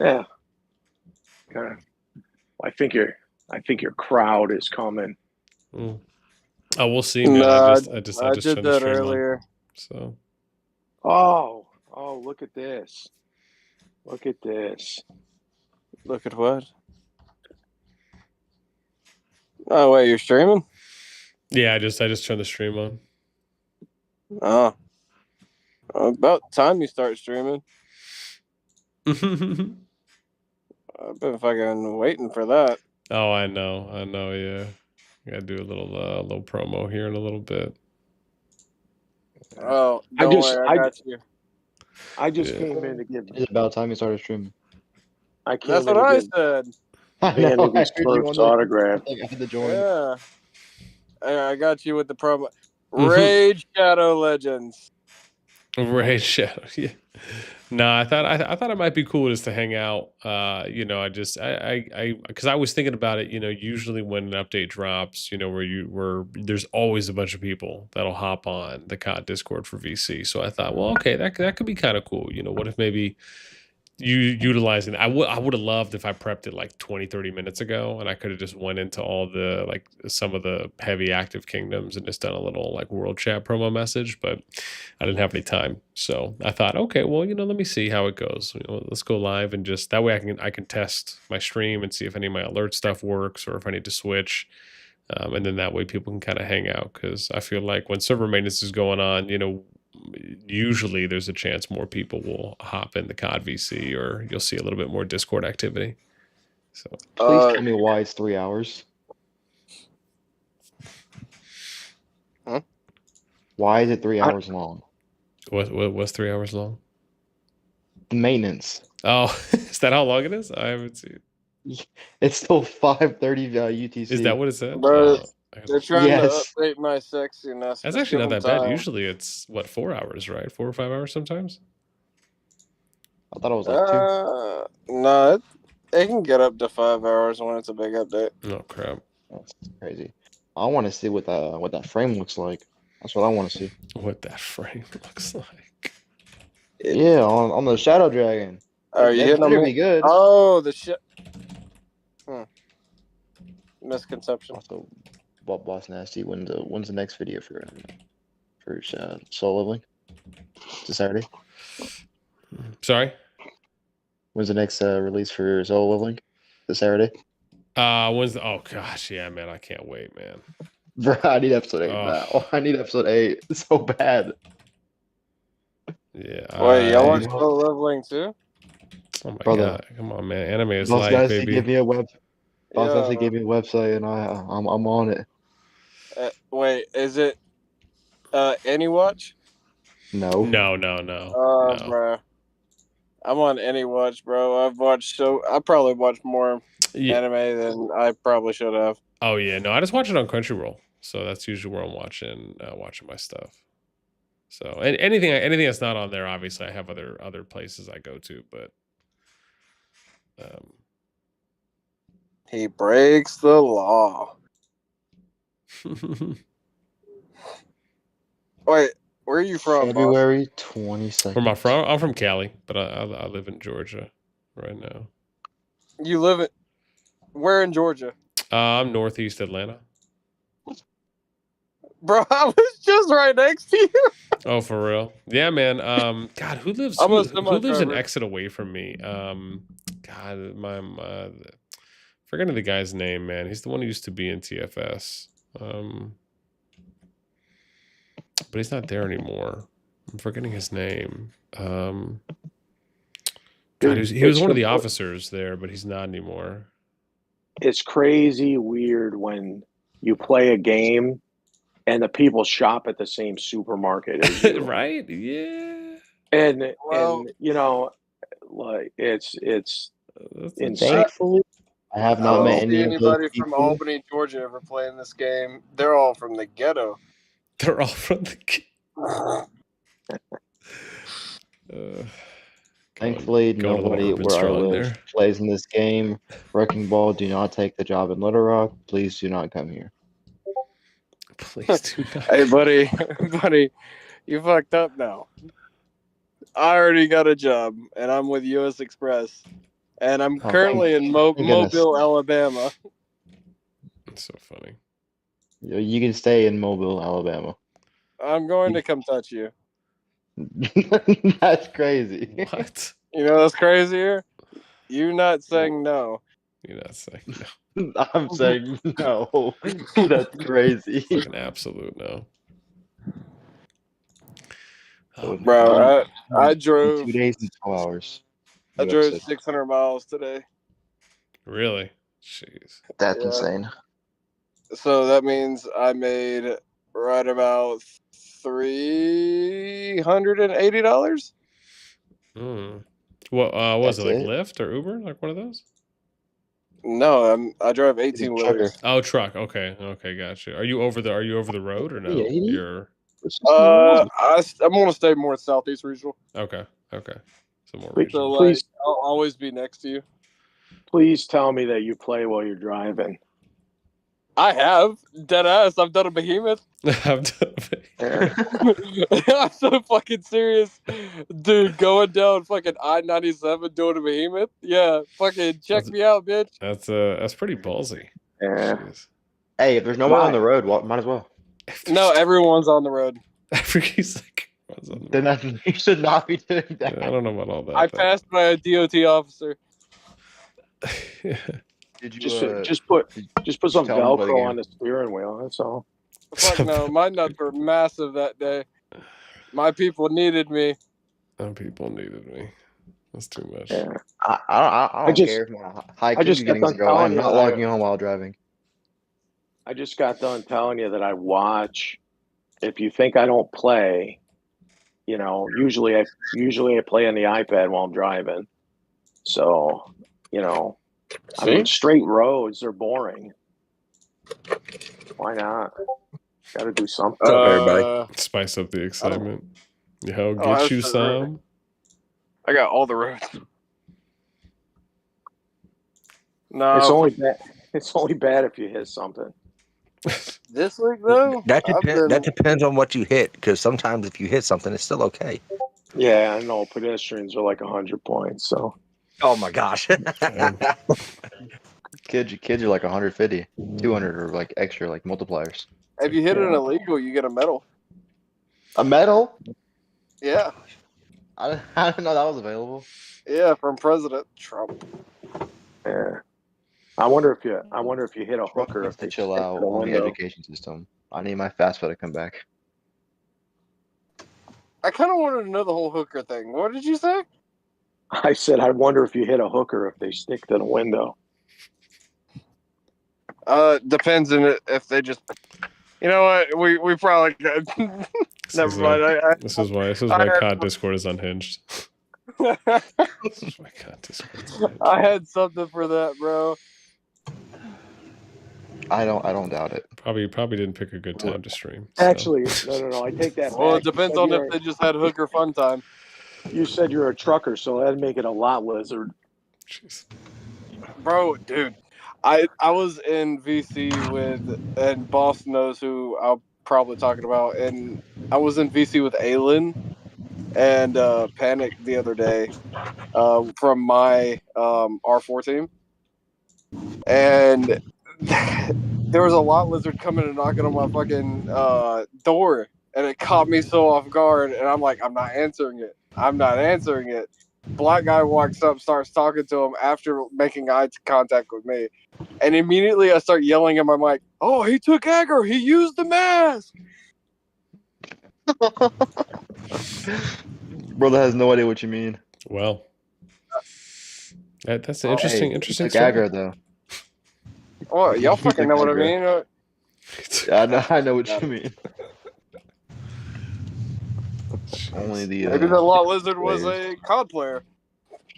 Yeah. Kind of. I think your crowd is coming. Oh, we'll see, man. Nah, I just I turned did the that stream earlier. on. So Oh, look at this. Look at this. Look at what? Oh wait, you're streaming? yeah, I just turned the stream on. Oh. About time you start streaming. I've been fucking waiting for that. Oh, I know. Yeah, gotta do a little promo here in a little bit. Oh, don't worry, I got you. I just came in to give. It's about time you started streaming. That's what I said. Vanity's first autograph. I had to join. Yeah. I got you with the promo. Rage Shadow Legends. Rage Shadow. Yeah. No, I thought it might be cool just to hang out. You know, because I was thinking about it. You know, usually when an update drops, you know, where there's always a bunch of people that'll hop on the COD Discord for VC. So I thought, well, okay, that could be kind of cool. You know, what if maybe you utilizing I would have loved if I prepped it like 20-30 minutes ago and I could have just went into all the like some of the heavy active kingdoms and just done a little like world chat promo message, but I didn't have any time. So I thought, okay, well, you know, let me see how it goes. You know, let's go live and just that way I can test my stream and see if any of my alert stuff works or if I need to switch. And then that way people can kind of hang out, because I feel like when server maintenance is going on, you know, usually there's a chance more people will hop in the COD VC, or you'll see a little bit more Discord activity. So please tell me why it's 3 hours. Huh? Why is it 3 hours long? What's 3 hours long? The maintenance. Oh, is that how long it is? I haven't seen. It's still 5:30 UTC. Is that what it said? Bro, they're trying to update my sexiness. That's actually not that bad. Usually it's what, 4 hours, right? 4 or 5 hours sometimes. I thought it was like 2. No, it can get up to 5 hours when it's a big update. Oh crap! That's crazy. I want to see what that frame looks like. That's what I want to see. What that frame looks like. Yeah, on the Shadow Dragon. Are you hitting on me? Be good. Oh, the shit. Misconception. Also, bossnasti. When's the next video for Soul Leveling? Is it Saturday? Sorry. When's the next release for Soul Leveling? This Saturday? When's the? Oh gosh, yeah, man, I can't wait, man. Bro, I need episode 8 now. I need episode 8 so bad. Yeah. Wait, y'all want Soul Leveling too? Oh my god! Come on, man. Anime is life, baby. Give me a bossnasti gave me a website, and I'm on it. Wait, is it AnyWatch? No. Oh, bro. I'm on AnyWatch, bro. I probably watched more anime than I probably should have. Oh yeah, no, I just watch it on Crunchyroll, so that's usually where I'm watching my stuff. So anything that's not on there, obviously, I have other places I go to, but he breaks the law. Wait, where are you from? February 22nd. Where am I from? I'm from Cali, but I live in Georgia right now. You live where in Georgia? I'm northeast Atlanta. Bro, I was just right next to you. Oh, for real? Yeah, man. God, who lives an exit away from me? God, my forgetting the guy's name, man. He's the one who used to be in TFS. But he's not there anymore. I'm forgetting his name. God, he was one of the officers there, but he's not anymore. It's crazy weird when you play a game and the people shop at the same supermarket as you. Right? Yeah. And you know, like it's insane. Thankfully, I have not met anybody from Albany, Georgia ever playing this game. They're all from the ghetto. They're all from the Thankfully, nobody where I live plays in this game. Wrecking Ball, do not take the job in Little Rock. Please do not come here. Please do not. Hey, buddy, you fucked up now. I already got a job, and I'm with U.S. Express, and I'm currently in Mobile, Alabama. That's so funny. You can stay in Mobile, Alabama. I'm going to come touch you. That's crazy. What? You know what's crazier? You not saying no. You're not saying no. I'm saying no. That's crazy. Like an absolute no. So Bro, I drove 2 days and 12 hours. I drove 600 miles today. Really? Jeez. That's insane. So that means I made right about $380. What was it, like it? Lyft or Uber? Like one of those? No, I drive 18 wheelers. Oh, truck. Okay, gotcha. Are you over the road or no? Yeah, You're I'm gonna stay more southeast regional. okay. So more So regional. like, I'll always be next to you. Please tell me that you play while you're driving. I have dead ass. I've done a behemoth. I'm so fucking serious, dude. Going down fucking I-97 doing a behemoth. Yeah, fucking check me out, bitch. That's pretty ballsy. Yeah. Jeez. Hey, if there's no one on the road, might as well. No, everyone's on the road. He's like, then you should not be doing that. I don't know about all that. I passed by a DOT officer. Did you just put some Velcro on the steering wheel? That's all. Fuck no, my nuts were massive that day. My people needed me. My people needed me. That's too much. Yeah. I don't care if my high getting to go. I'm not logging on while driving. I just got done telling you that I watch. If you think I don't play, you know, usually I play on the iPad while I'm driving. So, you know, I mean, straight roads are boring. Why not? Got to do something. What's up, everybody? Spice up the excitement. Yo, get you some. I got all the roads. No, it's only bad if you hit something. This week though, that depends on what you hit. Because sometimes if you hit something, it's still okay. Yeah, I know. Pedestrians are like 100 points. So. Oh my gosh. Kids are like 150, 200, or like extra, like multipliers. If you hit an illegal, you get a medal. A medal? Yeah. I didn't know that was available. Yeah, from President Trump. Yeah. I wonder if you hit a hooker if they chill out on the education system. I need my FAFSA to come back. I kind of wanted to know the whole hooker thing. What did you say? I said I wonder if you hit a hooker if they stick to the window. Depends on if they just. You know what? We probably never mind. This is why COD Discord is unhinged. This is why COD Discord is unhinged. I had something for that, bro. I don't doubt it. Probably didn't pick a good time to stream. So. Actually, no. I take that back. Well, it depends on if they just had hooker fun time. You said you're a trucker, so that'd make it a lot lizard. Jeez. Bro, dude. I was in VC and Boss knows who I'm probably talking about, and I was in VC with Aylin and Panic the other day from my R4 team, and there was a lot lizard coming and knocking on my fucking door, and it caught me so off guard, and I'm like, I'm not answering it. Black guy walks up, starts talking to him after making eye contact with me. And immediately I start yelling at my mic, "Oh, he took aggro. He used the mask." Brother has no idea what you mean. Well, that's an interesting aggro, though. Oh, y'all fucking know what I mean. I know what you mean. Only the maybe the Law Lizard was a COD player.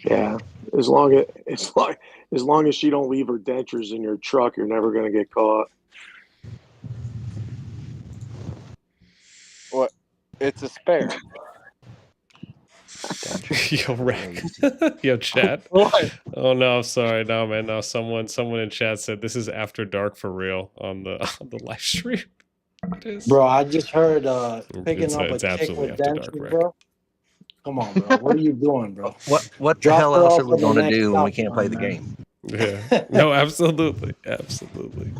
Yeah, as long as she don't leave her dentures in your truck, you're never gonna get caught. What? It's a spare. Yo, Rick. Yo, chat. What? Oh no, sorry, no man, no. Someone in chat said this is after dark for real on the live stream. Bro, I just heard picking up a chick absolutely with after dark, dentures, Rick. bro. Come on, bro. What are you doing, bro? What the Drop hell her else off are we for the going to next do when we stop can't play sign, the man. game? Yeah. No, absolutely. Absolutely.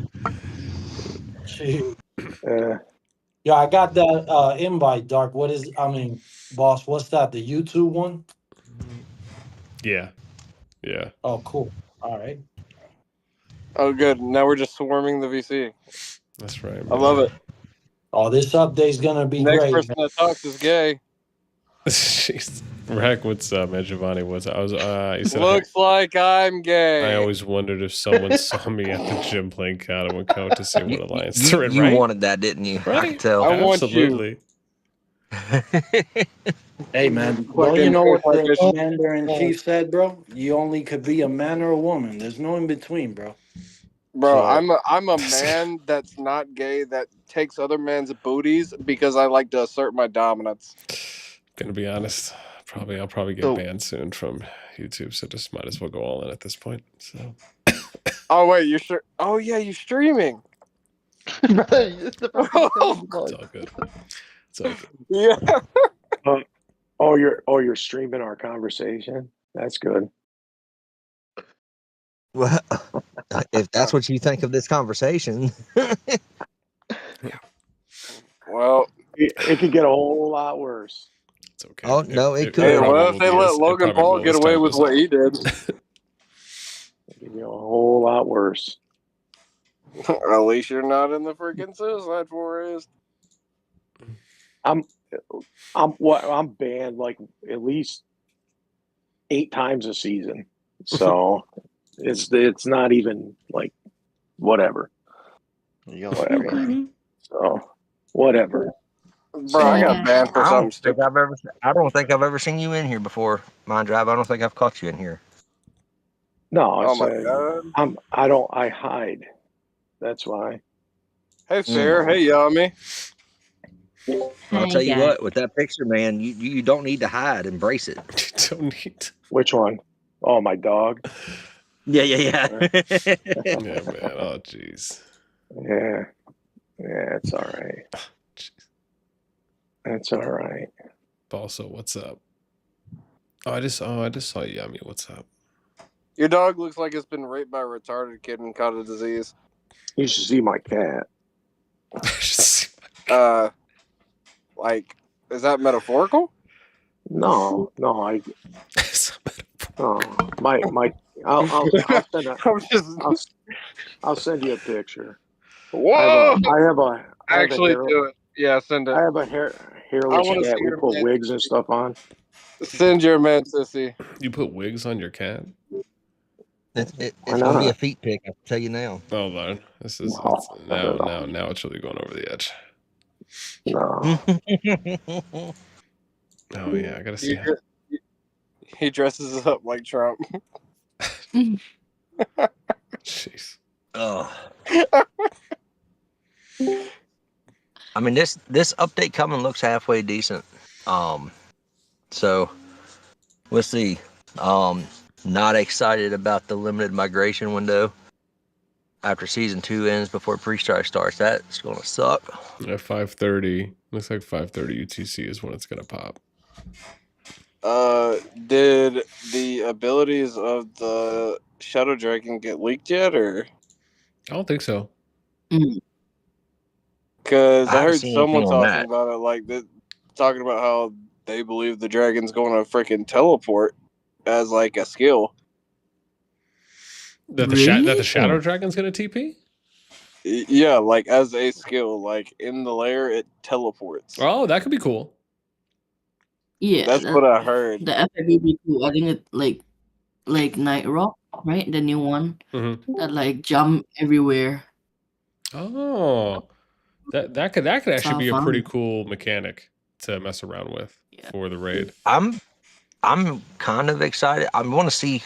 Shit. Uh, Yeah, I got that invite, Dark. Boss, what's that? The YouTube one? Yeah. Yeah. Oh, cool. All right. Oh, good. Now we're just swarming the VC. That's right, man. I love it. Oh, this update's gonna be Next great. person that talks is gay. Jeez. Rack, what's up, man? Giovanni, what's up? You said Looks like I'm gay. I always wondered if someone saw me at the gym playing COD and would come to see what alliance You, they're in, you right? wanted that, didn't you? I Right? can tell. I want Absolutely. Hey, man, don't Fucking you know what like the a commander-in-chief said, bro? You only could be a man or a woman. There's no in between, bro. Bro, So- I'm a man that's not gay that takes other men's booties because I like to assert my dominance. Gonna be honest. I'll probably get banned soon from YouTube, so just might as well go all in at this point. So Oh wait, you're sure? Oh yeah, you're streaming. It's the fucking it's all good. It's all good. Yeah. you're streaming our conversation. That's good. Well, if that's what you think of this conversation, Well, It could get a whole lot worse. It's okay. oh no, it hey, could. what if they let Logan Paul get away with what he did? It could get a whole lot worse. At least you're not in the freaking Suicide Forest. I'm banned like at least 8 times a season. So it's not even like whatever. Whatever. So whatever. Bro, I got banned for something stupid. I don't think I've ever seen you in here before, Mind Drive. I don't think I've caught you in here. No, Oh my god. I hide. That's why. Hey Sarah, hey Yummy. I'll tell you what, with that picture, man, you don't need to hide. Embrace it. You don't need. Which one? Oh, my dog. Yeah. Yeah, man. Oh, jeez. Yeah, it's all right. That's all right. Also, what's up? Oh, I just saw Yummy. What's up? Your dog looks like it's been raped by a retarded kid and caught a disease. You should see my cat. Like, is that metaphorical? No, my I'll send you a picture. Whoa! I have a do it. Yeah, send it. I have a hairless cat. We put wigs and stuff on. Send your man, sissy. You put wigs on your cat? It's gonna be a feet pick. I'll tell you now. Oh Lord, this is now it's really going over the edge. No. Oh yeah, I gotta see. He dresses up like Trump. Jeez. Oh. I mean, this update coming looks halfway decent. So we'll see. Not excited about the limited migration window after season 2 ends before pre-strike starts. That's gonna suck. At 5:30, looks like 5:30 UTC is when it's gonna pop. Did the abilities of the Shadow Dragon get leaked yet, or? I don't think so. Because I heard someone talking about it, like talking about how they believe the dragon's going to freaking teleport as like a skill. That the Shadow Dragon's gonna TP? Yeah, like as a skill, like in the lair it teleports. Oh, that could be cool. Yeah, that's what I heard. The FIBB too. I think it like Night Rock, right? The new one that like jump everywhere. Oh, that could actually be a pretty cool mechanic to mess around with for the raid. I'm kind of excited. I want to see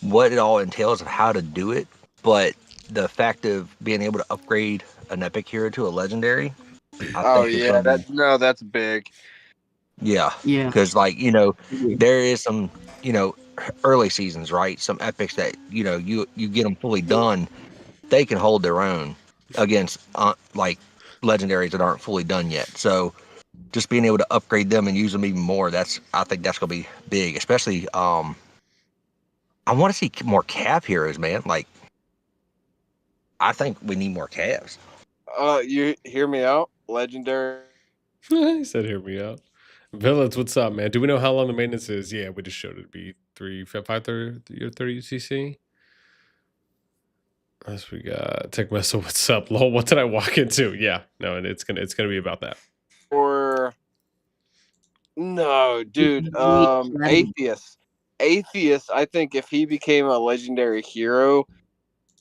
what it all entails of how to do it, but the fact of being able to upgrade an epic hero to a legendary. That's big. Yeah. Because there is some early seasons, right? Some epics that you get them fully done, they can hold their own against like legendaries that aren't fully done yet. So just being able to upgrade them and use them even more. I think that's gonna be big, especially. I want to see more cav heroes, man. Like, I think we need more calves. You hear me out? Legendary. He said, "Hear me out." Villains, what's up, man? Do we know how long the maintenance is? Yeah, we just showed it be 530 UCC. As we got Tech Missile, what's up? Lol, what did I walk into? Yeah, no, and it's gonna be about that. Or no, dude. Atheist. Atheist. I think if he became a legendary hero,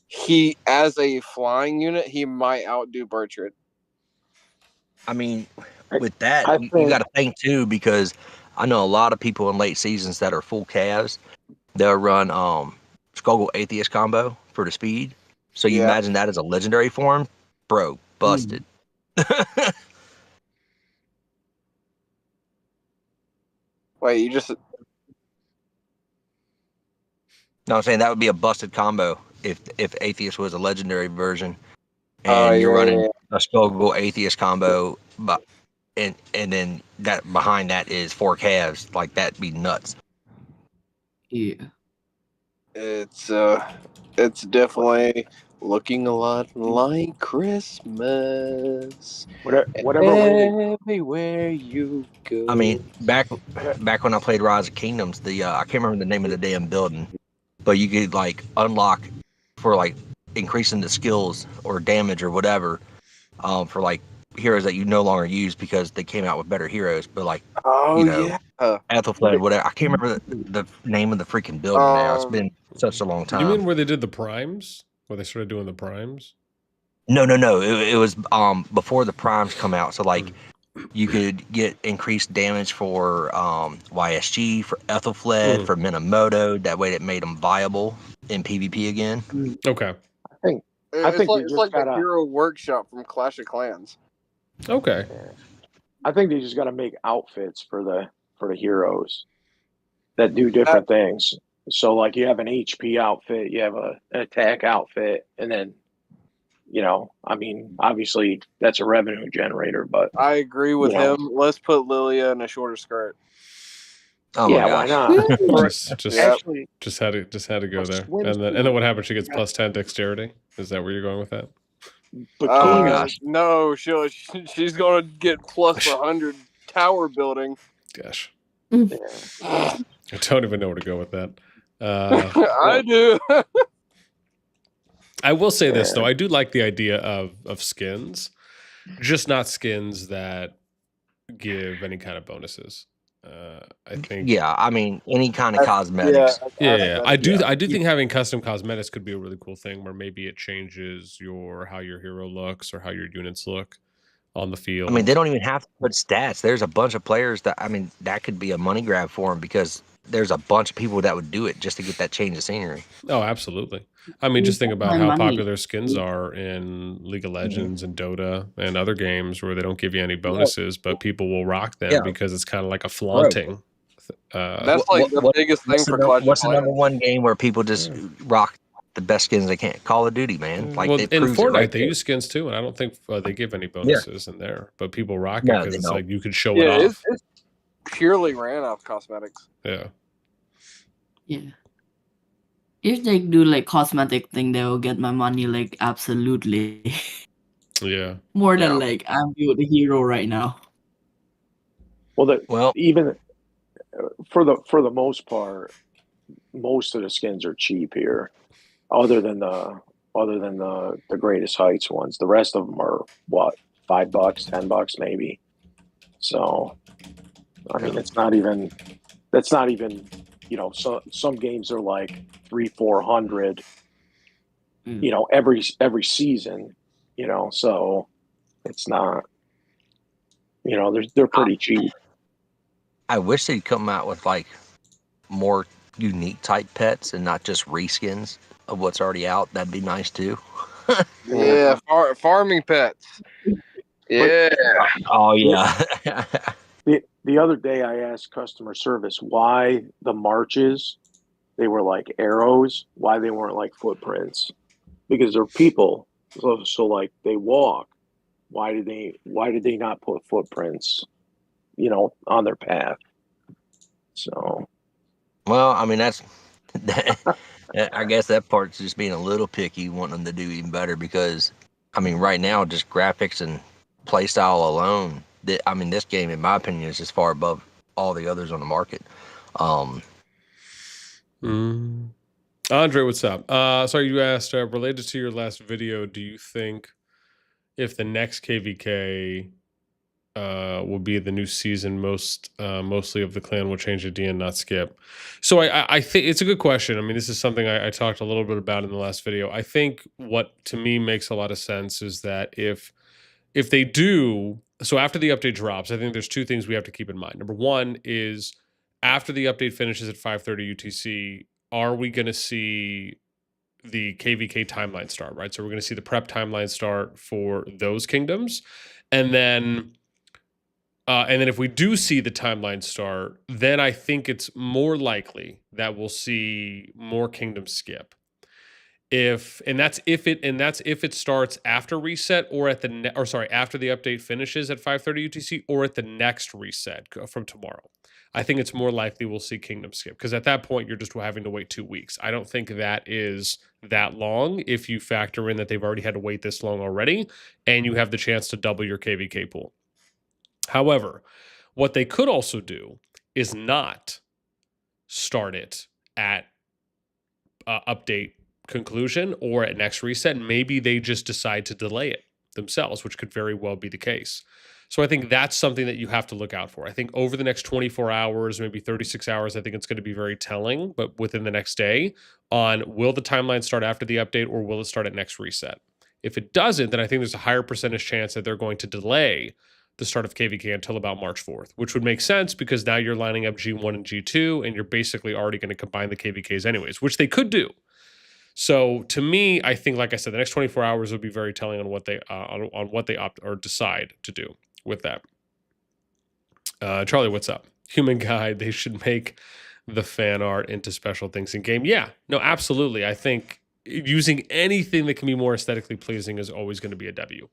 he as a flying unit, he might outdo Bertrand. I mean, with that, I you think- got to think too, because I know a lot of people in late seasons that are full calves. They'll run Skullgirl Atheist combo for the speed. So you imagine that as a legendary form, bro, busted. Wait, you just No, I'm saying that would be a busted combo if Atheist was a legendary version, and you're running a Skullgirl Atheist combo, but and then that behind that is 4 calves. Like, that'd be nuts. Yeah. It's definitely looking a lot like Christmas. Whatever way Everywhere you go. I mean, back when I played Rise of Kingdoms, the I can't remember the name of the damn building, but you could like unlock for like increasing the skills or damage or whatever, for like heroes that you no longer use because they came out with better heroes. But like, Ethelfled, whatever. I can't remember the name of the freaking building now. It's been such a long time. You mean where they did the primes? Where they started doing the primes? No. It was before the primes come out. So like, you could get increased damage for YSG, for Ethelfled, for Minamoto. That way, it made them viable in PvP again. Okay. I think it's like the Hero Workshop from Clash of Clans. Okay. I think they just got to make outfits for the heroes that do different things. So, like, you have an HP outfit, you have an attack outfit, and then, I mean, obviously that's a revenue generator. But I agree with him. Let's put Lilia in a shorter skirt. Oh my gosh. Why not? just had to go there. And then what happens? She gets +10 dexterity. Is that where you're going with that? Oh my gosh. No, she's gonna get +100 tower building. Gosh. I don't even know where to go with that. I do. I will say this though, I do like the idea of skins, just not skins that give any kind of bonuses. I think. Yeah, I mean, any kind of cosmetics. Yeah. I do think having custom cosmetics could be a really cool thing, where maybe it changes how your hero looks or how your units look on the field. I mean, they don't even have to put stats. There's a bunch of players that could be a money grab for them, because there's a bunch of people that would do it just to get that change of scenery. Oh, absolutely. I mean, just think about how popular skins are in League of Legends and Dota and other games where they don't give you any bonuses, but people will rock them because it's kind of like a flaunting. That's like the biggest thing for Clash of Clans. What's the number one game where people just rock the best skins they can? Call of Duty, man. Like, in Fortnite, they use skins too, and I don't think they give any bonuses in there, but people rock it because it's like you could show it off. It's purely ran off cosmetics. Yeah. If they do like cosmetic thing, they will get my money like absolutely. Yeah. More than like I'm the hero right now. Well, even for the most part, most of the skins are cheap here, other than the Greatest Heights ones. The rest of them are what, $5, $10 maybe. So, I mean, that's not even. Some games are like 300-400. Every season. So it's not. They're pretty cheap. I wish they'd come out with like more unique type pets and not just reskins of what's already out. That'd be nice too. Yeah, farming pets. Yeah. Oh yeah. The other day I asked customer service why the marches, they were like arrows, why they weren't like footprints. Because they're people. So like they walk. Why did they not put footprints on their path. So, well, I mean, that's I guess that part's just being a little picky, wanting them to do even better, because I mean, right now, just graphics and playstyle alone, I mean, this game, in my opinion, is just far above all the others on the market. Andre, what's up? Sorry, you asked, related to your last video, do you think if the next KVK will be the new season, mostly of the clan will change the DN, not skip? So I think it's a good question. I mean, this is something I talked a little bit about in the last video. I think what to me makes a lot of sense is that if they do, so after the update drops, I think there's two things we have to keep in mind. Number one is after the update finishes at 5:30 UTC, are we going to see the KVK timeline start, right? So we're going to see the prep timeline start for those kingdoms. And then if we do see the timeline start, then I think it's more likely that we'll see more kingdoms skip. That's if it starts after reset or at after the update finishes at 5:30 UTC or at the next reset from tomorrow. I think it's more likely we'll see kingdom skip, because at that point you're just having to wait 2 weeks. I don't think that is that long if you factor in that they've already had to wait this long already and you have the chance to double your KVK pool. However, what they could also do is not start it at update conclusion or at next reset. Maybe they just decide to delay it themselves, which could very well be the case. So I think that's something that you have to look out for. I think over the next 24 hours, maybe 36 hours, I think it's going to be very telling, but within the next day, on will the timeline start after the update or will it start at next reset? If it doesn't, then I think there's a higher percentage chance that they're going to delay the start of KVK until about March 4th, which would make sense because now you're lining up G1 and G2 and you're basically already going to combine the KVKs anyways, which they could do. So to me, I think, like I said, the next 24 hours will be very telling on what they opt or decide to do with that. Charlie, what's up? Human Guide, they should make the fan art into special things in game. Yeah, no, absolutely. I think using anything that can be more aesthetically pleasing is always going to be a W.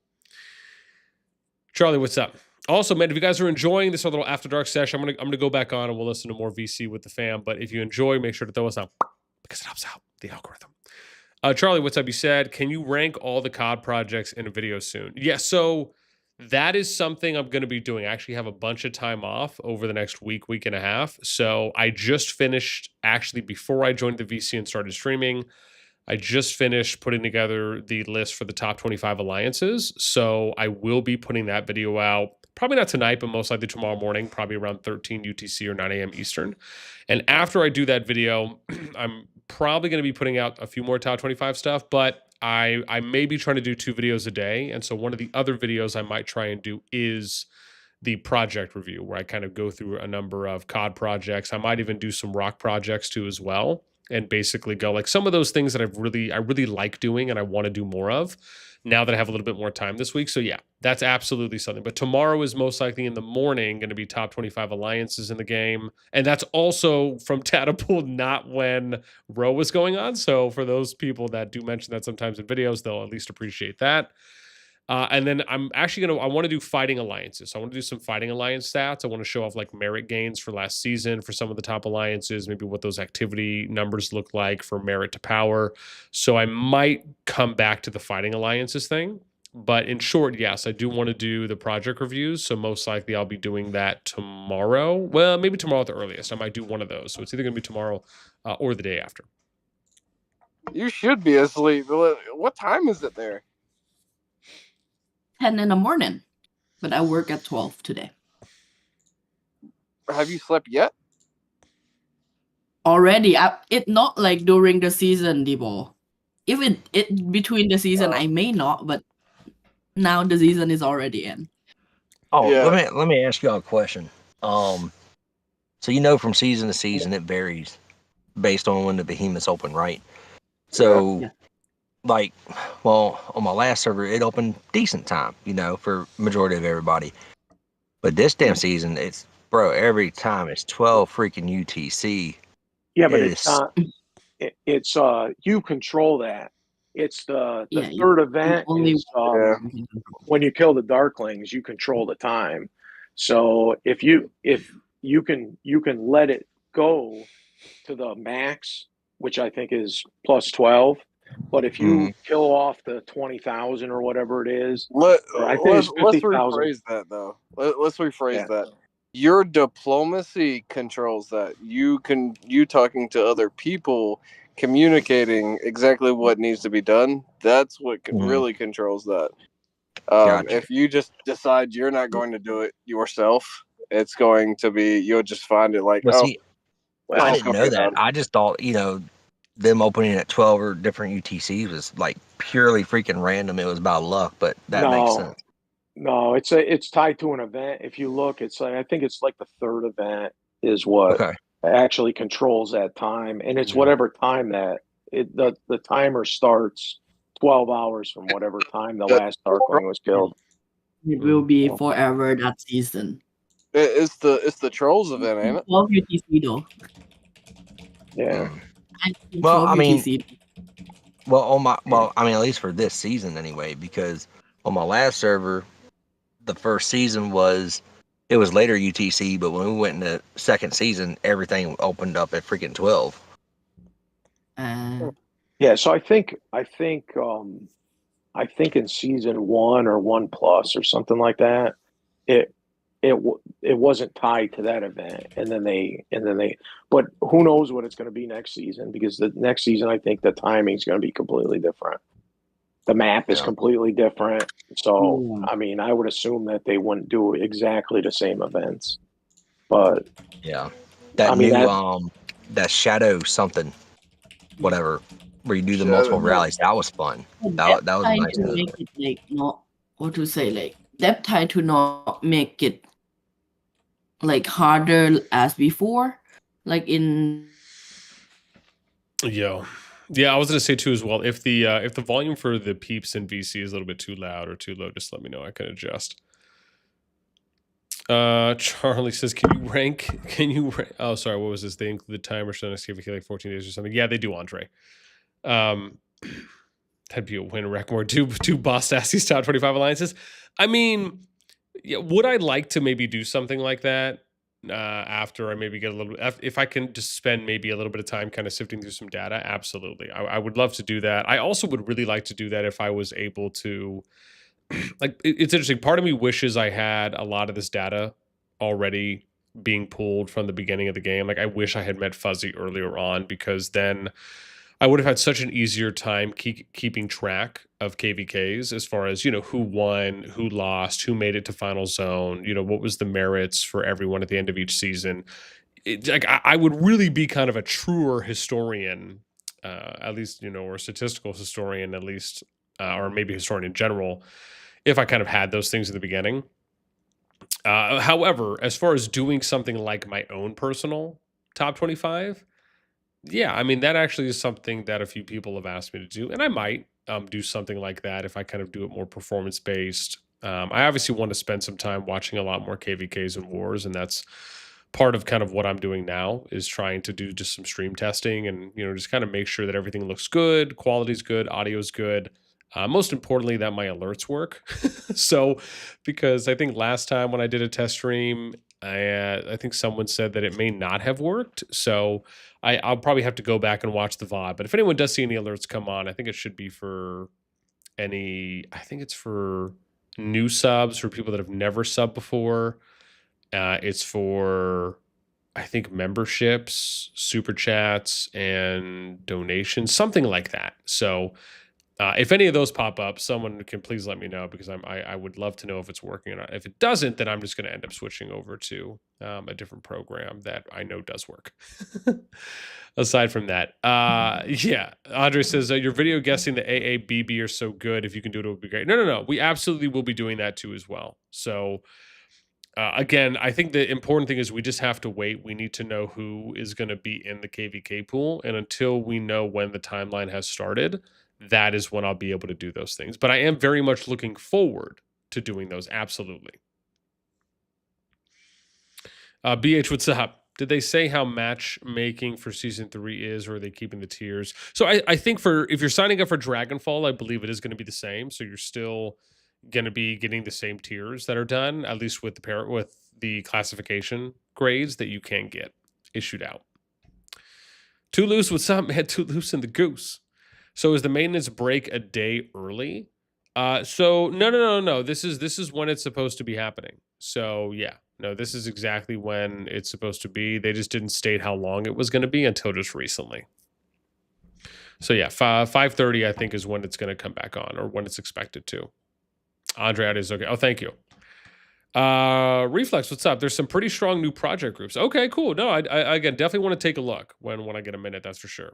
Charlie, what's up? Also, man, if you guys are enjoying this little After Dark session, I'm gonna go back on and we'll listen to more VC with the fam. But if you enjoy, make sure to throw us out because it helps out the algorithm. Charlie, what's up? You said, can you rank all the COD projects in a video soon? Yeah, so that is something I'm going to be doing. I actually have a bunch of time off over the next week and a half. So I just finished, actually, before I joined the VC and started streaming, I just finished putting together the list for the top 25 alliances. So I will be putting that video out, probably not tonight, but most likely tomorrow morning, probably around 13 UTC or 9 a.m. Eastern. And after I do that video, I'm probably going to be putting out a few more top 25 stuff, but I may be trying to do 2 videos a day. And so one of the other videos I might try and do is the project review, where I kind of go through a number of COD projects. I might even do some rock projects too as well, and basically go like some of those things that I really like doing and I want to do more of now that I have a little bit more time this week. So yeah, that's absolutely something. But tomorrow is most likely in the morning going to be top 25 alliances in the game. And that's also from Tatapool, not when Row was going on. So for those people that do mention that sometimes in videos, they'll at least appreciate that. And then I'm actually I want to do fighting alliances. So I want to do some fighting alliance stats. I want to show off like merit gains for last season for some of the top alliances, maybe what those activity numbers look like for merit to power. So I might come back to the fighting alliances thing. But in short, yes, I do want to do the project reviews. So most likely I'll be doing that tomorrow. Well, maybe tomorrow at the earliest. I might do one of those. So it's either going to be tomorrow or the day after. You should be asleep. What time is it there? 10 in the morning, but I work at 12 today. Have you slept yet? Already, it not like during the season, Debo. If it between the season, I may not, but now the season is already in. Oh, yeah. Let me ask y'all a question. So from season to season, it varies based on when the behemoths open, right? So. Yeah. Like, well, on my last server, it opened decent time, for majority of everybody. But this damn season, every time it's 12 freaking UTC. Yeah, but it's not. It's you control that. It's the third event is when you kill the Darklings, you control the time. So if you can let it go to the max, which I think is plus 12. But if you kill off the 20,000 or whatever it is, or I think it's 50,000. Rephrase that though. Let's rephrase that. Your diplomacy controls that. You talking to other people, communicating exactly what needs to be done. That's what really controls that. Gotcha. If you just decide you're not going to do it yourself, it's going to be, you'll just find it like, well, see, well, I didn't know that. I just thought, them opening at 12 or different UTCs was like purely freaking random. It was about luck, but that makes sense. No, it's tied to an event. If you look, it's like, I think it's like the third event is what actually controls that time, and it's whatever time that the timer starts 12 hours from whatever time the last Darkling was killed. It will be forever that season. It's the Trolls event, ain't it? 12 UTC though. Yeah. Well, I mean, at least for this season anyway, because on my last server, the first season it was later UTC, but when we went into second season, everything opened up at freaking 12. Yeah, so I think in season 1 or 1+ or something like that, it wasn't tied to that event, and then they but who knows what it's going to be next season, because the next season I think the timing is going to be completely different. The map is completely different. So I mean, I would assume that they wouldn't do exactly the same events. But that shadow something, whatever, where you do the multiple rallies, that was fun. That was nice. To make it like not what to say, like depth tie to not make it like harder as before, like in. Yeah, I was gonna say too as well. If the volume for the peeps in VC is a little bit too loud or too low, just let me know. I can adjust. Charlie says, "Can you rank? Oh, sorry. What was this? They include the timer so next KVK like 14 days or something. Yeah, they do, Andre. That'd be a win. Reckmore two boss nasti's top 25 alliances. I mean, yeah, would I like to maybe do something like that? After I maybe get a little, if I can just spend maybe a little bit of time kind of sifting through some data, absolutely. I would love to do that. I also would really like to do that if I was able to, like, it's interesting. Part of me wishes I had a lot of this data already being pulled from the beginning of the game. Like, I wish I had met Fuzzy earlier on, because then I would have had such an easier time keeping track of KVKs as far as, who won, who lost, who made it to final zone, what was the merits for everyone at the end of each season. I would really be kind of a truer historian, at least, or a statistical historian, at least, or maybe historian in general, if I kind of had those things in the beginning. However, as far as doing something like my own personal top 25, yeah, I mean, that actually is something that a few people have asked me to do, and I might do something like that if I kind of do it more performance-based. I obviously want to spend some time watching a lot more KVKs and wars, and that's part of kind of what I'm doing now, is trying to do just some stream testing and, just kind of make sure that everything looks good, quality's good, audio's good. Most importantly, that my alerts work. So, because I think last time when I did a test stream, I think someone said that it may not have worked. So I'll probably have to go back and watch the VOD. But if anyone does see any alerts come on, I think it should be for I think it's for new subs, for people that have never subbed before. It's for, I think, memberships, super chats, and donations, something like that. So if any of those pop up, someone can please let me know, because I would love to know if it's working or not. If it doesn't, then I'm just going to end up switching over to a different program that I know does work. Aside from that, yeah, Andre says, your video guessing the AABB are so good. If you can do it, it would be great. No. We absolutely will be doing that too as well. So again, I think the important thing is we just have to wait. We need to know who is going to be in the KVK pool. And until we know when the timeline has started, that is when I'll be able to do those things. But I am very much looking forward to doing those. Absolutely. BH, what's up? Did they say how matchmaking for season 3 is, or are they keeping the tiers? So I think if you're signing up for Dragonfall, I believe it is going to be the same. So you're still going to be getting the same tiers that are done, at least with the classification grades that you can get issued out. Too loose with some, man. Too loose in the goose. So is the maintenance break a day early? So no. This is when it's supposed to be happening. So yeah, no, this is exactly when it's supposed to be. They just didn't state how long it was going to be until just recently. So yeah, 5:30 I think is when it's going to come back on, or when it's expected to. Andre is okay. Oh, thank you. Reflex, what's up? There's some pretty strong new project groups. Okay, cool. No, I again definitely want to take a look when I get a minute. That's for sure.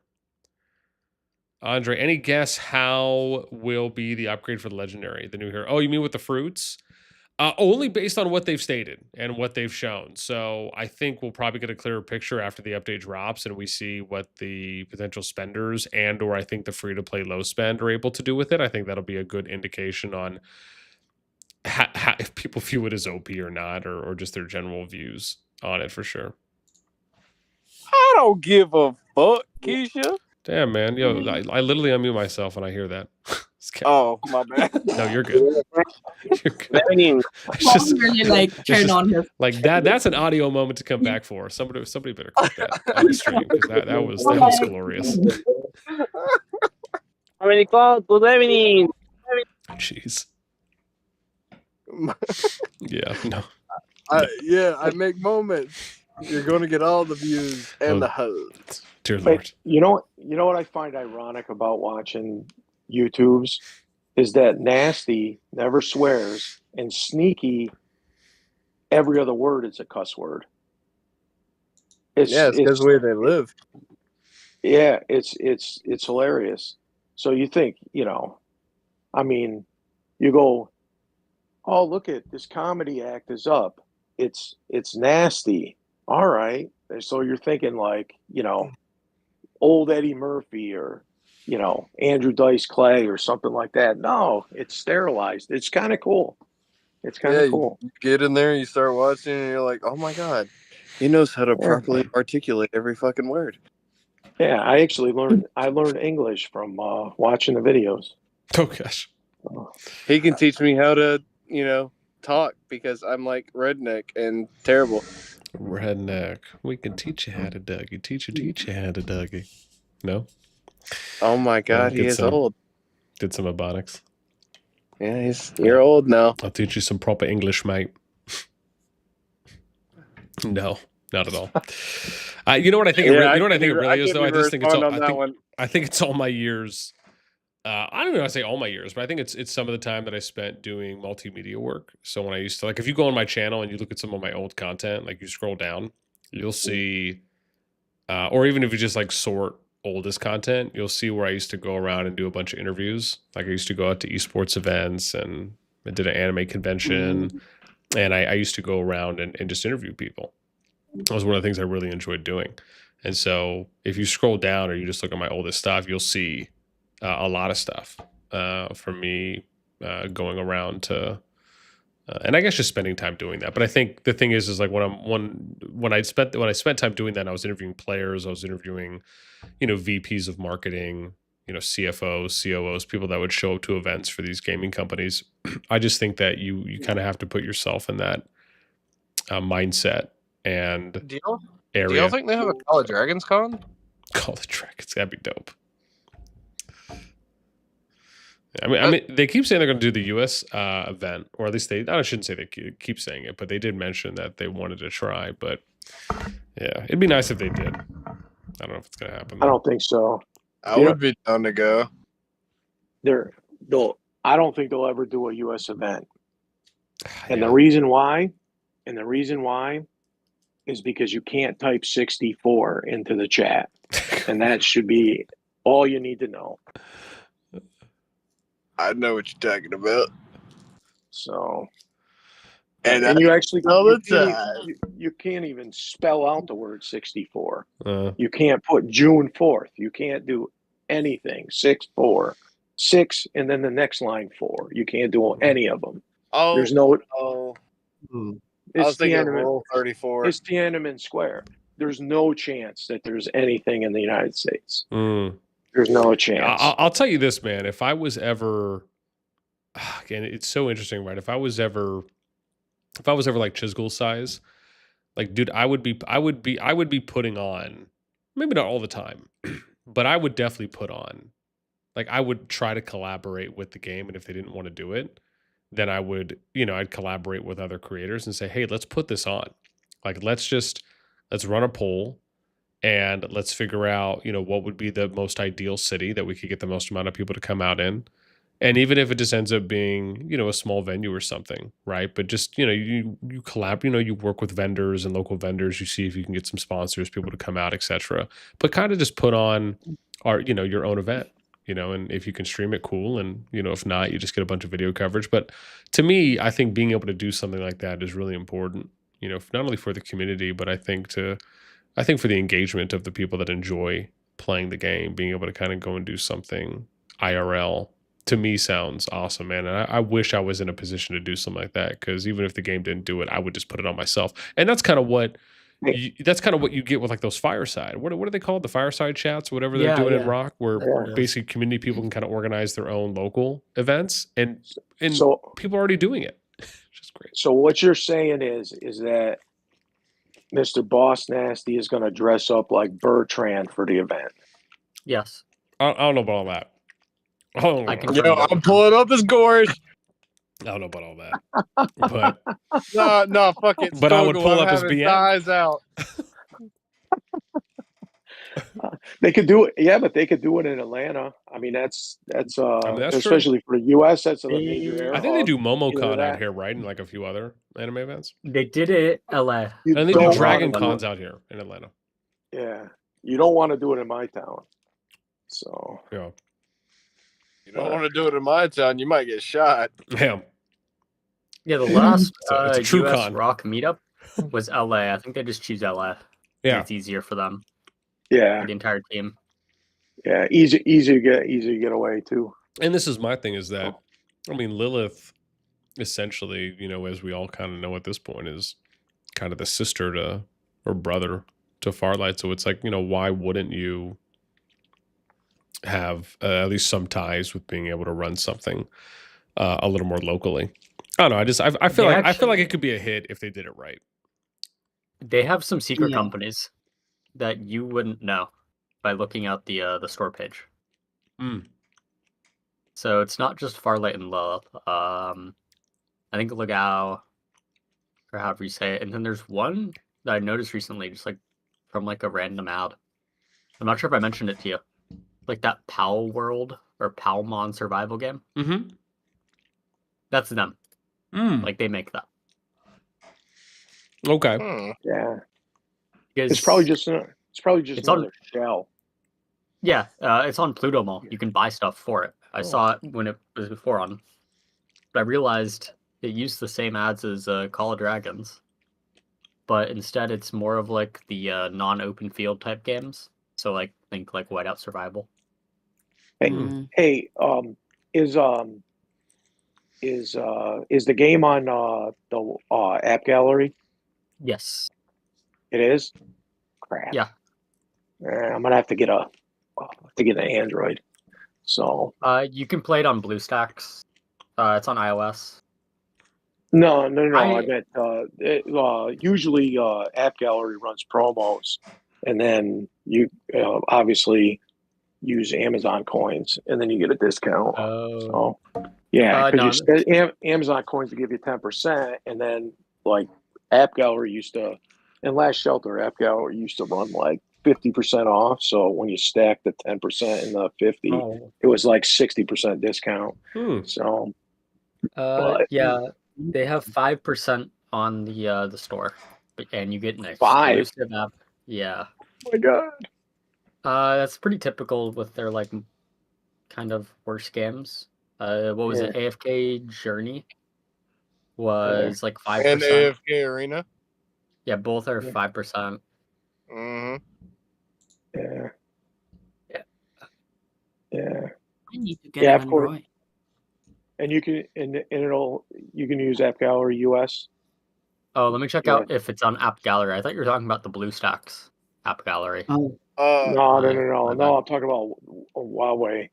Andre, any guess how will be the upgrade for the legendary, the new hero? Oh, you mean with the fruits? Only based on what they've stated and what they've shown. So I think we'll probably get a clearer picture after the update drops and we see what the potential spenders and or I think the free-to-play low spend are able to do with it. I think that'll be a good indication on how if people view it as OP or not, or just their general views on it for sure. I don't give a fuck, Keisha. Damn, man. Yo, I literally unmute myself when I hear that. Oh, my bad. No, you're good. You're good. It's just really like turn on his like that's an audio moment to come back for. Somebody better clip that on the stream because that was glorious. How many calls? Good evening. Jeez. Yeah, no. I make moments. You're going to get all the views and the hoes. Dear Lord. You know what I find ironic about watching YouTubes is that NASTi never swears and Sneaky, every other word is a cuss word. It's because the way they live. Yeah, it's hilarious. So you think, I mean, you go, oh, look at this comedy act is up. It's NASTi. All right. So you're thinking like, old Eddie Murphy or, Andrew Dice Clay or something like that. No, it's sterilized. It's kind of cool. It's kind of cool. You get in there, you start watching, and you're like, oh my God, he knows how to properly articulate every fucking word. Yeah, I learned English from watching the videos. Oh gosh. He can teach me how to, talk because I'm like redneck and terrible. Redneck. We can teach you how to Dougie. Teach you how to Dougie. No? Oh my God, he is old. Did some ebonics. Yeah, you're old now. I'll teach you some proper English, mate. No, not at all. You know what I think? You know what I think it really is, though. I just think it's all. I think it's all my years. I don't know. I say all my years, but I think it's some of the time that I spent doing multimedia work. So when I used to if you go on my channel and you look at some of my old content, like you scroll down, you'll see, or even if you just sort oldest content, you'll see where I used to go around and do a bunch of interviews. Like I used to go out to esports events and I did an anime convention, and I used to go around and just interview people. That was one of the things I really enjoyed doing. And so if you scroll down or you just look at my oldest stuff, you'll see a lot of stuff from me going around to, and I guess just spending time doing that. But I think the thing is when I spent time doing that, I was interviewing players, I was interviewing, VPs of marketing, CFOs, COOs, people that would show up to events for these gaming companies. I just think that you kind of have to put yourself in that mindset and area. Do y'all think they have a CallofDragons con? CallofDragons, that'd be dope. I mean, they keep saying they're going to do the U.S. Event, or at least I shouldn't say they keep saying it, but they did mention that they wanted to try. But yeah, it'd be nice if they did. I don't know if it's going to happen. I don't think so. I would be down to go. I don't think they'll ever do a U.S. event. And the reason why is because you can't type 64 into the chat. And that should be all you need to know. I know what you're talking about. So, and you actually you can't even spell out the word 64. You can't put June 4th. You can't do anything. 6-4, 6, and then the next line 4. You can't do any of them. Oh, there's no. I was thinking Rule 34. It's Tiananmen Square. There's no chance that there's anything in the United States. There's no chance. I'll tell you this, man. If I was ever, again, it's so interesting, right? If I was ever if I was ever like Chisgul's size, like, dude, I would be putting on, maybe not all the time, but I would definitely put on, like, I would try to collaborate with the game, and if they didn't want to do it, then I would, I'd collaborate with other creators and say, hey, let's put this on. Like, let's run a poll and let's figure out, what would be the most ideal city that we could get the most amount of people to come out in. And even if it just ends up being, a small venue or something, right? But just, you collaborate, you work with vendors and local vendors, you see if you can get some sponsors, people to come out, etc. But kind of just put on your own event, and if you can stream it, cool. And, if not, you just get a bunch of video coverage. But to me, I think being able to do something like that is really important, not only for the community, but I think for the engagement of the people that enjoy playing the game, being able to kind of go and do something IRL, to me sounds awesome, man. And I wish I was in a position to do something like that, because even if the game didn't do it, I would just put it on myself. And that's kind of what you get with like those fireside. What are they called? The fireside chats, whatever they're doing in Rock, where basically community people can kind of organize their own local events, and So people are already doing it. Which is great. So what you're saying is that Mr. Boss Nasty is going to dress up like Bertrand for the event. Yes. I don't know about all that. I can. I'm pulling up his gorge. I don't know about all that, but no, fuck it. But I would pull up his BM. Eyes out. They could do it, yeah, but they could do it in Atlanta. I mean, that's especially for the U.S. That's a major area. I think they do MomoCon out here, right, and like a few other anime events. They did it in LA. And they do Dragon Cons out here in Atlanta. Yeah, you don't want to do it in my town. So yeah, you don't want to do it in my town. You might get shot. Yeah. Yeah, the last it's a true US con. Rock meetup was LA. I think they just choose LA. Yeah, it's easier for them. Yeah, for the entire team. Yeah, easy to get away too. And this is my thing, is that I mean, Lilith, essentially, as we all kind of know at this point, is kind of the sister to or brother to Farlight. So it's like, why wouldn't you have at least some ties with being able to run something a little more locally? I don't know. I feel like it could be a hit if they did it right. They have some secret companies that you wouldn't know by looking at the store page. So it's not just Farlight and Lilith. I think Legao, or however you say it. And then there's one that I noticed recently, just like from like a random ad. I'm not sure if I mentioned it to you. Like that Pal World or Palmon survival game. Mm-hmm. That's them. Like they make that. Okay. Yeah. It's probably just another shell. Yeah, it's on Pluto Mall. You can buy stuff for it. I saw it when it was before on, but I realized it used the same ads as CallofDragons, but instead it's more of like the non-open field type games. So like think like Whiteout Survival. Hey, is the game on the app gallery? Yes. It is? Crap. Yeah. I'm gonna have to get an Android. So you can play it on BlueStacks. It's on iOS. No. I meant usually App Gallery runs promos, and then you obviously use Amazon coins, and then you get a discount. So yeah, because Amazon coins will give you 10%, and then like App Gallery used to, and Last Shelter App Gallery used to run like 50% off. So when you stack the 10% and the 50, it was like 60% discount. So yeah, they have 5% on the store, and you get an exclusive app. Yeah. Oh my god. That's pretty typical with their like kind of worse games. What was it? AFK Journey was like 5%. And AFK Arena. Yeah, both are 5%. Yeah. I need to get an of course. Android. And you can you can use App Gallery US. Oh, let me check out if it's on App Gallery. I thought you were talking about the BlueStacks App Gallery. Oh. No. I'm talking about Huawei.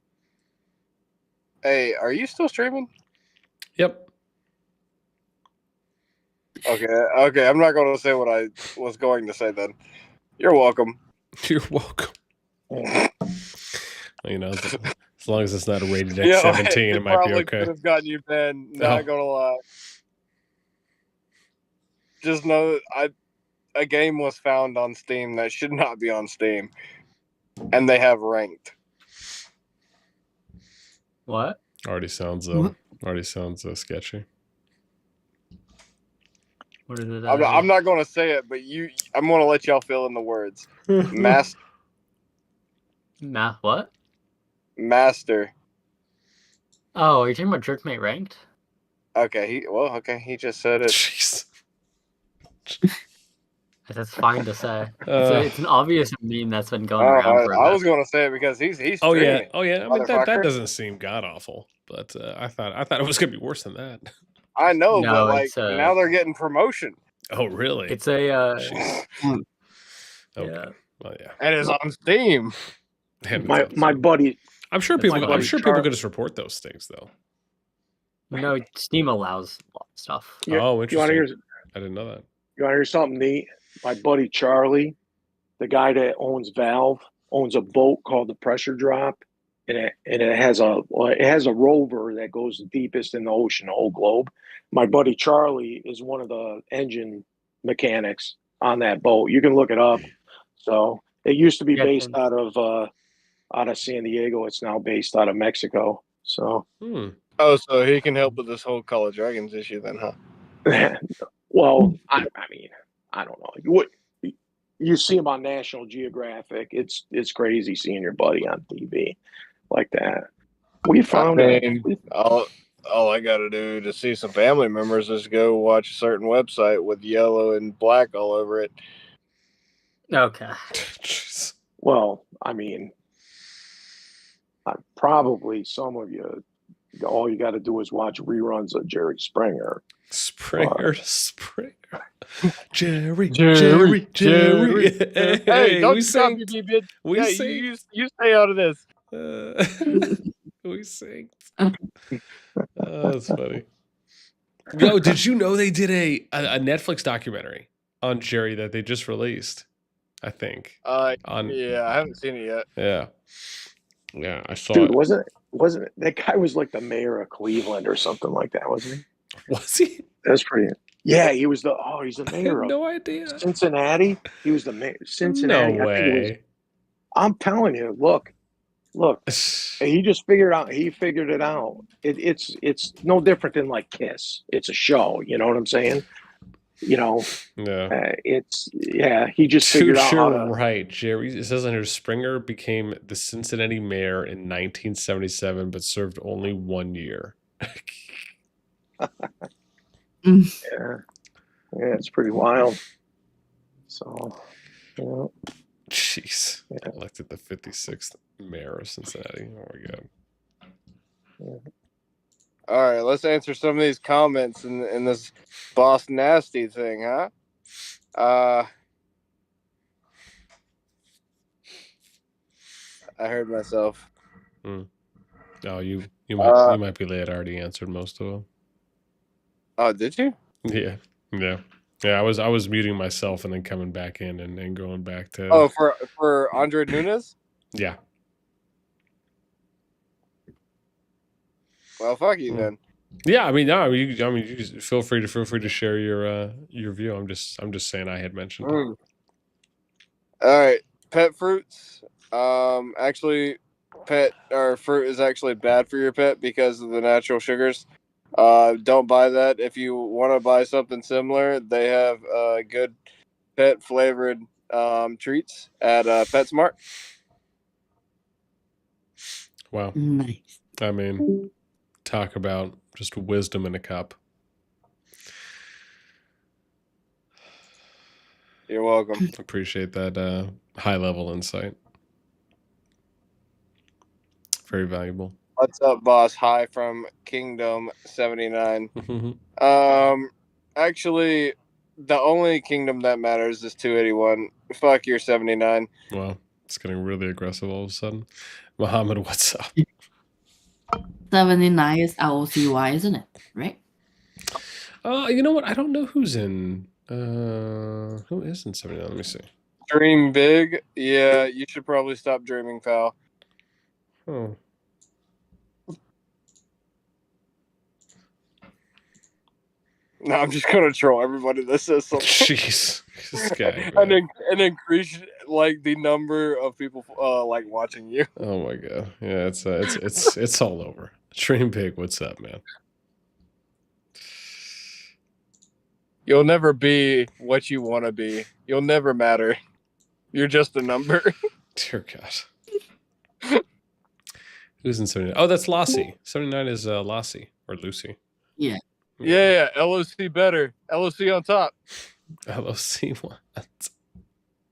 Hey, are you still streaming? Yep. Okay. I'm not going to say what I was going to say then. You're welcome. You're welcome. You know, as long as it's not a rated X17, it might be okay. Could have gotten you banned. Not gonna lie. Just know that a game was found on Steam that should not be on Steam, and they have ranked. What? Already sounds sketchy. What is it? I'm not going to say it, but I'm going to let y'all fill in the words. What? Master. Oh, you're talking about Jerkmate ranked? Okay, he just said it. Jeez. That's fine to say. It's an obvious meme that's been going around for a bit. I was going to say it because he's Oh streaming. yeah. I mean that doesn't seem god awful, but I thought it was gonna be worse than that. I know, but like now they're getting promotion. Oh really? It's a okay. Yeah. Well, yeah. And it's on Steam. My buddy. I'm sure people can just report those things though. No, Steam allows a lot of stuff. Oh, interesting. I didn't know that. You want to hear something neat? My buddy Charlie, the guy that owns Valve, owns a boat called the Pressure Drop, and it has a rover that goes the deepest in the ocean, the whole globe. My buddy Charlie is one of the engine mechanics on that boat. You can look it up. So it used to be based out of San Diego. It's now based out of Mexico. So. Oh, so he can help with this whole CallofDragons issue then, huh? Well, I mean, I don't know. You see him on National Geographic. It's crazy seeing your buddy on TV like that. We found all I got to do to see some family members is go watch a certain website with yellow and black all over it. Okay. Well, I mean, probably some of you, all you got to do is watch reruns of Jerry Springer. Jerry. Hey, don't we stop synced. you, bitch. We synced. You stay out of this. We synced. That's funny. Yo, did you know they did a Netflix documentary on Jerry that they just released? I think. Yeah, I haven't seen it yet. Yeah, I saw it. Dude, wasn't it? That guy was like the mayor of Cleveland or something like that, wasn't he? Was he? That's pretty. Yeah, he was he's the mayor. No idea. Cincinnati. He was the mayor. Cincinnati. No way. I'm telling you. Look. He just figured it out. It's no different than like Kiss. It's a show. You know what I'm saying? You know. Yeah. He just figured out how to. Right, Jerry. It says under Springer became the Cincinnati mayor in 1977, but served only 1 year. Yeah, it's pretty wild. So, jeez, elected the 56th mayor of Cincinnati. Oh my god. All right, let's answer some of these comments in this bossnasti thing, huh? I heard myself. Oh, you might be late. I already answered most of them. Oh, did you? Yeah. I was muting myself and then coming back in and going back to. Oh, for Andre Nunes? Yeah. Well, fuck you then. Yeah, I mean, no, you just feel free to share your view. I'm just saying I had mentioned it. All right, pet fruits. Actually, fruit is actually bad for your pet because of the natural sugars. Don't buy that. If you want to buy something similar, they have good pet flavored treats at PetSmart. Wow. Nice. I mean, talk about just wisdom in a cup. You're welcome. Appreciate that high level insight. Very valuable. What's up, boss? Hi from Kingdom 79. Actually, the only kingdom that matters is 281. Fuck your 79. Wow, it's getting really aggressive all of a sudden. Muhammad, what's up? 79 is ROCY, isn't it? Right? You know what? I don't know who's in. Who is in 79? Let me see. Dream big. Yeah, you should probably stop dreaming, pal. Oh. No, I'm just gonna troll everybody that says something. Jeez, this guy. and increase like the number of people like watching you. Oh my god, yeah, it's all over. Dream big. What's up, man? You'll never be what you want to be. You'll never matter. You're just a number. Dear God. Who's in 79? Oh, that's Lassie. 79 is Lassie or Lucy. Yeah. Yeah, LOC better. LOC on top. LOC what?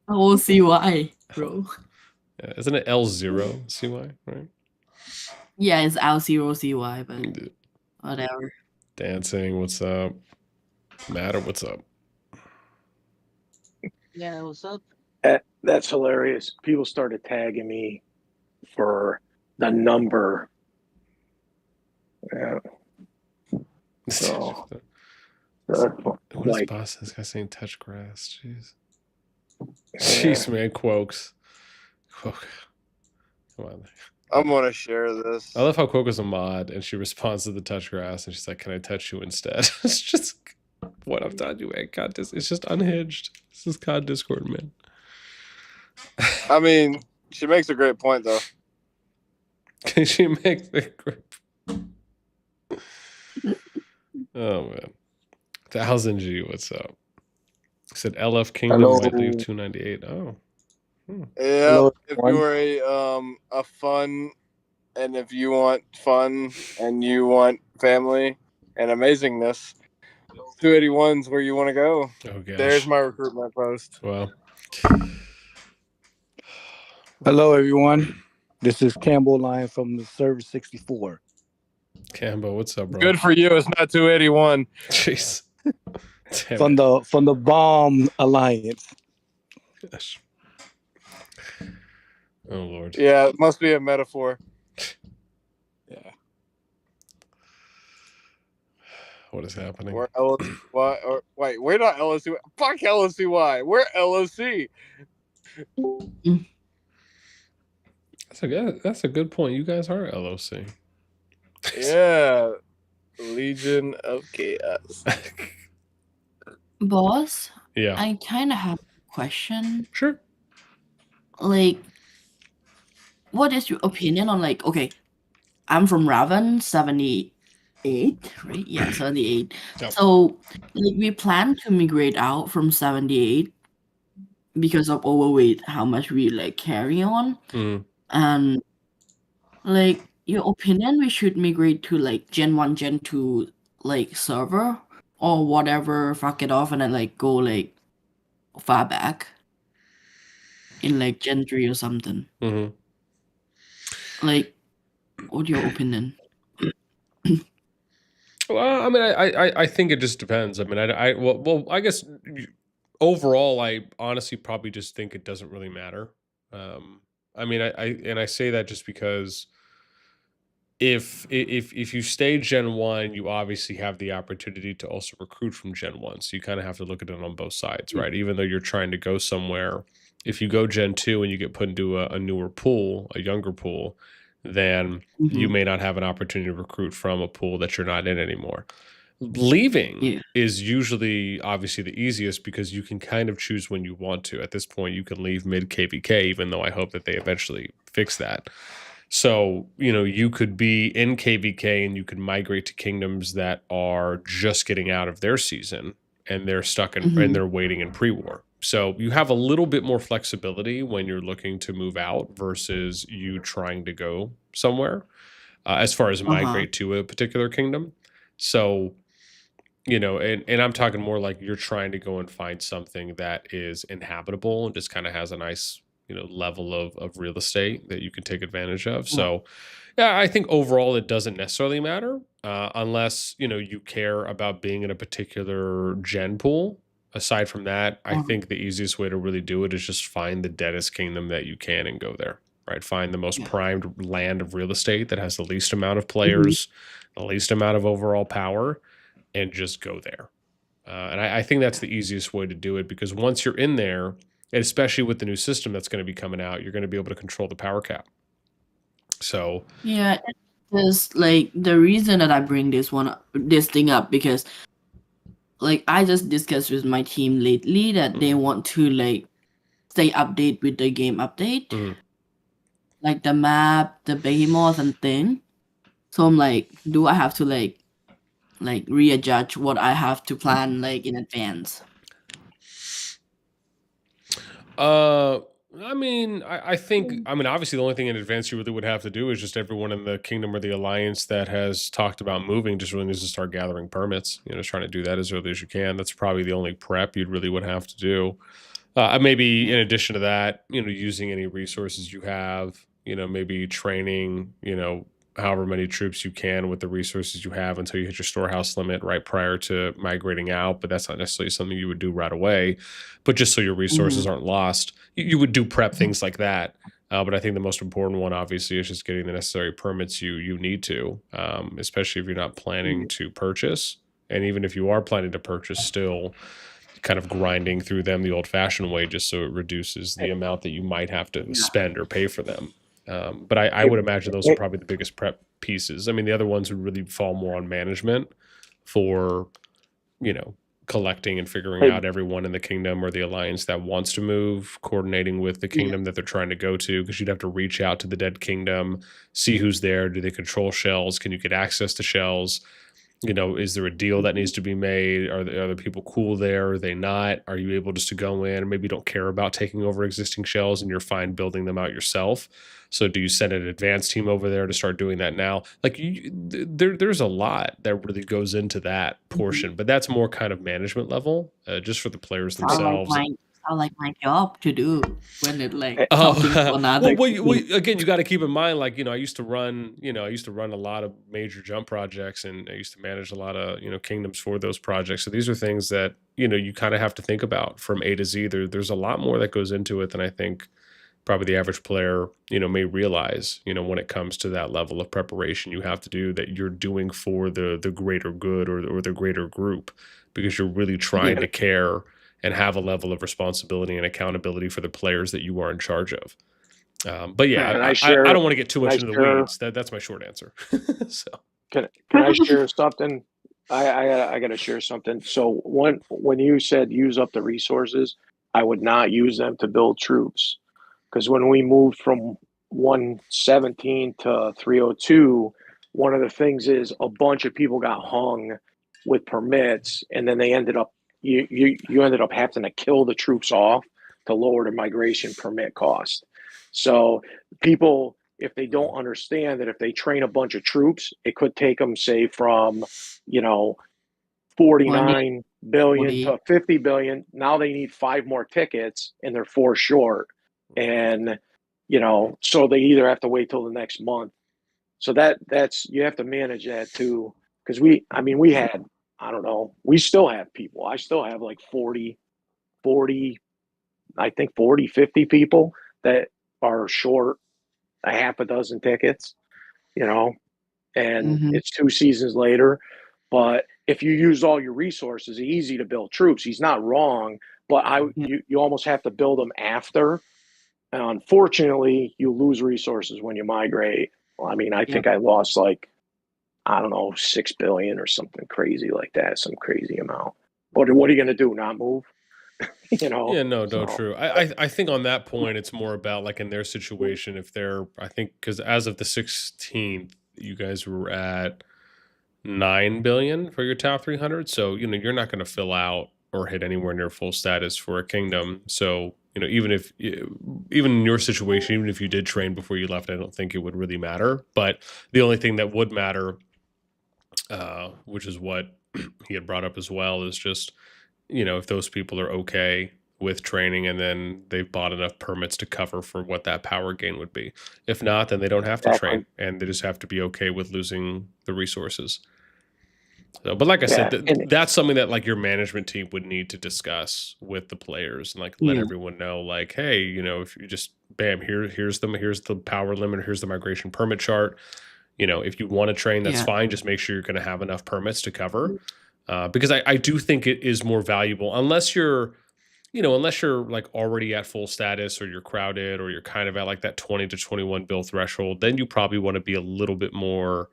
LOCY, bro. Yeah, isn't it L0 CY, right? Yeah, it's L0CY, but whatever. Dancing, what's up? Matter, what's up? Yeah, what's up? That's hilarious. People started tagging me for the number. Yeah. So, what is like, boss? This guy saying touch grass. Jeez. Jeez, man, Quokes. Quoke. Come on. I'm gonna share this. I love how Quoke is a mod and she responds to the touch grass and she's like, "Can I touch you instead?" It's just what I'm telling you, man. God, it's just unhinged. This is COD Discord, man. I mean, she makes a great point though. She makes the great. Oh man, 1000G. What's up? I said LF Kingdom might leave 298. Oh. Yeah, if you are a fun, and if you want fun and you want family and amazingness, 281's where you want to go. Oh gosh. There's my recruitment post. Wow. Hello, everyone. This is Campbell Lyon from the Service 64. Campbell, what's up, bro? Good for you. It's not 281. Jeez. From the Bomb Alliance. Gosh. Oh Lord. Yeah, it must be a metaphor. Yeah. What is happening? We're LOCY. Or, wait, we're not LOCY. Fuck LOCY. We're LOC. That's a good point. You guys are LOC. Yeah. Legion of Chaos. Boss? Yeah. I kind of have a question. Sure. Like, what is your opinion on, like, okay, I'm from Raven 78, right? Yeah, 78. Yep. So, like, we plan to migrate out from 78 because of overweight, how much we, like, carry on. And, like, your opinion, we should migrate to, like, Gen 1, Gen 2, like, server or whatever, fuck it off, and then, like, go, like, far back in, like, Gen 3 or something. Like, what's your opinion? Well, I mean, I think it just depends. I mean, I guess overall, I honestly probably just think it doesn't really matter. I mean, I say that just because if you stay Gen 1, you obviously have the opportunity to also recruit from Gen 1. So you kind of have to look at it on both sides, right? Even though you're trying to go somewhere, if you go Gen 2 and you get put into a newer pool, a younger pool, then you may not have an opportunity to recruit from a pool that you're not in anymore. Leaving is usually obviously the easiest because you can kind of choose when you want to. At this point, you can leave mid KVK, even though I hope that they eventually fix that. So, you know, you could be in KVK and you could migrate to kingdoms that are just getting out of their season and they're stuck in and they're waiting in pre-war. So you have a little bit more flexibility when you're looking to move out versus you trying to go somewhere as far as migrate to a particular kingdom. So, you know, and I'm talking more like you're trying to go and find something that is inhabitable and just kind of has a nice, you know, level of real estate that you can take advantage of. So, yeah, I think overall it doesn't necessarily matter unless, you know, you care about being in a particular gen pool. Aside from that, I think the easiest way to really do it is just find the deadest kingdom that you can and go there, right? Find the most primed land of real estate that has the least amount of players, the least amount of overall power, and just go there. And I think that's the easiest way to do it, because once you're in there, and especially with the new system that's going to be coming out, you're going to be able to control the power cap. So yeah, because like the reason that I bring this thing up, because like I just discussed with my team lately that they want to like stay update with the game update, like the map, the behemoth and thing. So I'm like, do I have to like readjust what I have to plan like in advance? I mean, I think, I mean, obviously the only thing in advance you really would have to do is just everyone in the kingdom or the alliance that has talked about moving just really needs to start gathering permits, you know, just trying to do that as early as you can. That's probably the only prep you'd really would have to do. Maybe in addition to that, you know, using any resources you have, you know, maybe training, you know, however many troops you can with the resources you have until you hit your storehouse limit right prior to migrating out. But that's not necessarily something you would do right away. But just so your resources aren't lost, you would do prep things like that. But I think the most important one, obviously, is just getting the necessary permits you need to, especially if you're not planning to purchase. And even if you are planning to purchase, still kind of grinding through them the old-fashioned way, just so it reduces the amount that you might have to spend or pay for them. But I would imagine those are probably the biggest prep pieces. I mean, the other ones would really fall more on management for, you know, collecting and figuring out everyone in the kingdom or the alliance that wants to move, coordinating with the kingdom that they're trying to go to, because you'd have to reach out to the dead kingdom, see who's there. Do they control shells? Can you get access to shells? You know, is there a deal that needs to be made? Are the people cool there? Are they not? Are you able just to go in and maybe you don't care about taking over existing shells and you're fine building them out yourself? So do you send an advanced team over there to start doing that now? Like there's a lot that really goes into that portion, but that's more kind of management level, just for the players themselves. Sound like my job to do when it like talking to another. Well, again, you got to keep in mind, like, you know, I used to run a lot of major jump projects, and I used to manage a lot of, you know, kingdoms for those projects. So these are things that, you know, you kind of have to think about from A to Z. There's a lot more that goes into it than I think probably the average player, you know, may realize, you know, when it comes to that level of preparation you have to do, that you're doing for the greater good or the greater group, because you're really trying to care and have a level of responsibility and accountability for the players that you are in charge of. But yeah, I don't want to get too much into the weeds. That's my short answer. So can I share something? I got to share something. So when you said use up the resources, I would not use them to build troops, because when we moved from 117 to 302, one of the things is a bunch of people got hung with permits, and then they ended up you ended up having to kill the troops off to lower the migration permit cost. So people, if they don't understand that if they train a bunch of troops, it could take them, say, from, you know, 49 billion to 50 billion. Now they need 5 more tickets and they're 4 short. And, you know, so they either have to wait till the next month. So that's, you have to manage that too. Because we had, I don't know, we still have people. I still have like 40, I think 40, 50 people that are short a half a dozen tickets, you know, and it's 2 seasons later. But if you use all your resources, it's easy to build troops. He's not wrong, but you almost have to build them after. And unfortunately, you lose resources when you migrate. Well, I mean, I think I lost like, I don't know, 6 billion or something crazy like that, some crazy amount. But what are you going to do? Not move? You know? Yeah, no, true. I think on that point, it's more about like in their situation, if they're, I think, because as of the 16th, you guys were at 9 billion for your top 300. So, you know, you're not going to fill out or hit anywhere near full status for a kingdom. So, you know, even in your situation, even if you did train before you left, I don't think it would really matter. But the only thing that would matter, which is what he had brought up as well, is just, you know, if those people are okay with training and then they've bought enough permits to cover for what that power gain would be. If not, then they don't have to train, and they just have to be okay with losing the resources. So, but like I said, that's something that like your management team would need to discuss with the players and like let everyone know, like, hey, you know, if you just bam, here's the power limit, here's the migration permit chart. You know, if you want to train, that's fine. Just make sure you're going to have enough permits to cover. because I do think it is more valuable unless you're, unless you're like already at full status or you're crowded or you're kind of at like that 20 to 21 bill threshold, then you probably want to be a little bit more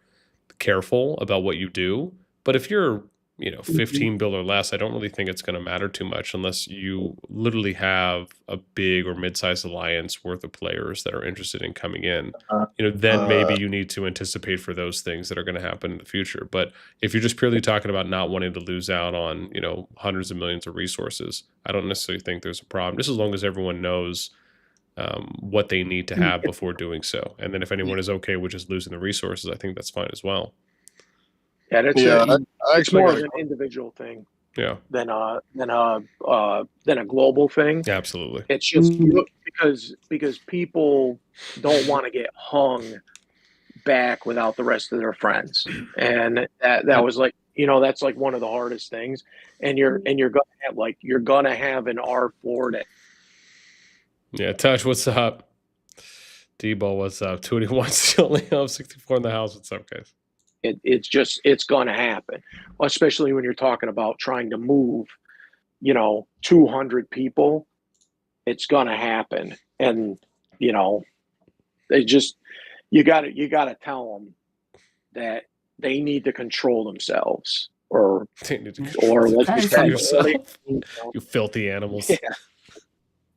careful about what you do. But if you're, 15 bill or less, I don't really think it's going to matter too much unless you literally have a big or mid-sized alliance worth of players that are interested in coming in. Then maybe you need to anticipate for those things that are going to happen in the future. But if you're just purely talking about not wanting to lose out on, hundreds of millions of resources, I don't necessarily think there's a problem, just as long as everyone knows what they need to have before doing so. And then if anyone is okay with just losing the resources, I think that's fine as well. Yeah, that's it's more of an individual thing. Yeah. Than a global thing. Absolutely. It's just because people don't want to get hung back without the rest of their friends, and that was like, that's like one of the hardest things. And you're gonna have an R4 that. Yeah, Touch, what's up? D-Ball, what's up? 21 still only 64 in the house. What's up, guys? It's going to happen, especially when you're talking about trying to move, 200 people. It's going to happen, and they just you got to tell them that they need to control themselves, or let's just say yourself. You filthy animals.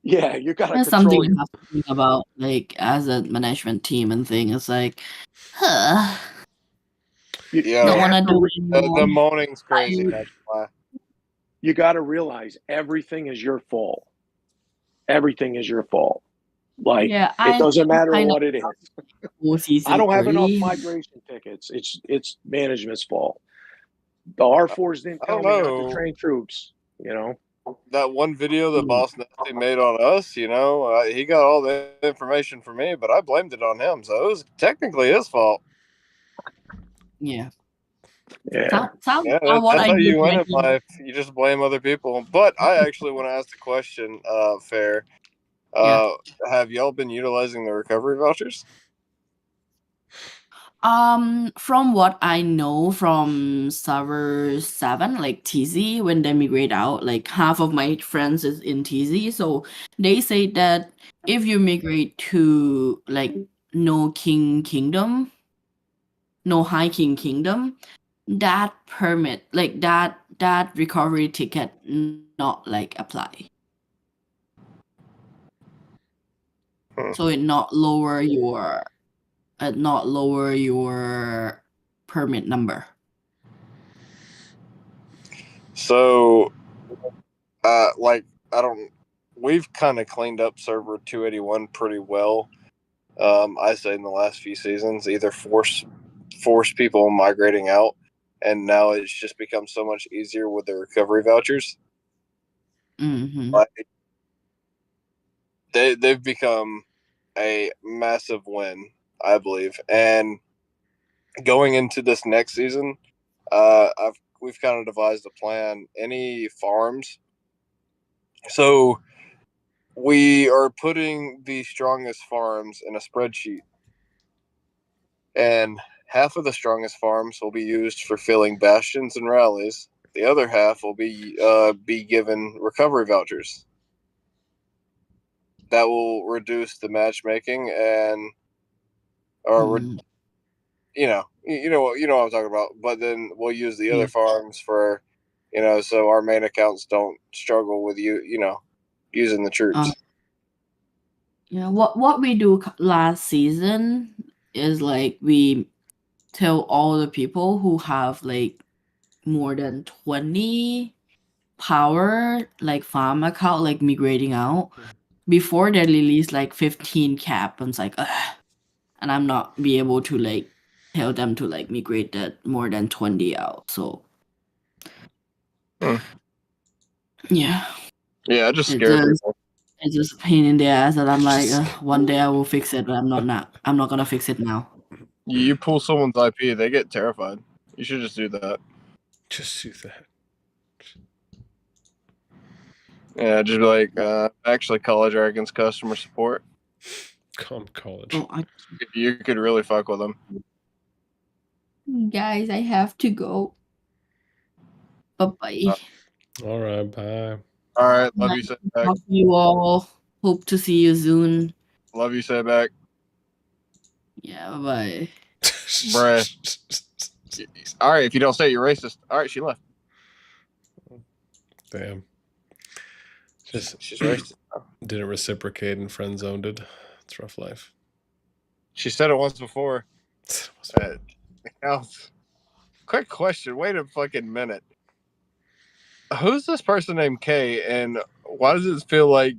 Yeah, you got to That's something you have to think about, like as a management team and thing. It's like, You don't want to do it. The moaning's crazy. That's why. You got to realize everything is your fault. Everything is your fault. Like, it doesn't matter what it is. I don't have enough migration tickets. It's management's fault. The R4s didn't tell me not to train troops. That one video that bossnasti made on us, he got all the information from me, but I blamed it on him, so it was technically his fault. Yeah. That's how you win in life. You just blame other people. But I actually want to ask the question, Fair. Have y'all been utilizing the recovery vouchers? From what I know from server 7, like TZ, when they migrate out, like half of my friends is in TZ, so they say that if you migrate to like no king kingdom, no high king kingdom, that permit, like that recovery ticket not like apply. So it not lower your permit number. So, we've kind of cleaned up server 281 pretty well. I say in the last few seasons, either force people migrating out, and now it's just become so much easier with the recovery vouchers. Mm-hmm. Like, they've become a massive win, I believe. And going into this next season, we've kind of devised a plan. Any farms, so we are putting the strongest farms in a spreadsheet, and half of the strongest farms will be used for filling bastions and rallies. The other half will be given recovery vouchers. That will reduce the matchmaking and, you know what I'm talking about. But then we'll use the other farms for, so our main accounts don't struggle with using the troops. Yeah, what we do last season is like we tell all the people who have like more than 20 power like farm account like migrating out before they release like 15 cap, and it's like and I'm not be able to like tell them to like migrate that more than 20 out. So yeah, I just scared people. It's just a pain in the ass, and I'm like, one day I will fix it, but I'm not gonna fix it now. You pull someone's IP, they get terrified. You should just do that. Just do that. Yeah, just be like, actually, CallofDragons customer support. College. You could really fuck with them. Guys, I have to go. Bye-bye. All right, bye. All right, love you, Talk Setback. to you all. Hope to see you soon. Love you, Setback. Yeah, bye-bye. Bruh. All right, if you don't say it, you're racist. All right, she left. Damn. She's racist. Didn't reciprocate and friend zoned it. It's rough life. She said it once before. Quick question. Wait a fucking minute. Who's this person named Kay, and why does it feel like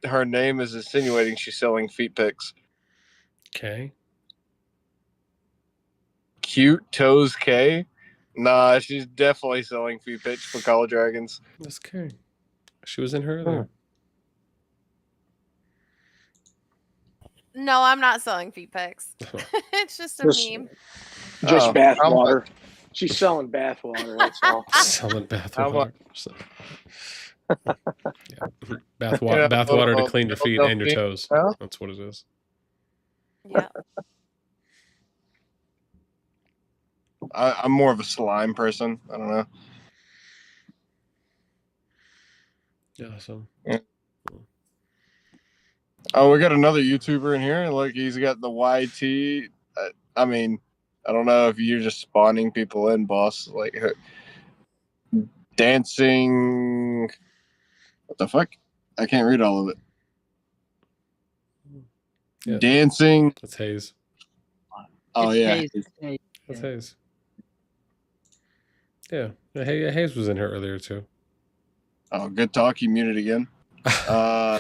her name is insinuating she's selling feet pics? Kay? Cute Toes Kay? Nah, she's definitely selling feet pics for CallofDragons. That's Kay. She was in her earlier. No, I'm not selling feet pics. It's just a meme. Just bath water. She's selling bath water. That's all. Selling bath water. Bath water to clean your feet and your toes. That's what it is. Yeah. I'm more of a slime person. I don't know. Yeah, so. Yeah. Oh, we got another YouTuber in here. Look, he's got the YT. I mean, I don't know if you're just spawning people in, boss. Like, dancing. What the fuck? I can't read all of it. Yeah. Dancing. That's Hayes. Oh, it's yeah. Hayes. That's Hayes. Yeah. Hayes was in here earlier, too. Oh, good talk. He muted again. Who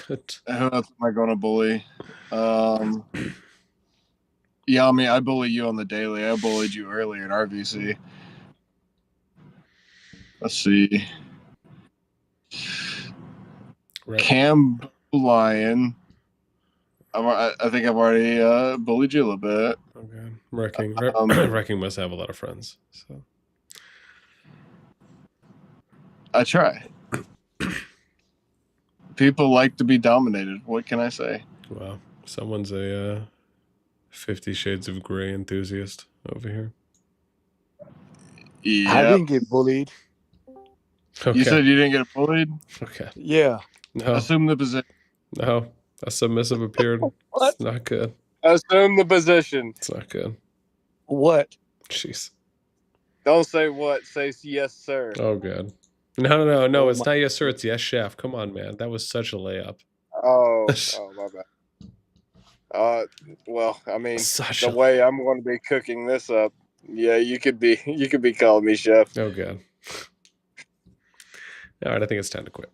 else am I going to bully? Yeah, I mean, I bully you on the daily. I bullied you earlier in RVC. Let's see. Right. Cam Lion. I think I've already bullied you a little bit. Okay. Wrecking must have a lot of friends. So I try. People like to be dominated. What can I say? Wow. Someone's a 50 Shades of Grey enthusiast over here. Yeah. I didn't get bullied. Okay. You said you didn't get bullied? Okay. Yeah. No. Assume the position. No. A submissive appeared. What? It's not good. Assume the position. It's not good. What? Jeez. Don't say what. Say yes, sir. Oh, God. No. It's not yes, sir. It's yes, chef. Come on, man. That was such a layup. Oh, my bad. Well, I mean, the way I'm going to be cooking this up, yeah, you could be calling me chef. Oh, God. All right, I think it's time to quit.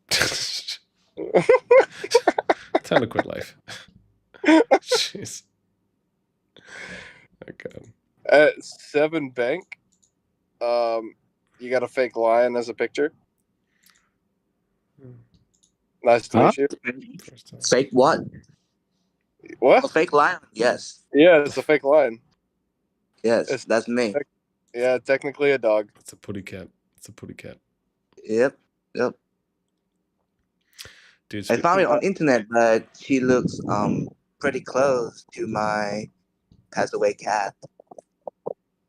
Time to quit life. Jeez. Oh, God. At 7 Bank, you got a fake lion as a picture. Nice to meet you. Fake what? What? A fake lion? Yes. Yeah, it's a fake lion. Yes, that's me. Yeah, technically a dog. It's a putty cat. Yep. Dude, I found it on internet, but she looks pretty close to my passed away cat.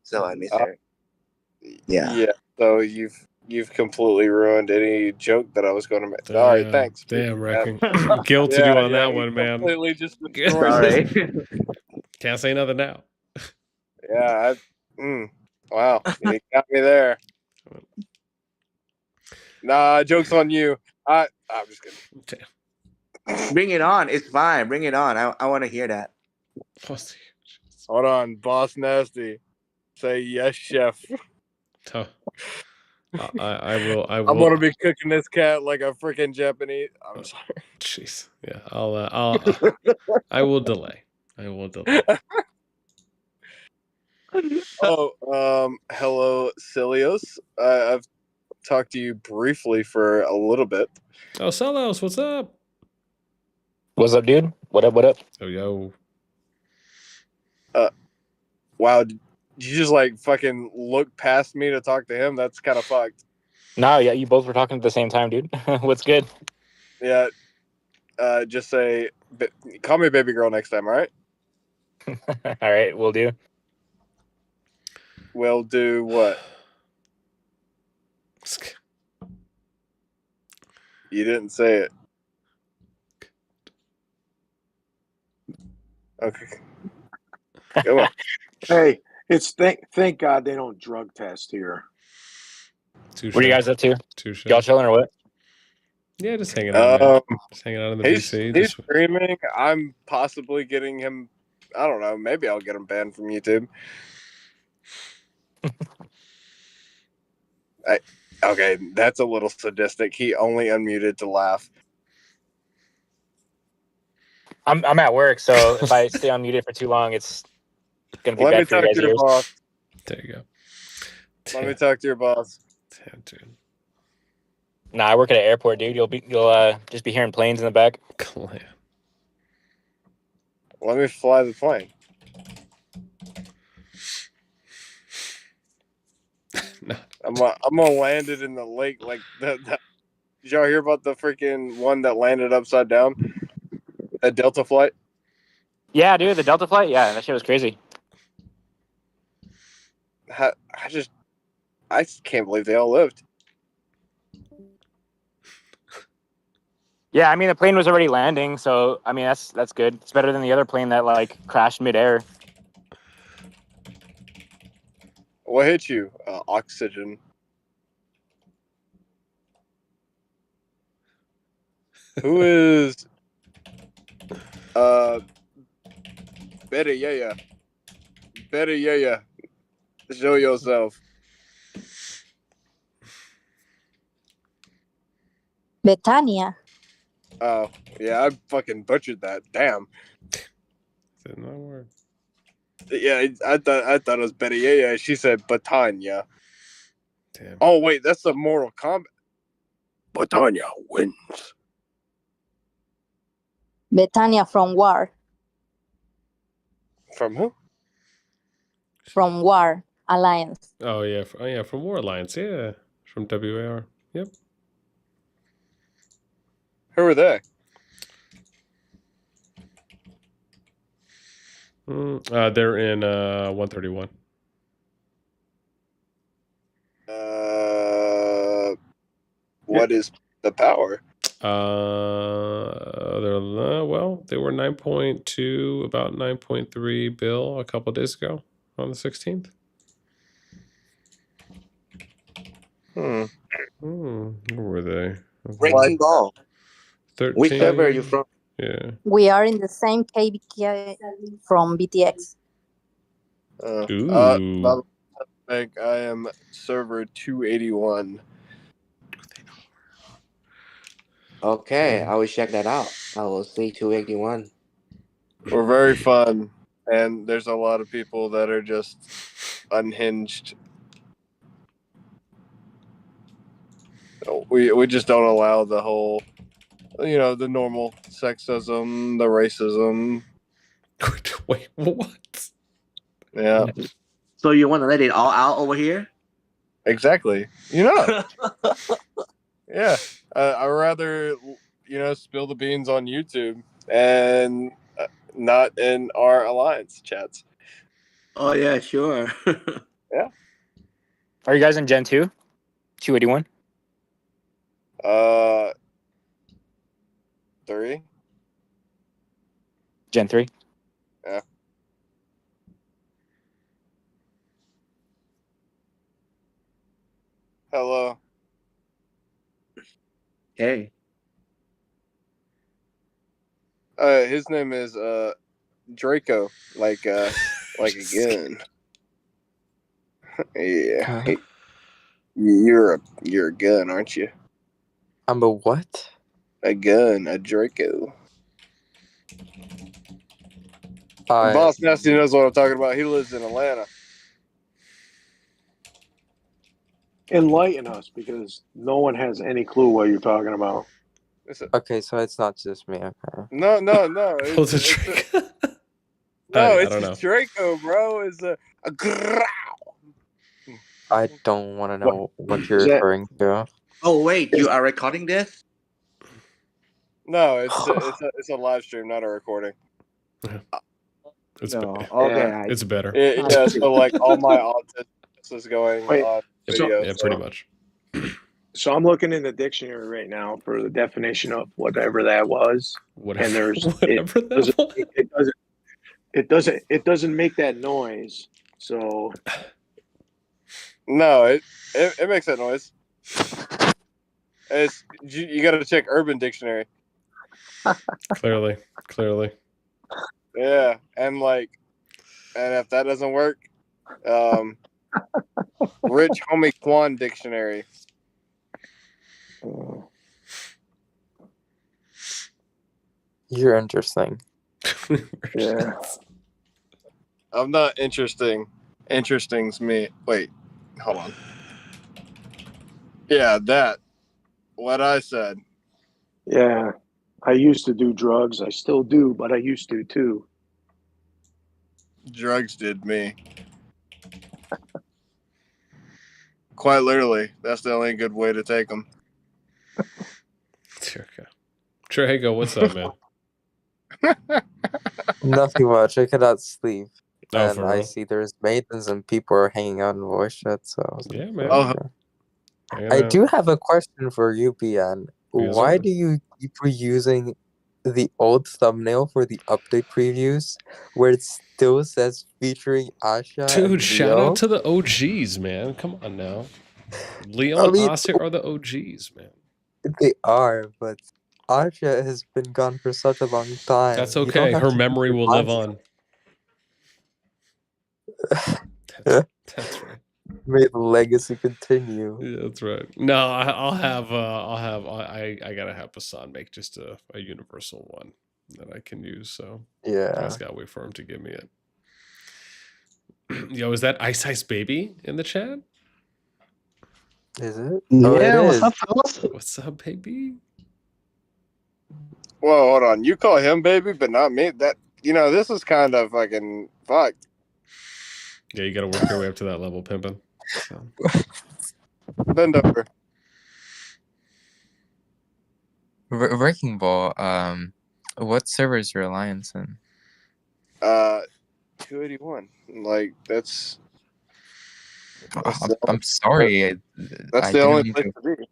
So I miss her. Yeah. Yeah. So you've completely ruined any joke that I was going to make. All right, thanks. Damn, Wrecking. Guilted you on that one, man. Completely just Sorry. Can't say nothing now. Yeah. Wow. You got me there. Nah, joke's on you. I'm just kidding. Damn. Bring it on. It's fine. Bring it on. I want to hear that. Hold on, boss nasty. Say yes, chef. Oh. I will. I'm gonna be cooking this cat like a freaking Japanese. I'm sorry. Jeez. Yeah. I will delay. Oh, hello, Cilios. I've talked to you briefly for a little bit. Oh, Celos, what's up? What's up, dude? What up? Oh, yo. Wow. Did you just like fucking look past me to talk to him? That's kind of fucked. No, yeah, you both were talking at the same time, dude. What's good? Yeah. Just say, call me baby girl next time, all right? All right, we'll do. We'll do what? You didn't say it. Okay. Come on. Hey, it's thank God they don't drug test here. What are you guys up to? Touche. Y'all chilling or what? Yeah, just hanging out, man. Just hanging out in the He's VC. streaming. I'm possibly getting him. I don't know. Maybe I'll get him banned from YouTube. Okay, that's a little sadistic. He only unmuted to laugh. I'm at work, so if I stay unmuted for too long, it's gonna be bad for you guys' to your ears. boss. There you go. Let me talk to your boss. Damn, dude. Nah, I work at an airport, dude. You'll just be hearing planes in the back. Let me fly the plane. No. I'm gonna land it in the lake like that. Did y'all hear about the freaking one that landed upside down? That Delta flight? Yeah, dude, the Delta flight. Yeah, that shit was crazy. I just can't believe they all lived. Yeah, I mean the plane was already landing, so I mean that's good. It's better than the other plane that like crashed midair. What hit you? Oxygen. Who is Better yeah. Better yeah. Show yourself. Betania. Oh, yeah, I fucking butchered that. Damn. Did not work. Yeah, I thought it was Betty yeah. She said Batania. Damn. Oh wait, that's the Mortal Kombat. Batania wins. Betania from War. From who? From War Alliance. Oh yeah, from War Alliance. Yeah, from WAR. Yep. Who are they? They're in 131. What is the power? They were 9.2, about 9.3 bill a couple days ago on the 16th. Where were they? Breaking Ball. 13. Which server are you from? Yeah. We are in the same KBK from BTX. Ooh. I am server 281. Okay, I will check that out. I will see 281. We're very fun, and there's a lot of people that are just unhinged. We just don't allow the whole, the normal sexism, the racism. Wait, what? Yeah. So you want to let it all out over here? Exactly. Yeah. I'd rather, spill the beans on YouTube and not in our alliance chats. Oh yeah, sure. Yeah. Are you guys in Gen 2? 281? 3. Gen 3? Yeah. Hello. Hey. His name is Draco, like a gun. Yeah. Huh? You're a gun, aren't you? I'm a what? A gun, a Draco. Boss Nasty knows what I'm talking about. He lives in Atlanta. Enlighten us, because no one has any clue what you're talking about. Okay, so it's not just me. Okay. No. What's a Draco? It's don't a know. Draco, bro. It's a growl. I don't want to know what you're referring to. Oh wait, you are recording this? No, it's a live stream, not a recording. It's it's better. Yeah, so like all my autism is going on video. Yeah, pretty much. So I'm looking in the dictionary right now for the definition of whatever that was. Whatever, and there's whatever that was. It doesn't make that noise. So No, it makes that noise. You got to check Urban Dictionary. Clearly. Yeah, and if that doesn't work, Rich Homie Quan Dictionary. You're interesting. Yeah. I'm not interesting. Interesting's me. Wait, hold on. Yeah, that. What I said. Yeah. I used to do drugs. I still do, but I used to too. Drugs did me. Quite literally. That's the only good way to take them. Trego, what's up, man? Nothing much. I cannot sleep. Oh, And for I real? see there's maidens and people are hanging out in voice chat. So I was like, Yeah, man. whatever. I do have a question for you, PN. Yes, Why sir. do you keep reusing the old thumbnail for the update previews where it still says featuring Asha Dude, and shout Leo? out to the OGs, man. Come on now. Leo and Asir are the OGs, man. They are, but Asha has been gone for such a long time. That's You don't okay. have Her to memory will live on. That's right. May the legacy continue. Yeah, that's right. No, I gotta have Hassan make just a universal one that I can use. So Yeah. I just gotta wait for him to give me it. Yo, is that Ice Baby in the chat? Is it? Yeah, what's up, fellas? What's up, baby? Whoa, hold on. You call him baby, but not me? This is kind of fucking fucked. Yeah, you gotta work your way up to that level, pimpin'. So. Bend over. Wrecking Ball, what server is your alliance in? 281. That's I'm sorry. That's the only place to be.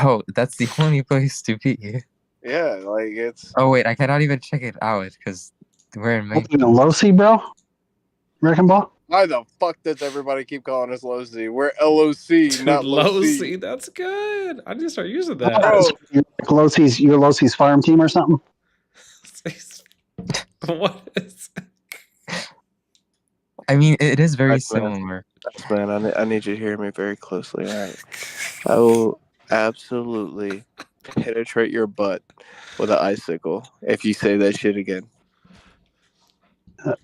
Oh, that's the only place to be. Yeah, it's. Oh wait, I cannot even check it out because we're in Maine. Low C, bro? Wrecking Ball? Why the fuck does everybody keep calling us Low C? We're LOC, not Low C. That's good. I need to start using that. Low C's, your Low C's farm team or something? What is I mean, it is very similar. Man, I need you to hear me very closely. All right? I will absolutely penetrate your butt with an icicle if you say that shit again.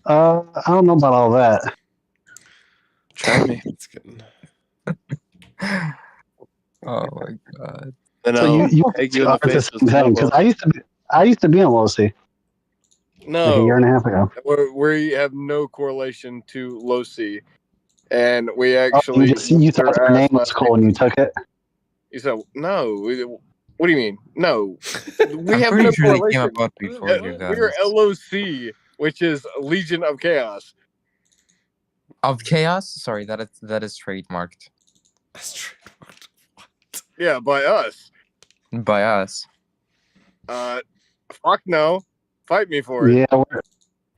I don't know about all that. Try me. It's getting... Oh my god. And So you egg you in the face the same thing, because I used to be on Low C. No. Like a year and a half ago. We have no correlation to Low C. And we actually. You thought their name was cool and you took it? You said, no. What do you mean? No. We have pretty no sure they correlation. came about before you guys. We're LOC, which is Legion of Chaos. Of Chaos? Sorry, that is trademarked. That's trademarked. What? Yeah, by us. By us. Fuck no. Fight me for it. Yeah, we're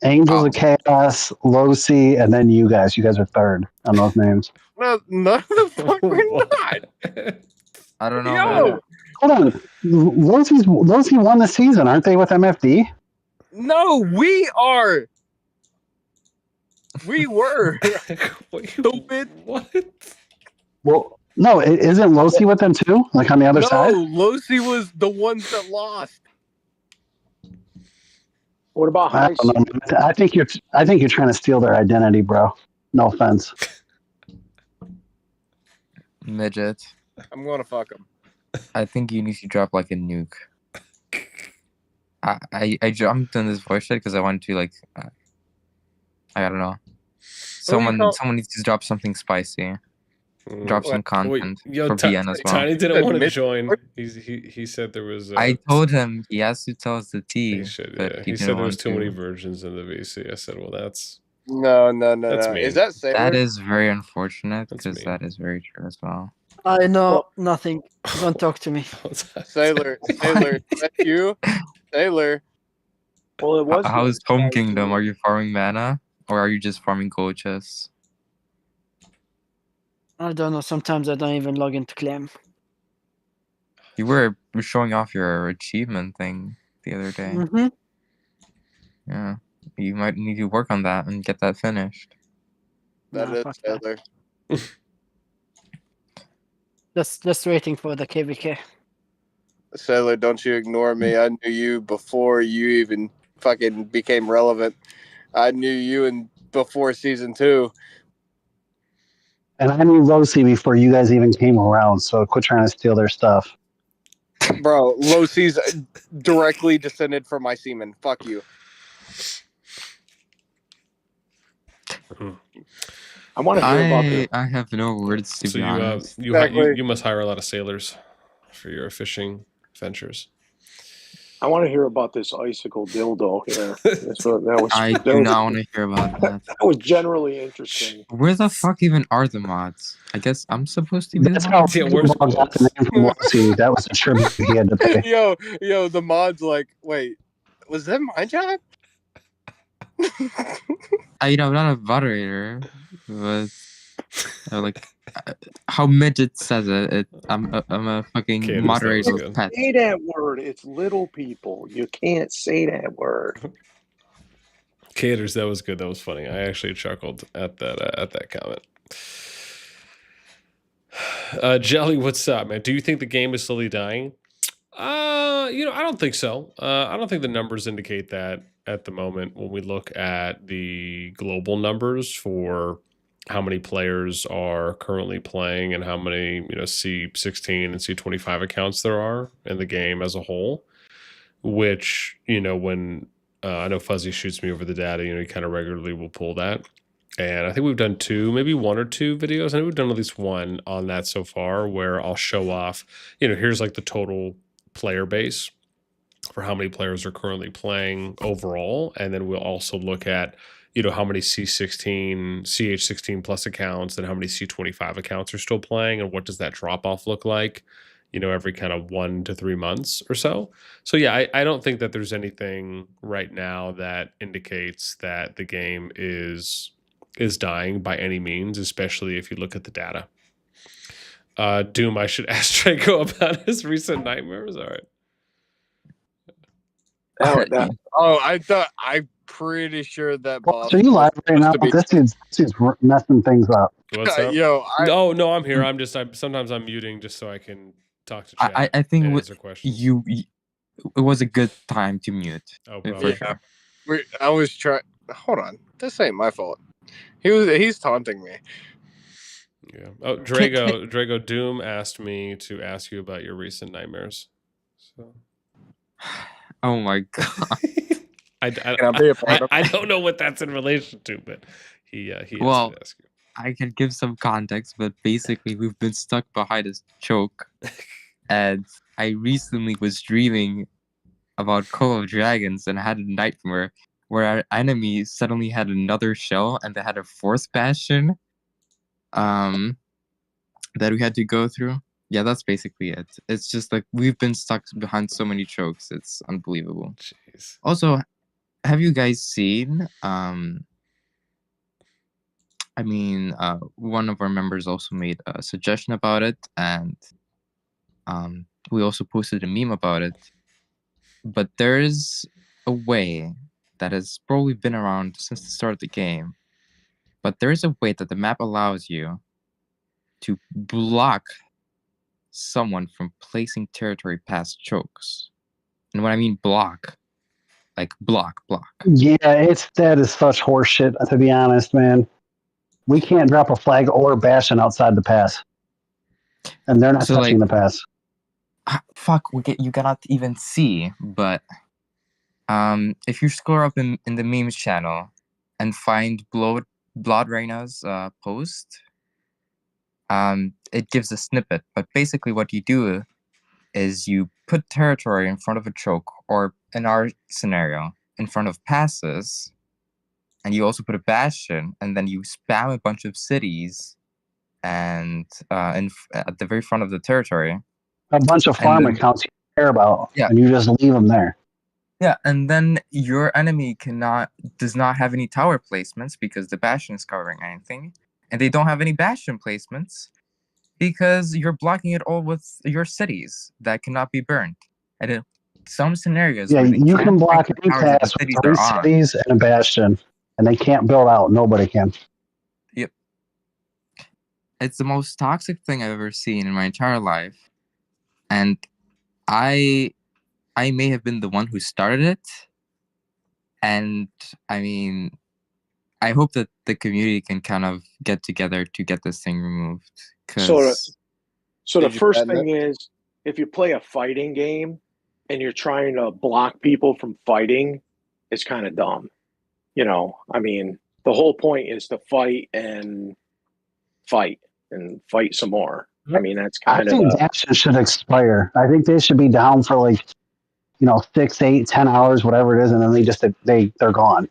Angels of Chaos, Low C, and then you guys. You guys are third on those names. No, none of the fuck we're not. I don't know. Yo! Hold on. Low C won the season, aren't they, with MFD? No, we are. We were. Stupid. What? Well, no, isn't Low C with them too? Like on the other side? No, Low C was the ones that lost. What about I High don't know. I think you're trying to steal their identity, bro. No offense. Midget. I'm gonna fuck him. I think you need to drop like a nuke. I jumped in this voice chat because I wanted to I don't know. Someone needs to drop something spicy. Drop some content for BN as well. Tiny didn't want to join. He said there was. I told him he has to tell us the T. He should. Yeah. He said there was too many versions in the VC. I said, well, that's. No. That's mean. mean. Is that safe? That is very unfortunate because that is very true as well. I know nothing. Don't talk to me. Sailor, is that you? Sailor. Well, it was. How's Home Kingdom? Are you farming mana, or are you just farming gold chests? I don't know. Sometimes I don't even log into Claim. You were showing off your achievement thing the other day. Mm-hmm. Yeah, you might need to work on that and get that finished. That is Sailor. Just waiting for the KVK. Sailor, don't you ignore me. I knew you before you even fucking became relevant. I knew you before season 2. And I knew Rosie before you guys even came around, so quit trying to steal their stuff. Bro, Losie's directly descended from my semen. Fuck you. I want to hear about this. I have no words to be honest. You must hire a lot of sailors for your fishing ventures. I want to hear about this icicle dildo here. I do not want to hear about that. That was generally interesting. Where the fuck even are the mods? I guess I'm supposed to be That's the how mod? Wrecking Ball got the name from Rosie. That was the tribute he had to pay. Yo, the mod's like, wait, was that my job? I'm not a moderator, but like how Midget says it, I'm a fucking moderator of pets. Say that word. It's little people. You can't say that word. Caters, that was good. That was funny. I actually chuckled at that comment. Jelly, what's up, man? Do you think the game is slowly dying? I don't think so. I don't think the numbers indicate that at the moment when we look at the global numbers for how many players are currently playing and how many, C16 and C25 accounts there are in the game as a whole, which, when I know Fuzzy shoots me over the data, he kind of regularly will pull that. And I think we've done maybe one or two videos. I think we've done at least one on that so far where I'll show off, here's like the total player base for how many players are currently playing overall. And then we'll also look at, how many C16, CH16 plus accounts and how many C25 accounts are still playing and what does that drop off look like, every kind of 1 to 3 months or so. So yeah, I don't think that there's anything right now that indicates that the game is dying by any means, especially if you look at the data. Doom, I should ask Draco about his recent nightmares. All right. I'm pretty sure that boss. So you live right now? This dude's messing things up. What's up? No, I'm here. Sometimes I'm muting just so I can talk to chat. I think and with answer questions. it was a good time to mute. Oh, for sure. I was trying. Hold on, this ain't my fault. He's taunting me. Yeah. Oh, Drago Doom asked me to ask you about your recent nightmares. So. Oh my god. I don't know what that's in relation to, but he asked me to ask you. I can give some context, but basically we've been stuck behind this choke, and I recently was dreaming about CallofDragons and had a nightmare where our enemy suddenly had another shell and they had a fourth bastion that we had to go through. Yeah, that's basically it. It's just like we've been stuck behind so many chokes. It's unbelievable. Jeez. Also, have you guys seen one of our members also made a suggestion about it, and we also posted a meme about it. But there's a way that has probably been around since the start of the game. But there is a way that the map allows you to block someone from placing territory past chokes. And when I mean block, like block. Yeah, that is such horseshit, to be honest, man. We can't drop a flag or a bastion outside the pass. And they're not touching the pass. Fuck, you cannot even see, but if you scroll up in the memes channel and find Blood Reina's post, it gives a snippet. But basically what you do is you put territory in front of a choke, or in our scenario, in front of passes, and you also put a bastion, and then you spam a bunch of cities, and at the very front of the territory. A bunch of farm accounts you care about, and you just leave them there. Yeah, and then your enemy does not have any tower placements because the bastion is covering anything, and they don't have any bastion placements because you're blocking it all with your cities that cannot be burned. And in some scenarios, Yeah, where they you can't can block take the any towers that the pass with cities 3 are on. cities and a bastion, and they can't build out. Nobody can. Yep. It's the most toxic thing I've ever seen in my entire life, and I may have been the one who started it. And I mean, I hope that the community can kind of get together to get this thing removed. So the first thing is, if you play a fighting game and you're trying to block people from fighting, it's kind of dumb. You know, I mean, the whole point is to fight and fight some more. I mean, that's kind I think bastions should expire. I think they should be down for like, 6, 8, 10 hours, whatever it is, and then they're gone.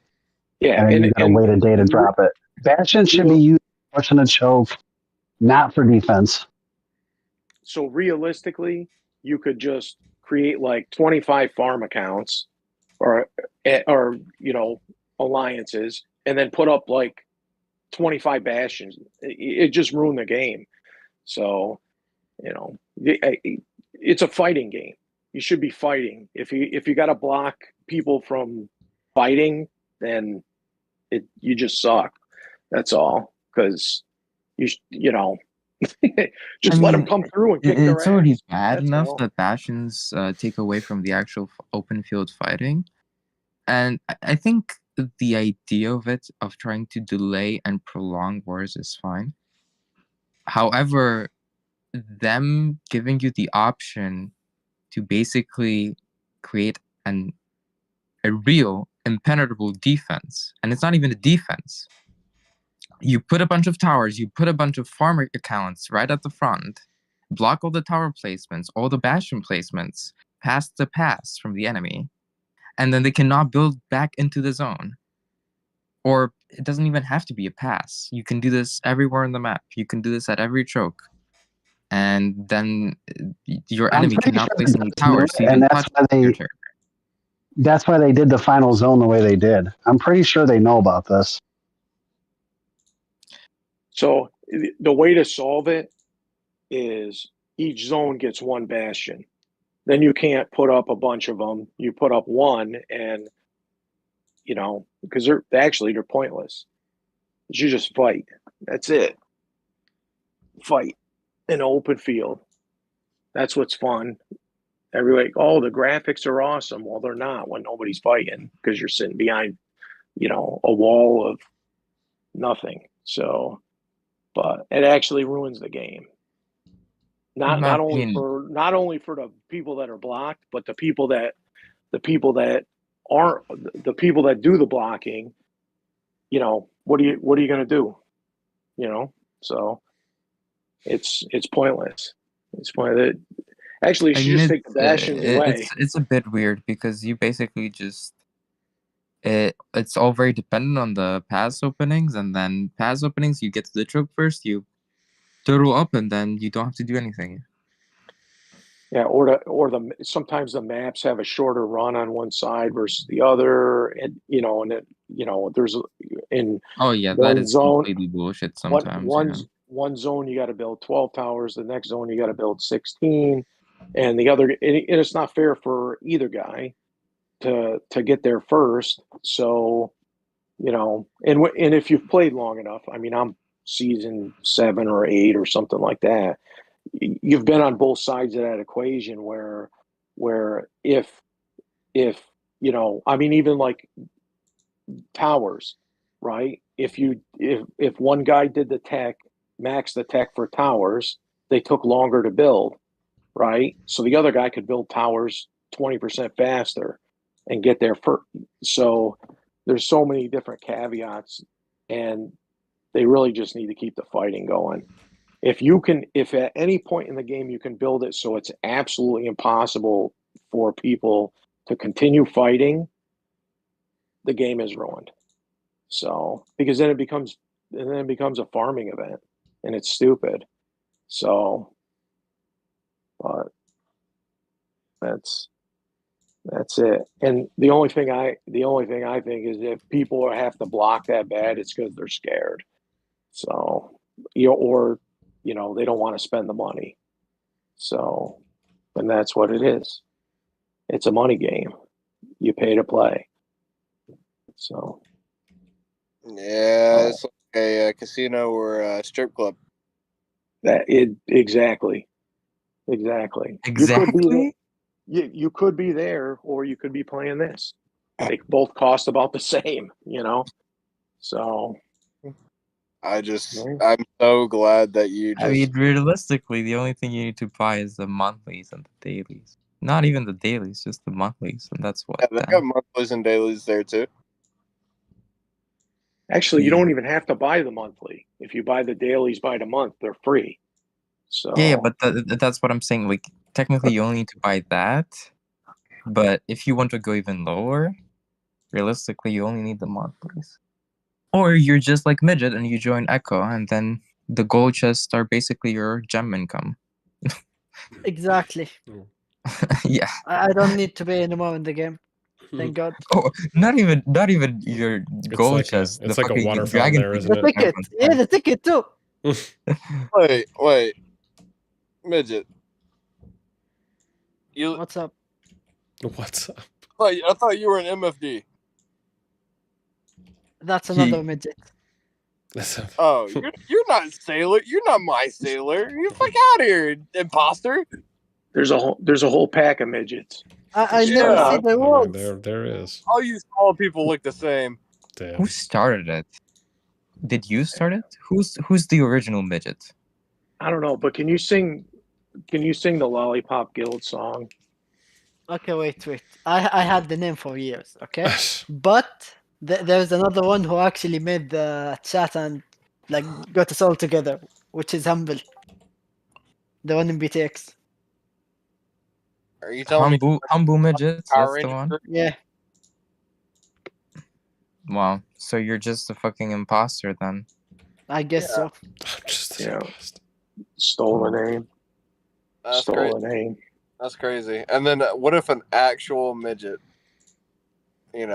Yeah, and then you gotta wait a day to drop it. Bastion should be used for pushing a choke, not for defense. So realistically, you could just create like 25 farm accounts or alliances, and then put up like 25 bastions. It just ruined the game. So, it's a fighting game. You should be fighting. If you got to block people from fighting, then you just suck. That's all. Because just let them come through and kick their ass. It's already bad That's enough all. that bastions take away from the actual open field fighting, and I think the idea of it, of trying to delay and prolong wars, is fine. However, them giving you the option to basically create a real impenetrable defense, and it's not even a defense. You put a bunch of towers, you put a bunch of farmer accounts right at the front, block all the tower placements, all the bastion placements, past the pass from the enemy, and then they cannot build back into the zone. Or it doesn't even have to be a pass. You can do this everywhere in the map. You can do this at every choke. And then your enemy cannot place any towers to even touch your territory. That's why they did the final zone the way they did. I'm pretty sure they know about this. So the way to solve it is each zone gets one bastion. Then you can't put up a bunch of them. You put up one, and because they're pointless. You just fight. That's it. Fight in an open field. That's what's fun. Everybody, the graphics are awesome. Well, they're not when nobody's fighting, because you're sitting behind, a wall of nothing. So, but it actually ruins the game. Not only for the people that are blocked, but the people that aren't, the people that do the blocking. What are you going to do? So it's pointless. It's pointless. Actually, you should just take the bastions away. It's a bit weird because you basically just it's all very dependent on the pass openings, and then pass openings, you get to the choke first, you total up, and then you don't have to do anything. Yeah, sometimes the maps have a shorter run on one side versus the other, and there's in that is completely bullshit sometimes. One zone you got to build 12 towers, the next zone you got to build 16, and the other, and it's not fair for either guy to get there first. So, and if you've played long enough, I mean, I'm season 7 or 8 or something like that. You've been on both sides of that equation where if I mean, even like towers, right? If one guy did the tech, max the tech for towers, they took longer to build, right? So the other guy could build towers 20% faster and get there first. So there's so many different caveats, and they really just need to keep the fighting going. If at any point in the game you can build it so it's absolutely impossible for people to continue fighting, the game is ruined. So, because then it becomes a farming event. and it's stupid. So, but that's it. And the only thing I think is if people have to block that bad, it's because they're scared. So, or they don't want to spend the money. So, and that's what it is. It's a money game. You pay to play. So, yeah, it's like a casino or a strip club. Exactly. Exactly. You could be there, or you could be playing this. They both cost about the same, So, I'm so glad that you just. I mean, realistically, the only thing you need to buy is the monthlies and the dailies. Not even the dailies, just the monthlies, and that's what. Yeah, they got monthlies and dailies there too. Actually, you don't even have to buy the monthly. If you buy the dailies by the month, they're free. So Yeah, but that's what I'm saying. Like, technically, you only need to buy that. But if you want to go even lower, realistically, you only need the monthlies. Or you're just like Midget and you join Echo, and then the gold chests are basically your gem income. Exactly. Yeah. I don't need to pay anymore in the game. Thank God. Oh, not even your gold chest. It's like a water fountain there, isn't The it? ticket. Yeah, the ticket too. Wait, Midget. What's up? What's up? I thought you were an MFD. That's another midget. Oh, you're not sailor. You're not my sailor. You fuck out of here, imposter. there's a whole pack of midgets. I never see the rules. There is. All you small people look the same. Damn. Who started it? Did you start it? Who's the original midget? I don't know, but can you sing the Lollipop Guild song? Okay, wait. I had the name for years, okay? But there's another one who actually made the chat and like got us all together, which is Humble. The one in BTX. Are you telling me Humble midget? That's the one? Yeah. Wow. So you're just a fucking imposter then. I guess so. Stole a name. That's Stole crazy. a name. That's crazy. And then what if an actual midget, his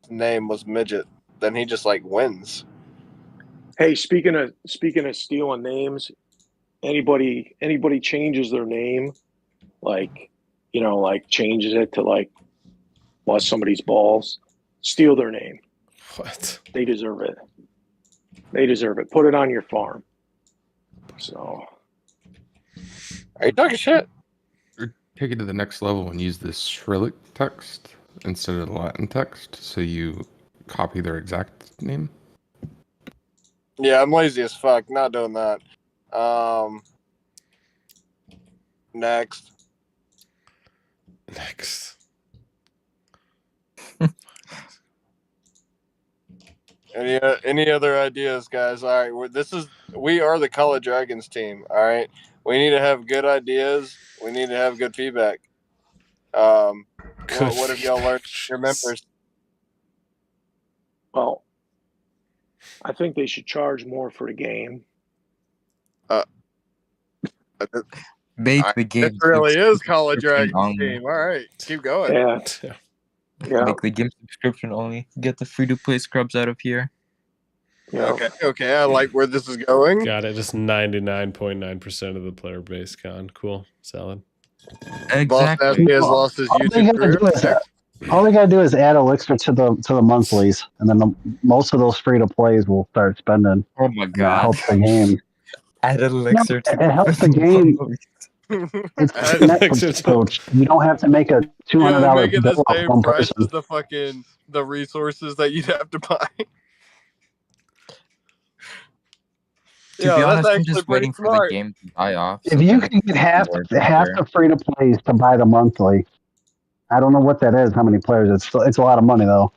name was Midget, then he just like wins. Hey, speaking of stealing names, anybody changes their name, like changes it to like bust somebody's balls, steal their name. What? They deserve it. They deserve it. Put it on your farm. So, are you talking shit? Or take it to the next level and use the Cyrillic text instead of the Latin text, so you copy their exact name. Yeah, I'm lazy as fuck. Not doing that. Next. Any other ideas, guys? All right, we are the CallofDragons team. All right, we need to have good ideas. We need to have good feedback. What have y'all learned from your members? Well, I think they should charge more for the game. Make the game. This really is CallofDragons team. All right, keep going. Yeah. Make the game subscription only. Get the free-to-play scrubs out of here. Okay. I like where this is going. Got it. Just 99.9% of the player base con. Cool. Solid. Exactly. He has lost his YouTube career. All they gotta do is add Elixir to the monthlies, and then most of those free to plays will start spending. Oh my god! That helps the game. Add Elixir to it helps the game. It's Netflix, coach. You don't have to make a $200 make it bill the off same one price person. as the resources that you'd have to buy. To be honest, I'm just waiting for the game to die off. If you can get half the free to plays to buy the monthly, I don't know what that is. How many players? It's a lot of money though.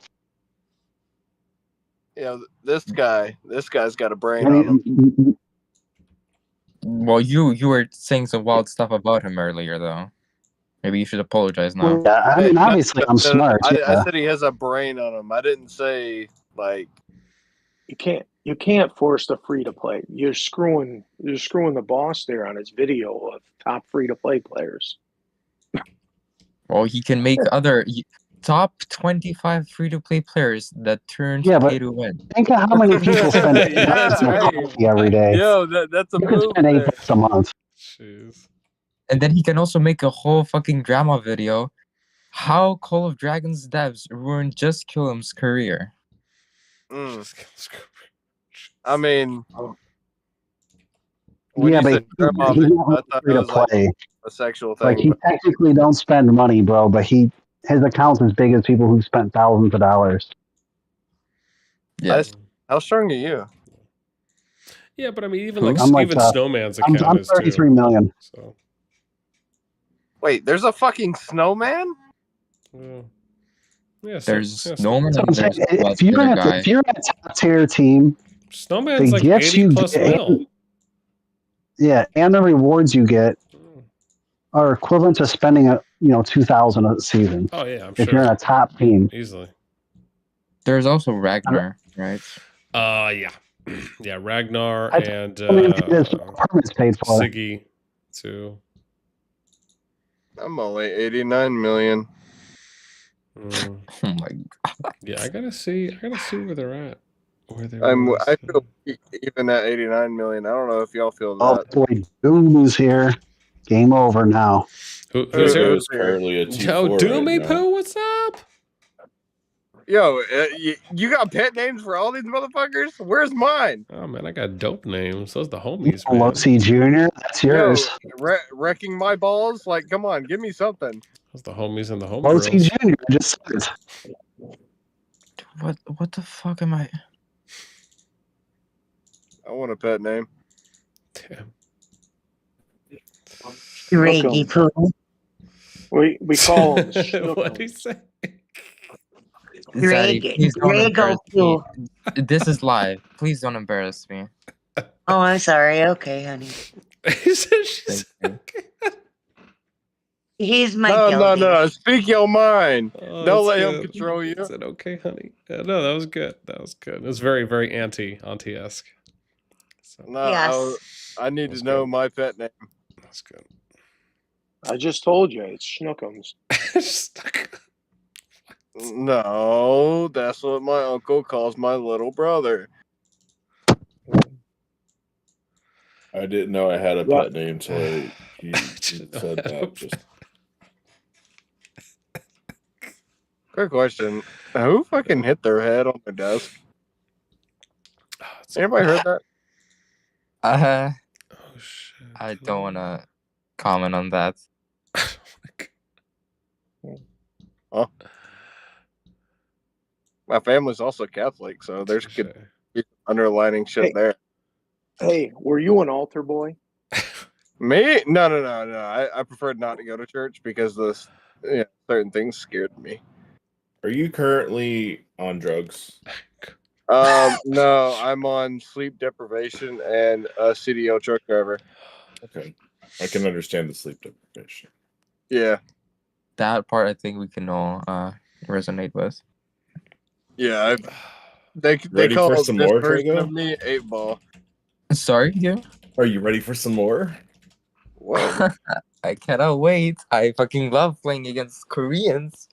Yeah, this guy's got a brain on him. Well, you were saying some wild stuff about him earlier, though. Maybe you should apologize now. Yeah, I mean, obviously, I'm smart. I said he has a brain on him. I didn't say like you can't. You can't force the free to play. You're screwing the boss there on his video of top free to play players. Well, he can make other top 25 free to play players that turn pay to win. Think of how many people spend Hey, every day. yo, that's a You can move spend there. $8 a month. Jeez. And then he can also make a whole fucking drama video. How Call of Dragons devs ruined Just Kill Him's career. I mean, Yeah, but he's not really free to play. A sexual Like, thing. he technically don't spend money, bro, but his account's as big as people who spent thousands of dollars. Yeah. How strong are you? Yeah, but I mean, even I'm like Snowman's account I'm is 33 too. million. So. Wait, there's a fucking snowman? Yeah, there's Snowman So and I'm saying, there's if you're in guy. a top tier team, Snowman's the like gifts 80 you plus get, mil. Yeah, and the rewards you get are equivalent to spending $2,000 a season. Oh yeah, I'm if sure. you're in a top team. Easily. There's also Ragnar, right? Yeah. Yeah, Ragnar and permits paid for. Siggy too. I'm only 89 million. Oh my god. Yeah, I gotta see where they're at. I feel even at 89 million. I don't know if y'all feel Oh that. boy, Doom is here. Game over now. Who's here? Currently a Yo, T4 Doomy right now. Poo, what's up? Yo, you got pet names for all these motherfuckers? Where's mine? Oh man, I got dope names. Those the homies, man. Losi Jr., that's yours. Yo, wrecking my balls? Like, come on, give me something. Those the homies and the Losi homegirls. Jr. just said it. What the fuck am I? I want a pet name. Damn. Reggie Poo. We call him What'd he say? Rego Poo. This is live. Please don't embarrass me. Oh, I'm sorry. Okay, honey. He's my No. Speak your mind. Oh, Don't let that's him good. control you. I said, okay, honey. No, that was good. That was good. It was very, very auntie-esque. So, No, Yes. I need to know my pet name. That's good. I just told you, it's Schnookums. No, that's what my uncle calls my little brother. I didn't know I had a pet name, so he said that. Just Quick question: who fucking hit their head on the desk? Anybody heard that? I don't want to comment on that. Huh? My family's also Catholic, so there's good underlining shit there. Hey, were you an altar boy? Me? No. I preferred not to go to church because certain things scared me. Are you currently on drugs? No, I'm on sleep deprivation and a CDL truck driver. Okay, I can understand the sleep deprivation. Yeah. That part I think we can all resonate with. Yeah, they Ready call for some this more, version Drago? of me 8-ball. Sorry, you? Are you ready for some more? Whoa. I cannot wait. I fucking love playing against Koreans.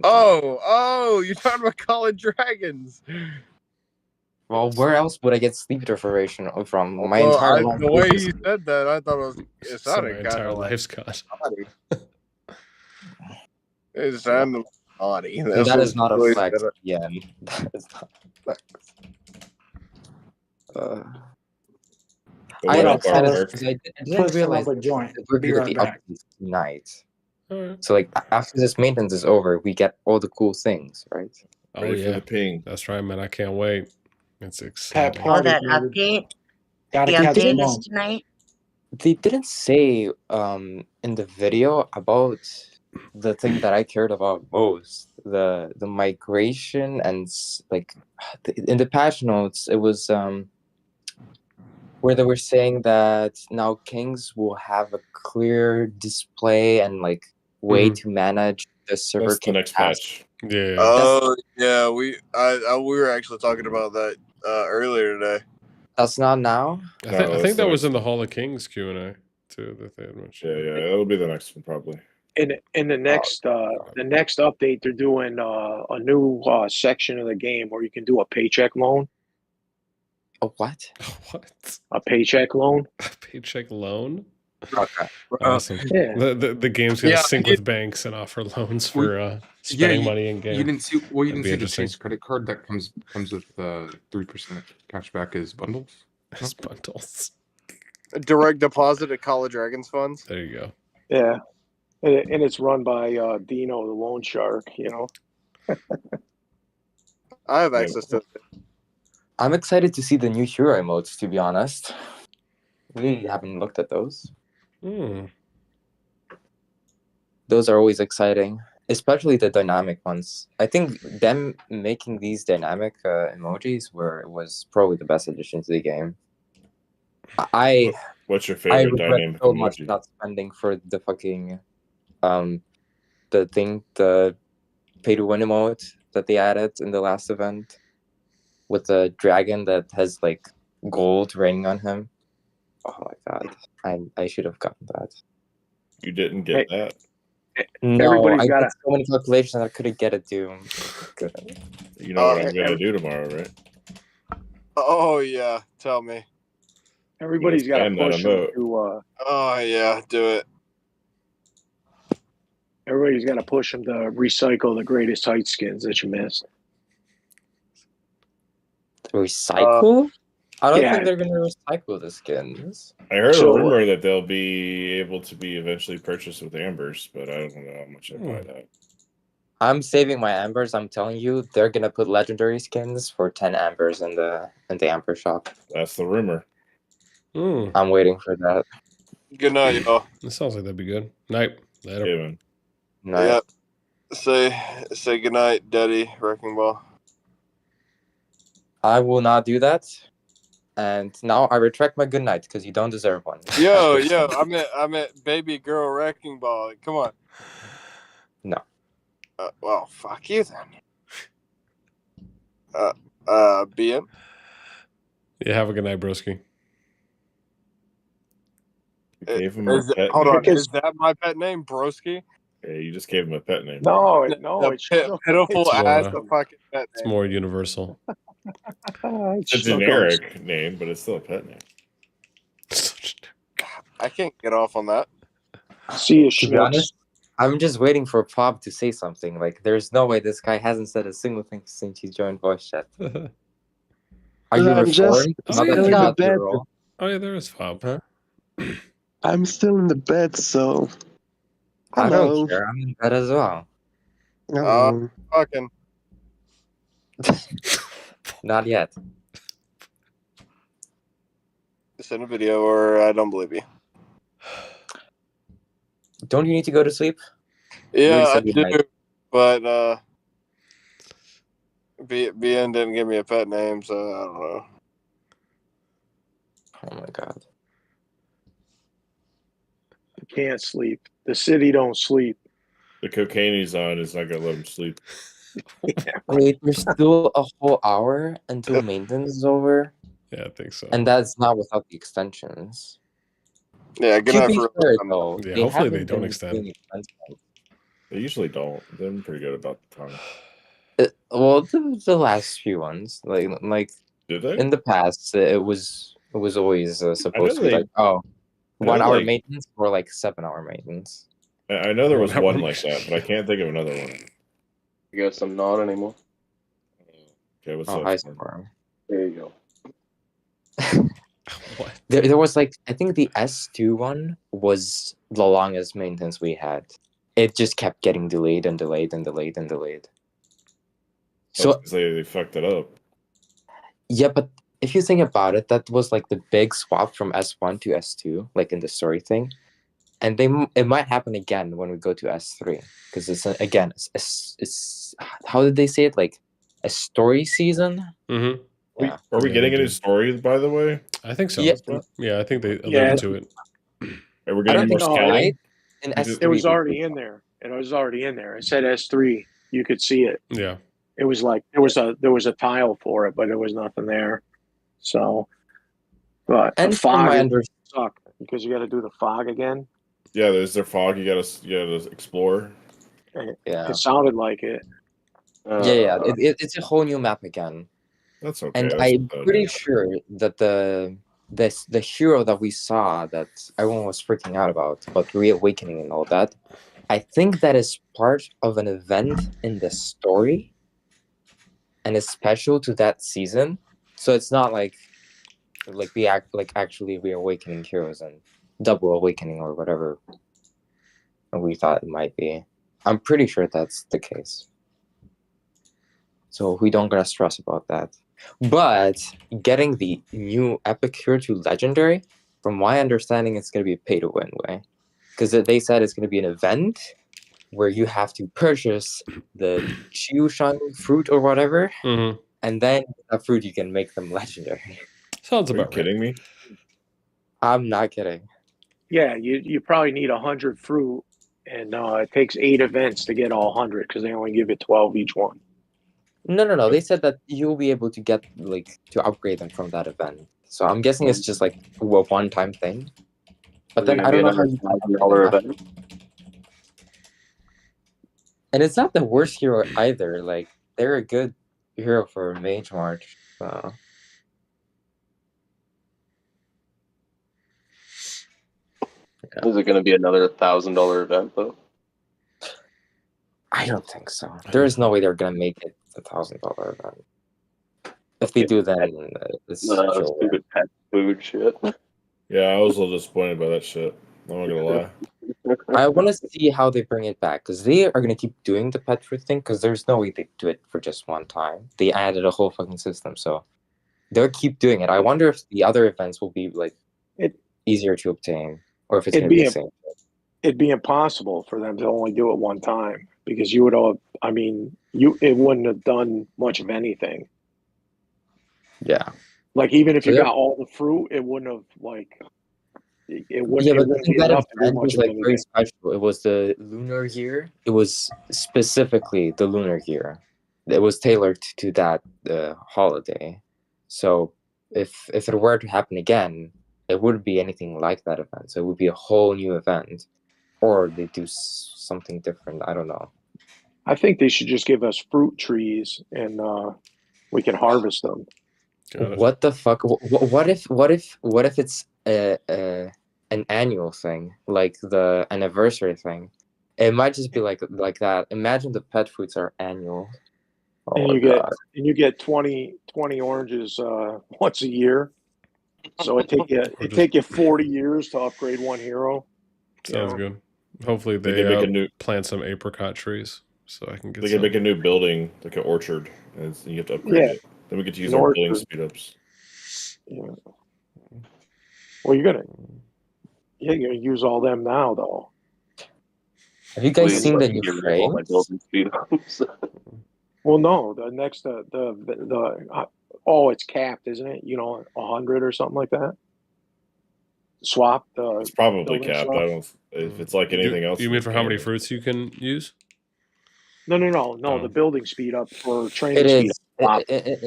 Oh, you're talking about CallofDragons. Well, where else would I get sleep deprivation from? My Well, entire life. the way you said that, I thought it So sounded my kind entire of like life's gone. naughty. It sounded naughty. That is not a really flex. said it. Yeah, that is not a flex. I What am up, excited fellas? because I didn't Twisting realize up a joint. that we're Be gonna right be back. updates tonight. Alright. So like after this maintenance is over, we get all the cool things, right? Oh Ready for yeah, the ping. that's right, man. I can't wait. It's exciting. Oh, that update? Gotta The catch them update is all. tonight? They didn't say in the video about the thing that I cared about most, the migration and in the patch notes it was where they were saying that now kings will have a clear display and like way to manage the server That's the next task. patch. Yeah. Oh yeah, we were actually talking about that earlier today. That's not now. I think that was in the Hall of Kings Q&A too that they had mentioned. Yeah, that'll be the next one probably. In the next update, they're doing a new section of the game where you can do a paycheck loan. A what? What? A paycheck loan. A paycheck loan. Okay. Awesome. Yeah. The game's gonna sync with banks and offer loans for spending money in game. You didn't see. Well, you That'd didn't be see the interesting. Chase credit card that comes with 3% cashback as bundles. As bundles. Direct deposit at CallofDragons funds. There you go. Yeah, and it's run by Dino, the loan shark. You know. I have access to it. I'm excited to see the new hero emotes, to be honest. We haven't looked at those. Those are always exciting, especially the dynamic ones. I think them making these dynamic emojis was probably the best addition to the game. What's your I favorite regret dynamic so much emoji? not spending for the fucking the pay-to-win emote that they added in the last event with the dragon that has like gold raining on him. Oh my god, I should have gotten that. You didn't get that. No, Everybody's I got did so many calculations that I couldn't get it to. Couldn't. You know what I'm gonna do tomorrow, right? Oh yeah, tell me. Everybody's got to Spam that push them emote. to. Oh yeah, do it. Everybody's got to push them to recycle the greatest height skins that you missed. Recycle? I don't yeah. think they're gonna recycle the skins. I heard So, a rumor that they'll be able to be eventually purchased with ambers, but I don't know how much I buy that. I'm saving my ambers. I'm telling you, they're gonna put legendary skins for 10 ambers in the amber shop. That's the rumor. I'm waiting for that. Good night, y'all. It sounds like that'd be good. Night. Later. Yeah, man. Night. Yep. Say good night, Daddy Wrecking Ball. I will not do that. And now I retract my good night because you don't deserve one. Yo, I meant baby girl Wrecking Ball. Come on. No. Well, fuck you then. BM. Yeah, have a good night, broski. Gave him a pet Hold name. on, is that my pet name, Broski? Yeah, you just gave him a pet name. No, The it's still, pitiful it's ass more, of fucking pet It's name. more universal. It's a generic name, but it's still a pet name. I can't get off on that. See you, To be honest, I'm just waiting for Pop to say something. Like, there's no way this guy hasn't said a single thing since he joined voice chat. Are you I'm just reformed? still in the bed. Oh yeah, there is Fob. Huh? I'm still in the bed, so. I Hello. don't care. I'm in bed as well. Fucking. Not yet. Send a video or I don't believe you. Don't you need to go to sleep? Yeah, I do. But BN didn't give me a pet name, so I don't know. Oh my god. You can't sleep. The city don't sleep. The cocaine he's on is not gonna let him sleep. Wait, there's still a whole hour until maintenance is over? Yeah, I think so. And that's not without the extensions. Yeah, good To night be for fair, though, Yeah, they hopefully they haven't don't been extend. doing extensions. They usually don't. They're pretty good about the time. Well, the last few ones, like Did they? in the past, it was always supposed to be they- like, oh, I know 1 hour they- maintenance or like 7 hour maintenance. I know there was 1 hour one like that, but I can't think of another one. You guys I'm not anymore. Okay, what's Oh, up? hi, Storm. There you go. What? There was like, I think the S2 one was the longest maintenance we had. It just kept getting delayed and delayed and delayed and delayed. So they fucked it up. yeah, but if you think about it, that was like the big swap from S1 to S2, like in the story thing. And it might happen again when we go to S3, because it's how did they say it? Like a story season. Mm-hmm. Yeah. Are we getting a new story, by the way? I think so. Yeah. Yeah, I think they alluded Yeah. to it. Are we I getting don't more think so, scouting? right? In S3, It was already in there. It was already in there. It said S3. You could see it. Yeah. It was like there was a tile for it, but there was nothing there. So, but And the from my fog suck because you got to do the fog again. Yeah, is there fog? You gotta explore. Yeah. It sounded like it. Yeah. It's a whole new map again. That's okay. And That's I'm not bad. pretty sure that the hero that we saw that everyone was freaking out about reawakening and all that, I think that is part of an event in the story, and it's special to that season. So it's not like we act like actually reawakening heroes and double awakening or whatever we thought it might be. I'm pretty sure that's the case. So we don't gotta stress about that. But getting the new epic hero to legendary, from my understanding, it's gonna be a pay-to-win way, because they said it's gonna be an event where you have to purchase the Chiu-Shang fruit or whatever, and then that fruit you can make them legendary. Sounds about right. Kidding me? I'm not kidding. Yeah, you probably need 100 fruit, and it takes 8 events to get all 100 because they only give it 12 each one. No. They said that you'll be able to get to upgrade them from that event. So I'm guessing it's just like a one-time thing. But then I don't know how you $1,000 event. And it's not the worst hero either. Like they're a good hero for Mage March. So. Yeah. Is it going to be another $1,000 event though? I don't think so. There is no way they're gonna make it $1,000 event. If they do, then it's stupid pet food shit. Yeah, I was a little disappointed by that shit. I'm not gonna lie. I want to see how they bring it back, because they are gonna keep doing the pet food thing. Because there's no way they do it for just one time. They added a whole fucking system, so they'll keep doing it. I wonder if the other events will be like easier to obtain, or if it's gonna be the same. It'd be impossible for them to only do it one time because you would all. I mean, it wouldn't have done much of anything. Yeah. Like even if you got all the fruit, it wouldn't have it wouldn't. Yeah, it but wouldn't I think be that enough to do event much was of like anything. very special. It was the lunar year. It was specifically the lunar year. It was tailored to that holiday. So if it were to happen again, it wouldn't be anything like that event. So it would be a whole new event, or they do something different. I don't know. I think they should just give us fruit trees and we can harvest them. What the fuck? What if it's an annual thing, like the anniversary thing? It might just be like that. Imagine the pet fruits are annual. Oh And my god! you get 20 oranges once a year. So it take you 40 years to upgrade one hero. Sounds good. Hopefully They they could make a new plant some apricot trees so I can get. They could make a new building, like an orchard, and you have to upgrade it. Then we get to use an our building orchard. speed ups. Yeah. Well, you're gonna use all them now, though. Have you guys seen the new frame? Well, no. The next it's capped, isn't it? 100 or something like that. Swap the. It's probably building capped. swap? I don't. If it's like anything else, You mean it's for how many capped. fruits you can use? No. The building speed up for training It speed is up.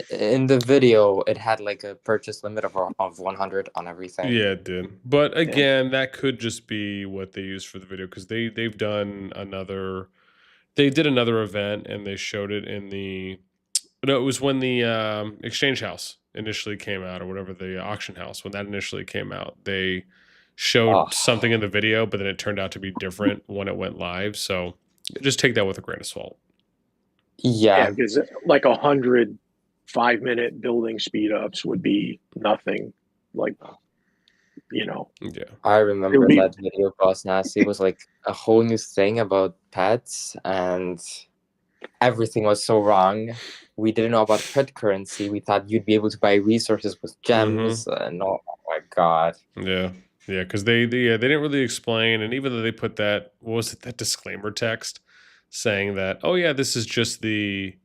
in the video. It had like a purchase limit of 100 on everything. Yeah, it did. But again, that could just be what they used for the video because they've done another. They did another event and they showed it in the. No, it was when the exchange house initially came out, or whatever, the auction house when that initially came out. They showed something in the video, but then it turned out to be different when it went live. So just take that with a grain of salt. Yeah, because like 100 5-minute building speed ups would be nothing. Like, Yeah. I remember that video. bossnasti was like a whole new thing about pets, and everything was so wrong. We didn't know about pet currency. We thought you'd be able to buy resources with gems, and oh my god. Yeah, because they didn't really explain, and even though they put that, what was it, that disclaimer text saying that, oh yeah, this is just the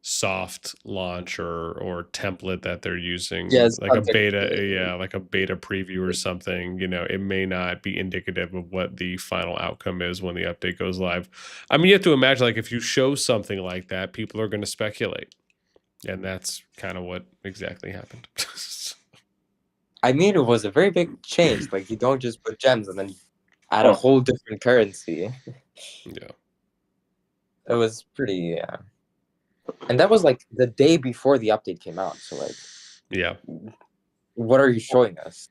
soft launch or template that they're using, Yeah, it's like a context beta, free. yeah, like a beta preview or something, it may not be indicative of what the final outcome is when the update goes live. I mean, you have to imagine, like, if you show something like that, people are going to speculate, and that's kind of what exactly happened. I mean, it was a very big change. Like, you don't just put gems and then add a whole different currency. Yeah. It was pretty, yeah. And that was like the day before the update came out. So, like, yeah, what are you showing us?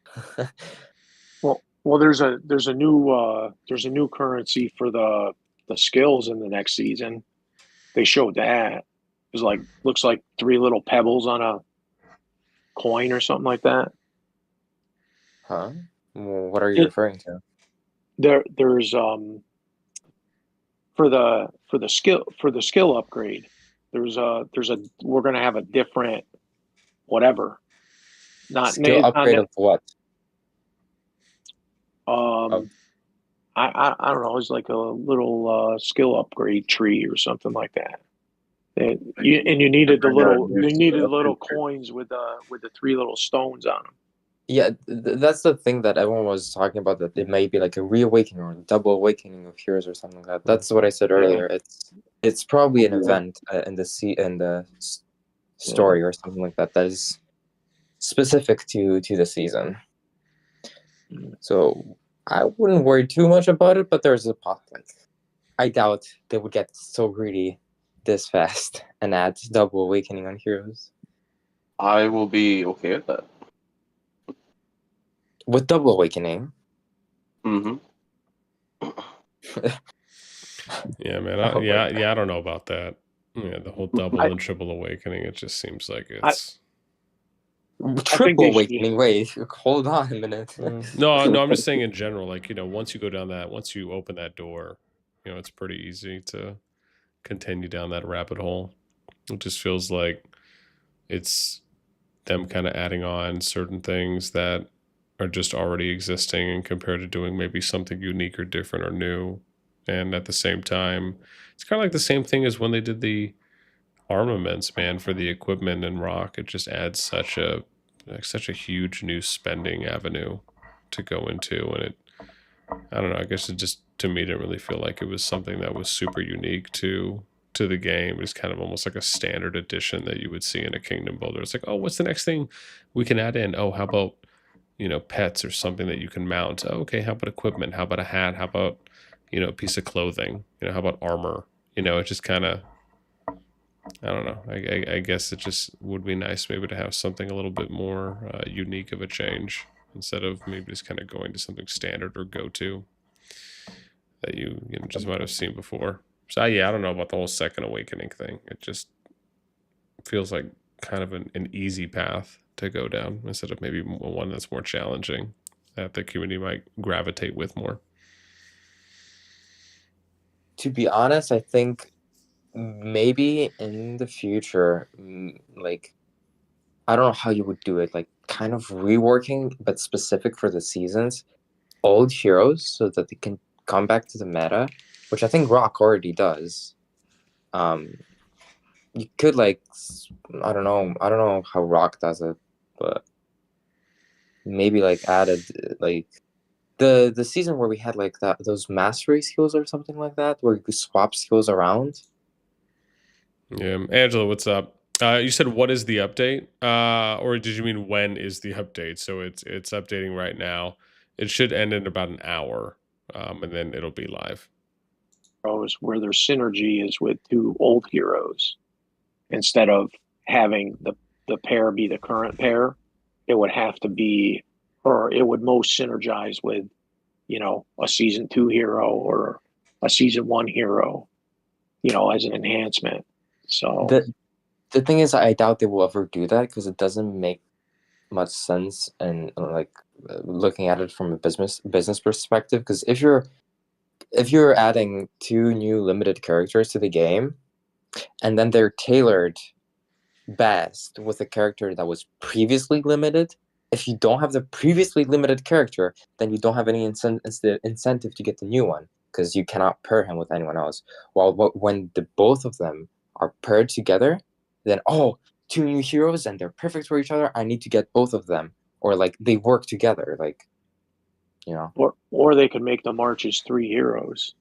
Well, there's a new currency for the skills in the next season. They showed that. It was looks like 3 little pebbles on a coin or something like that. Huh? Well, what are you referring to? There's for the skill upgrade. We're gonna have a different whatever. Not skill upgrade of what? I don't know. It's like a little skill upgrade tree or something like that. And you needed the little coins with the 3 little stones on them. Yeah, that's the thing that everyone was talking about, that it may be like a reawakening or a double awakening of heroes or something like that. That's what I said earlier. It's probably an event in the story or something like that is specific to the season. So I wouldn't worry too much about it, but there's a pot. Like, I doubt they would get so greedy this fast and add double awakening on heroes. I will be okay with that. With double awakening? Mm-hmm. Yeah, man. I don't know about that. Yeah, the whole double and triple awakening, it just seems like it's... Triple awakening? Wait, hold on a minute. No, I'm just saying in general, like, once you go down that, once you open that door, it's pretty easy to continue down that rabbit hole. It just feels like it's them kind of adding on certain things that are just already existing, and compared to doing maybe something unique or different or new. And at the same time, it's kind of like the same thing as when they did the armaments, man, for the equipment and rock. It just adds such a huge new spending avenue to go into, and I don't know, I guess it just, to me, didn't really feel like it was something that was super unique to the game. It's kind of almost like a standard addition that you would see in a Kingdom Builder. It's like, oh, what's the next thing we can add in? Oh, how about pets or something that you can mount? Oh, okay, how about equipment? How about a hat? How about a piece of clothing? How about armor? It just kind of, I don't know. I guess it just would be nice maybe to have something a little bit more unique of a change, instead of maybe just kind of going to something standard or go-to that you just might have seen before. So yeah, I don't know about the whole second awakening thing. It just feels like kind of an easy path to go down, instead of maybe one that's more challenging, that the community might gravitate with more. To be honest, I think maybe in the future, like, I don't know how you would do it, like kind of reworking, but specific for the seasons, old heroes, so that they can come back to the meta, which I think Rock already does. You could, like, I don't know how Rock does it, but maybe like added like the season where we had like those mastery skills or something like that, where you could swap skills around. Yeah, Angela, what's up? You said, what is the update? Or did you mean when is the update? So it's updating right now. It should end in about an hour, and then it'll be live. Where their synergy is with 2 old heroes. Instead of having the pair be the current pair, it would have to be, or it would most synergize with, a season 2 hero or a season 1 hero, as an enhancement. So the thing is, I doubt they will ever do that, because it doesn't make much sense, and like looking at it from a business perspective. Because if you're adding 2 new limited characters to the game, and then they're tailored best with a character that was previously limited, if you don't have the previously limited character, then you don't have any incentive to get the new one, because you cannot pair him with anyone else. While when the both of them are paired together, then two new heroes and they're perfect for each other. I need to get both of them, or like they work together, like, you know. Or they could make the marches 3 heroes.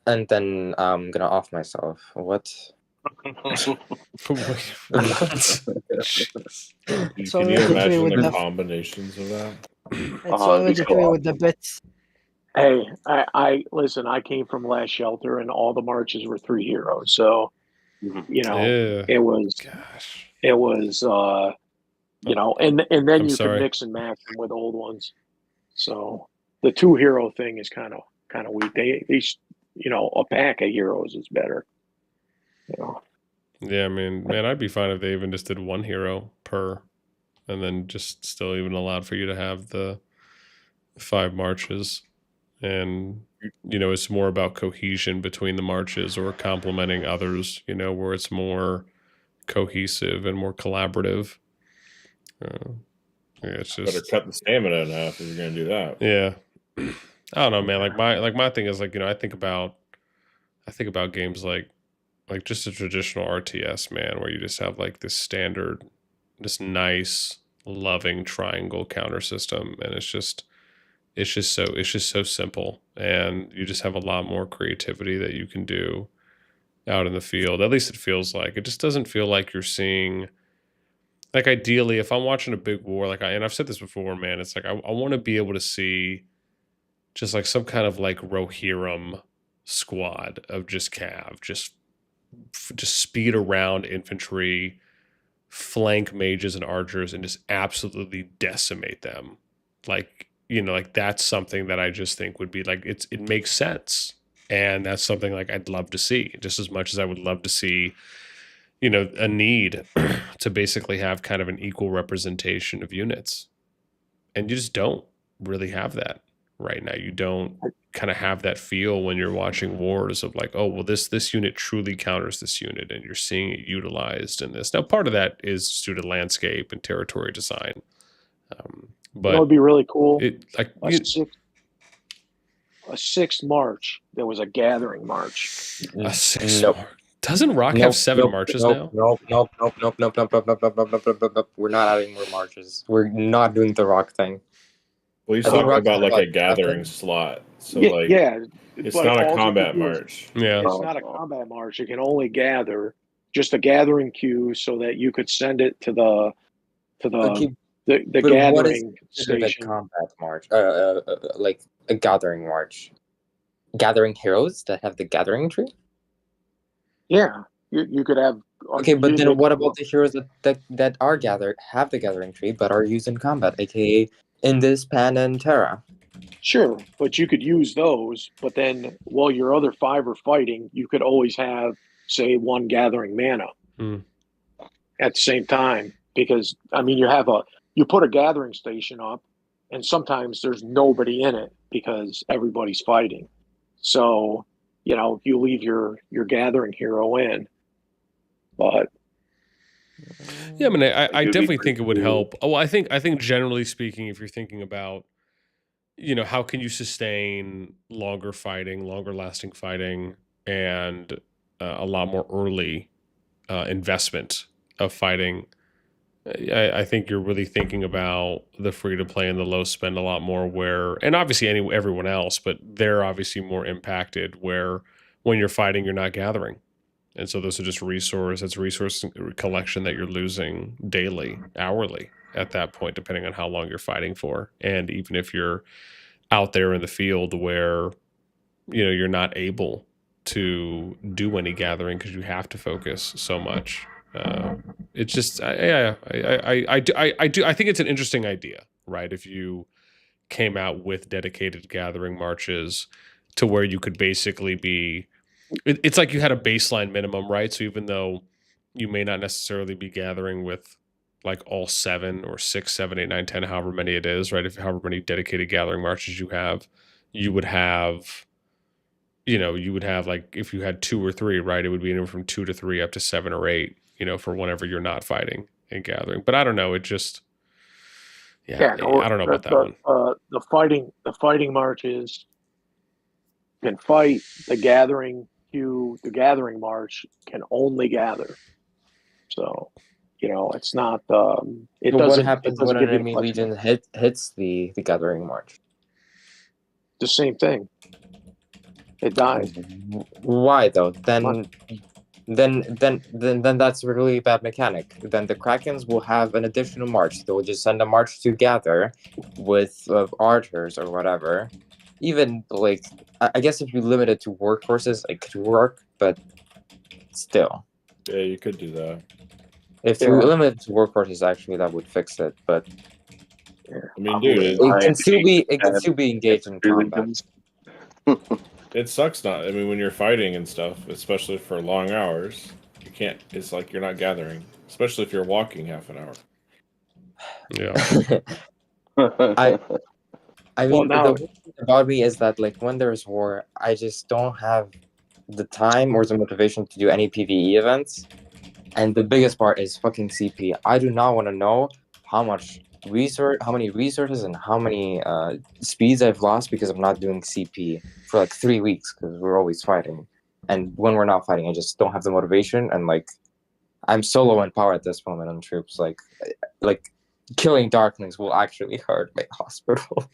And then I'm gonna off myself. What? It's Can you already 3 imagine with the the. combinations of that? It's already 3 with the bits. Hey, I listen. I came from Last Shelter, and all the marches were 3 heroes. So, you know, Yeah. it was, you know, and then I'm you sorry. could mix and match them with old ones. So the 2 hero thing is kind of weak. They you know, a pack of heroes is better. You know. Yeah, I mean, man, I'd be fine if they even just did 1 hero per, and then just still even allowed for you to have the 5 marches. And, you know, it's more about cohesion between the marches or complementing others, you know, where it's more cohesive and more collaborative. Yeah, it's just Better cut the stamina in half if you're gonna do that. Yeah. I don't know, man. Like my thing is like, you know, I think about games like just a traditional RTS, man, where you just have like this standard, this nice, loving triangle counter system, and it's just so simple, and you just have a lot more creativity that you can do out in the field. At least it feels like. It just doesn't feel like you're seeing, like, ideally, if I'm watching a big war, like and I've said this before, man, it's like I want to be able to see just like some kind of like Rohirrim squad of just Cav, just speed around infantry, flank mages and archers, and just absolutely decimate them. Like, you know, like that's something that I just think would be like, it makes sense. And that's something like I'd love to see, just as much as I would love to see, you know, a need to basically have kind of an equal representation of units. And you just don't really have that right now. You don't kind of have that feel when you're watching wars of like, oh, well, this unit truly counters this unit, and you're seeing it utilized in this. Now, part of that is just due to landscape and territory design. But you know, it'd be really cool. A 6th march. There was a gathering march. A 6th march. Doesn't Rock have 7 marches now? Nope. We're not adding more marches. We're not doing the Rock thing. Well, he's talking about like a gathering slot. So like, it's not a combat march. Yeah, it's not a combat march. It can only gather, just a gathering queue, so that you could send it to the gathering station. A combat march, like a gathering march. Gathering heroes that have the gathering tree. Yeah, you could have. Okay, but then what about the heroes that are have the gathering tree but are used in combat, aka Indus, Pan, and Terra? Sure, but you could use those. But then, while your other 5 are fighting, you could always have, say, 1 gathering mana at the same time. Because I mean, you put a gathering station up, and sometimes there's nobody in it because everybody's fighting. So, you know, you leave your gathering hero in. But yeah, I mean, I definitely think it would help. Oh, I think generally speaking, if you're thinking about, you know, how can you sustain longer fighting, longer lasting fighting, and a lot more early investment of fighting, I think you're really thinking about the free to play and the low spend a lot more, where, and obviously everyone else, but they're obviously more impacted, where when you're fighting, you're not gathering. And so those are just resource collection that you're losing daily, hourly at that point, depending on how long you're fighting for. And even if you're out there in the field where, you know, you're not able to do any gathering because you have to focus so much. It's just, I think it's an interesting idea, right? If you came out with dedicated gathering marches to where you could basically be, it's like you had a baseline minimum, right? So even though you may not necessarily be gathering with like all 7 or 6, 7, 8, 9, 10, however many it is, right? If however many dedicated gathering marches you would have, you know, like, if you had 2 or 3, right? It would be anywhere from 2 to 3 up to 7 or 8, you know, for whenever you're not fighting and gathering. But I don't know. It just, I don't know about that one. The fighting marches can fight. The gathering queue, the gathering march can only gather. So, it's not. It So what doesn't. It happens when doesn't an give you the enemy flexibility. legion hits the Gathering March? The same thing. It dies. Why though? Then that's a really bad mechanic. Then the Krakens will have an additional march. They will just send a march to gather with archers or whatever. Even like I guess if you limit it to workhorses, it could work, but still. Yeah, you could do that. If you limit it to workhorses, actually that would fix it. But I mean, dude, it can still be engaged in combat. It sucks not. I mean, when you're fighting and stuff, especially for long hours, you can't. It's like you're not gathering, especially if you're walking half an hour. Yeah. I mean, the worst thing about me is that like when there's war, I just don't have the time or the motivation to do any PvE events. And the biggest part is fucking CP. I do not want to know how many resources and how many speeds I've lost because I'm not doing CP for like 3 weeks because we're always fighting. And when we're not fighting, I just don't have the motivation. And like, I'm so low in power at this moment on troops. Like killing Darklings will actually hurt my hospital.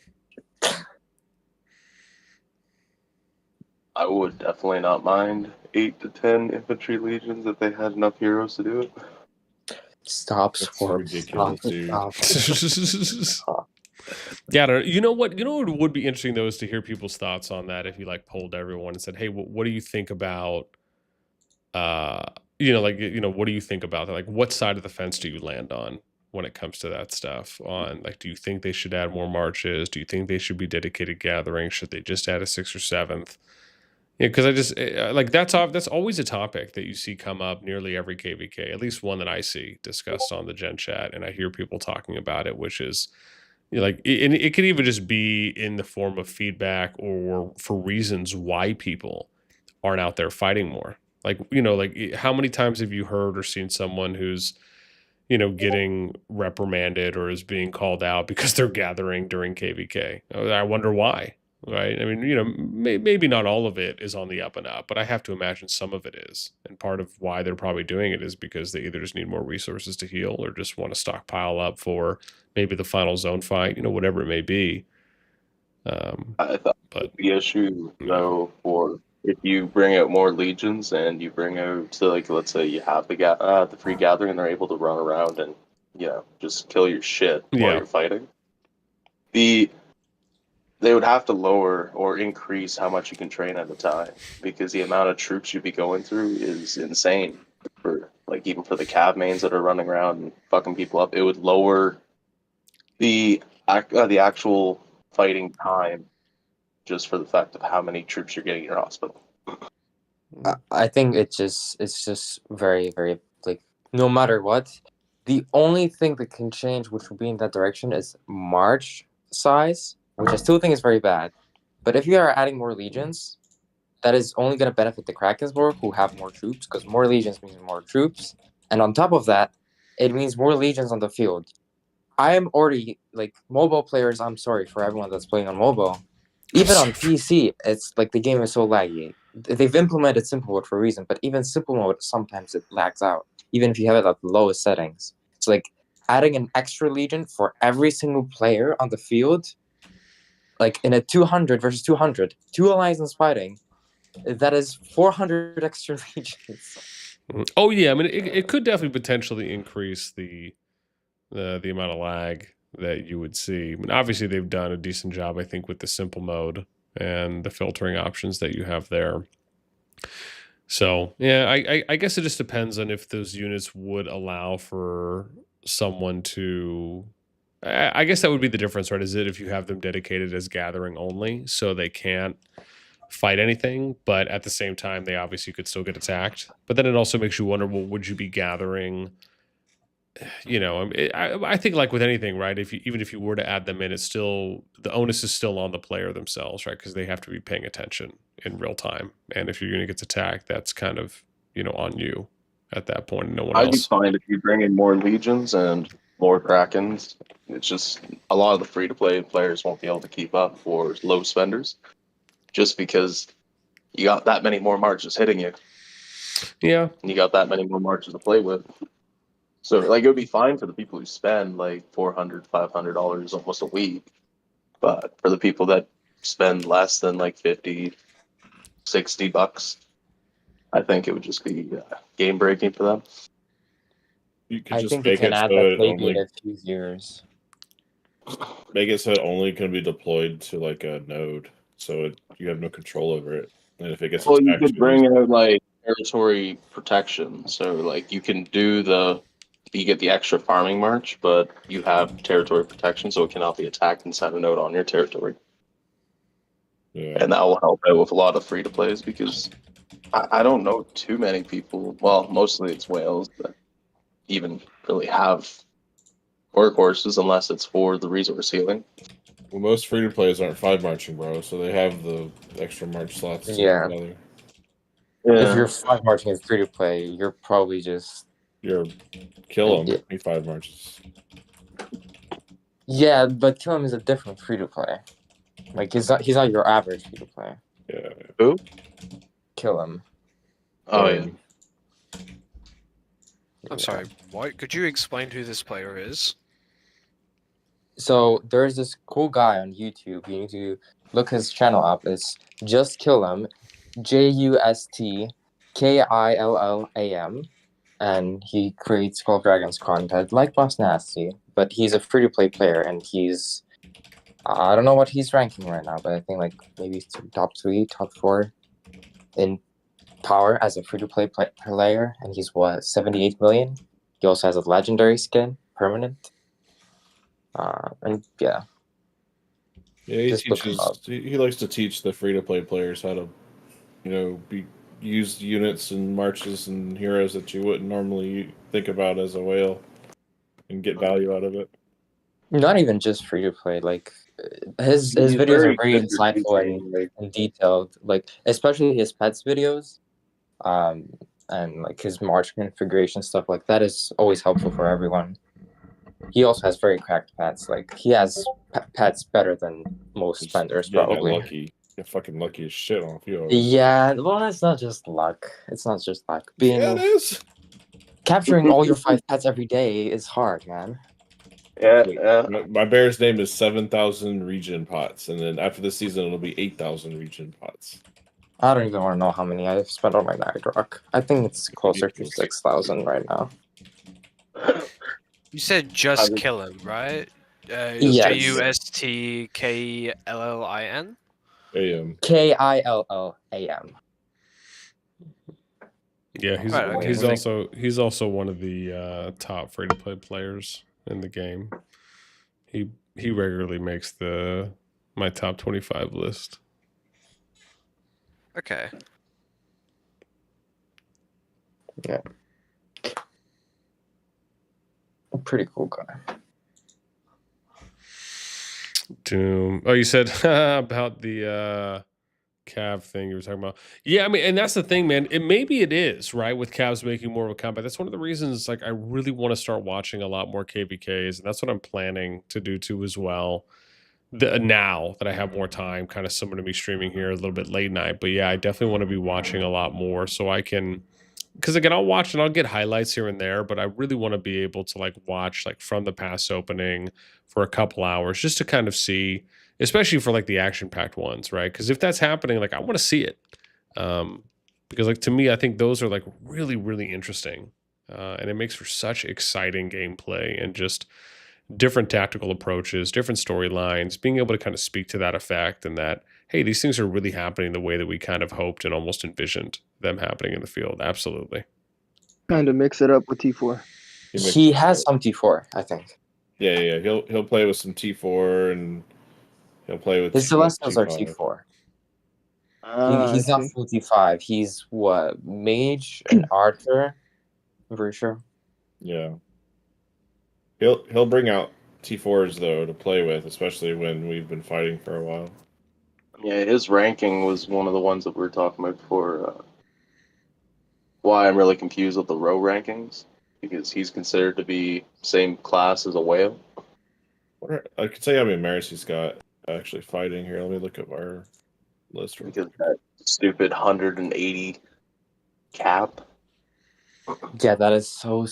I would definitely not mind 8 to 10 infantry legions if they had enough heroes to do it. Stop, Swarm. Ridiculous, Stop. Yeah, you know what would be interesting though is to hear people's thoughts on that. If you like polled everyone and said, "Hey, what do you think about?" What do you think about that? Like, what side of the fence do you land on when it comes to that stuff? On like, do you think they should add more marches? Do you think they should be dedicated gathering? Should they just add a 6th or 7th? Yeah, because I just like that's always a topic that you see come up nearly every KVK, at least one that I see discussed on the Gen Chat, and I hear people talking about it, which is like it could even just be in the form of feedback or for reasons why people aren't out there fighting more. Like how many times have you heard or seen someone who's getting reprimanded or is being called out because they're gathering during KVK? I wonder why. Right. I mean, maybe not all of it is on the up and up, but I have to imagine some of it is. And part of why they're probably doing it is because they either just need more resources to heal or just want to stockpile up for maybe the final zone fight, whatever it may be. I thought the issue, though, for if you bring out more legions and you bring out, so like, let's say you have the free gathering and they're able to run around and, just kill your shit while you're fighting. They would have to lower or increase how much you can train at a time because the amount of troops you'd be going through is insane. For like even for the cav mains that are running around and fucking people up, it would lower the actual fighting time just for the fact of how many troops you're getting in your hospital. I think it's just very, very like no matter what, the only thing that can change which will be in that direction is march size, which I still think is very bad. But if you are adding more legions, that is only going to benefit the Krakens more who have more troops, because more legions means more troops. And on top of that, it means more legions on the field. I am already, like, mobile players, I'm sorry for everyone that's playing on mobile. Even on PC, it's like the game is so laggy. They've implemented simple mode for a reason, but even simple mode, sometimes it lags out, even if you have it at the lowest settings. It's like adding an extra legion for every single player on the field, like in a 200 versus 200, 2 alliances fighting, that is 400 extra legions. Oh yeah, I mean it could definitely potentially increase the amount of lag that you would see. I mean, obviously they've done a decent job, I think, with the simple mode and the filtering options that you have there. So yeah, I guess it just depends on if those units would allow for someone to. I guess that would be the difference, right? Is it if you have them dedicated as gathering only, so they can't fight anything, but at the same time they obviously could still get attacked. But then it also makes you wonder, well, would you be gathering? I think like with anything, right? Even if you were to add them in, it's still the onus is still on the player themselves, right? Because they have to be paying attention in real time. And if your unit gets attacked, that's kind of on you at that point. No one I'd be else. fine if you bring in more legions and more Krakens. It's just a lot of the free-to-play players won't be able to keep up, or low spenders, just because you got that many more marches hitting you. Yeah. And you got that many more marches to play with. So like it would be fine for the people who spend like $400, $500 almost a week, but for the people that spend less than like 50, $60, I think it would just be game breaking for them. You could I just think it make can it add so that it maybe in only a few years. make it so it only can be deployed to like a node, so you have no control over it. And if it gets Well, you attacked, could you lose. bring out like territory protection. So like you can you get the extra farming march, but you have territory protection, so it cannot be attacked inside a node on your territory. Yeah. And that will help out with a lot of free to plays because I don't know too many people. Well, mostly it's whales that even really have workhorses unless it's for the resource healing. Well, most free to plays aren't 5 marching, bro, so they have the extra march slots to Yeah. gather. If you're 5 marching is free to play, you're probably just Kill them. Yeah. Need 5 marches. Yeah, but Kill Him is a different free to play. Like he's not your average free to play. Yeah. Who? Kill Him. Oh yeah. I'm sorry, what? Could you explain who this player is? So there's this cool guy on YouTube. You need to look his channel up. It's Just Kill Him, JUSTKILLAM, and he creates CallofDragons content like bossnasti. But he's a free to play player, and he's I don't know what he's ranking right now, but I think like maybe top 3, top 4 in power as a free to play player, and he's what 78 million. He also has a legendary skin, permanent. And yeah. Yeah, he Just look him teaches. up. He likes to teach the free to play players how to, use units and marches and heroes that you wouldn't normally think about as a whale, and get value out of it. Not even just free to play. Like his He's videos are very very good for insightful teaching, and detailed. Like especially his pets videos, and like his march configuration stuff like that is always helpful for everyone. He also has very cracked pets. Like he has pets better than most spenders Yeah, probably. got lucky. Got fucking lucky as shit on a few of them. Yeah, well, it's not just luck. It's not just luck. Yeah, it is. Capturing all your 5 pets every day is hard, man. Yeah. My bear's name is 7,000 region pots, and then after this season, it'll be 8,000 region pots. I don't even want to know how many I've spent on my Nightrock. I think it's closer to 6,000 right now. You said just kill him, right? Yes. JUSTKLLIN? KILLAM. Yeah, he's Right, okay. he's also one of the top free to play players in the game. He regularly makes my top 25 list. Okay. Yeah. A pretty cool guy. Doom. Oh, you said about the Cav thing you were talking about. Yeah, I mean, and that's the thing, man. Maybe it is, right? With Cavs making more of a comeback. That's one of the reasons, like, I really want to start watching a lot more KVKs, and that's what I'm planning to do too as well. Now that I have more time, kind of similar to me streaming here a little bit late night. But yeah, I definitely want to be watching a lot more so I can, because again, I'll watch and I'll get highlights here and there, but I really want to be able to like watch like from the pass opening for a couple hours just to kind of see, especially for like the action-packed ones, right? Because if that's happening, like I want to see it. Because like to me, I think those are like really, really interesting. And it makes for such exciting gameplay and just different tactical approaches, different storylines, being able to kind of speak to that effect and that, hey, these things are really happening the way that we kind of hoped and almost envisioned them happening in the field. Absolutely. Kind of mix it up with T4. He has some T4, I think. Yeah. He'll play with some T4 and he'll play with his Celestials are T5. T4. He's not full T5. He's what? Mage and Archer? I'm pretty sure. Yeah. He'll bring out T4s though to play with, especially when we've been fighting for a while. Yeah, his ranking was one of the ones that we were talking about before. Why I'm really confused with the row rankings, because he's considered to be same class as a whale. I can tell you how many mares he's got actually fighting here. Let me look at our list. Because that stupid 180 cap. Yeah, that is so.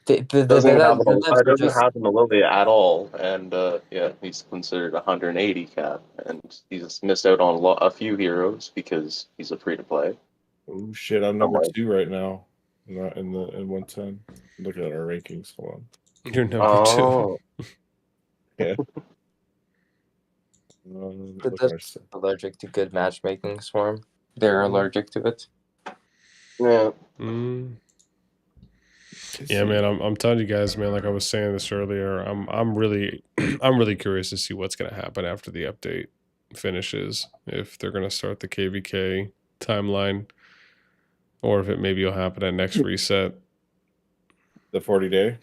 It doesn't happen a little bit at all, and yeah, he's considered 180 cap, and he's missed out on a few heroes because he's a free to play. Oh shit! I'm number 2 right now, not in 110. Look at our rankings. Hold on. You're number 2. Yeah. But that's allergic to good matchmaking, Swarm. They're allergic to it. Yeah. Yeah, man, I'm telling you guys, man, like I was saying this earlier, I'm really I'm really curious to see what's gonna happen after the update finishes. If they're gonna start the KVK timeline, or if it maybe will happen at next reset. The 40-day?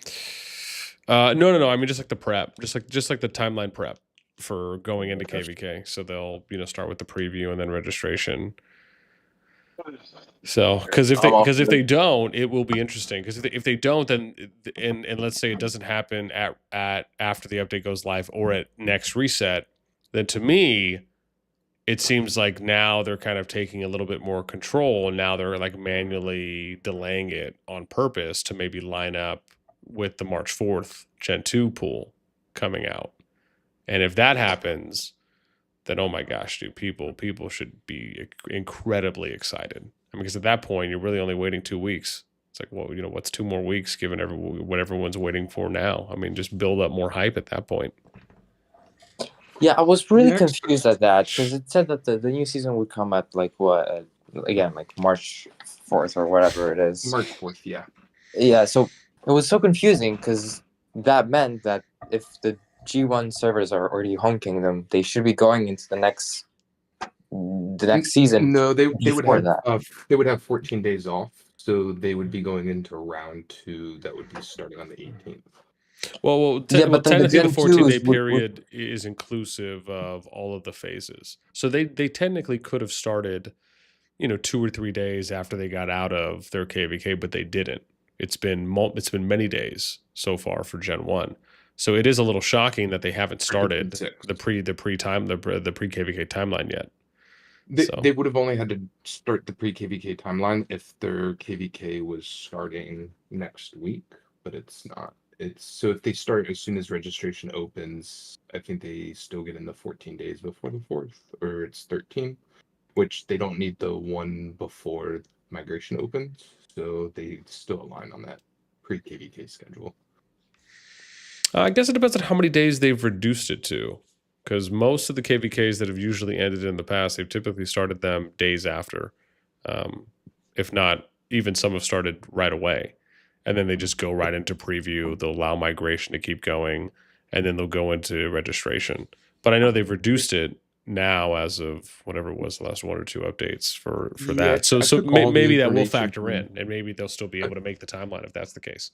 No. I mean just like the prep, just like the timeline prep for going into KVK. So they'll start with the preview and then registration. So, because if they don't, it will be interesting. Because if they don't, then and let's say it doesn't happen at after the update goes live or at next reset, then to me, it seems like now they're kind of taking a little bit more control, and now they're like manually delaying it on purpose to maybe line up with the March 4th Gen 2 pool coming out. And if that happens, then oh my gosh, dude, people should be incredibly excited. I mean, because at that point, you're really only waiting 2 weeks. It's like, well, what's 2 more weeks given what everyone's waiting for now? I mean, just build up more hype at that point. Yeah, I was really confused at that because it said that the new season would come at like what again, like March 4th or whatever it is. March 4th, yeah. Yeah, so it was so confusing because that meant that if the G1 servers are already home kingdom, they should be going into the next season. No, they would have that. they would have 14 days off, so they would be going into round 2 that would be starting on the 18th. Well, technically the 14-day period is inclusive of all of the phases. So they technically could have started, 2 or 3 days after they got out of their KVK, but they didn't. It's been many days so far for Gen 1. So it is a little shocking that they haven't started the pre-KVK timeline yet. They would have only had to start the pre-KVK timeline if their KVK was starting next week, but it's not. So if they start as soon as registration opens, I think they still get in the 14 days before the 4th, or it's 13, which they don't need the one before migration opens, so they still align on that pre-KVK schedule. I guess it depends on how many days they've reduced it to, because most of the KVKs that have usually ended in the past, they've typically started them days after, if not even some have started right away. And then they just go right into preview. They'll allow migration to keep going, and then they'll go into registration. But I know they've reduced it now as of whatever it was, the last 1 or 2 updates for that. So maybe that will factor in, and maybe they'll still be able to make the timeline if that's the case.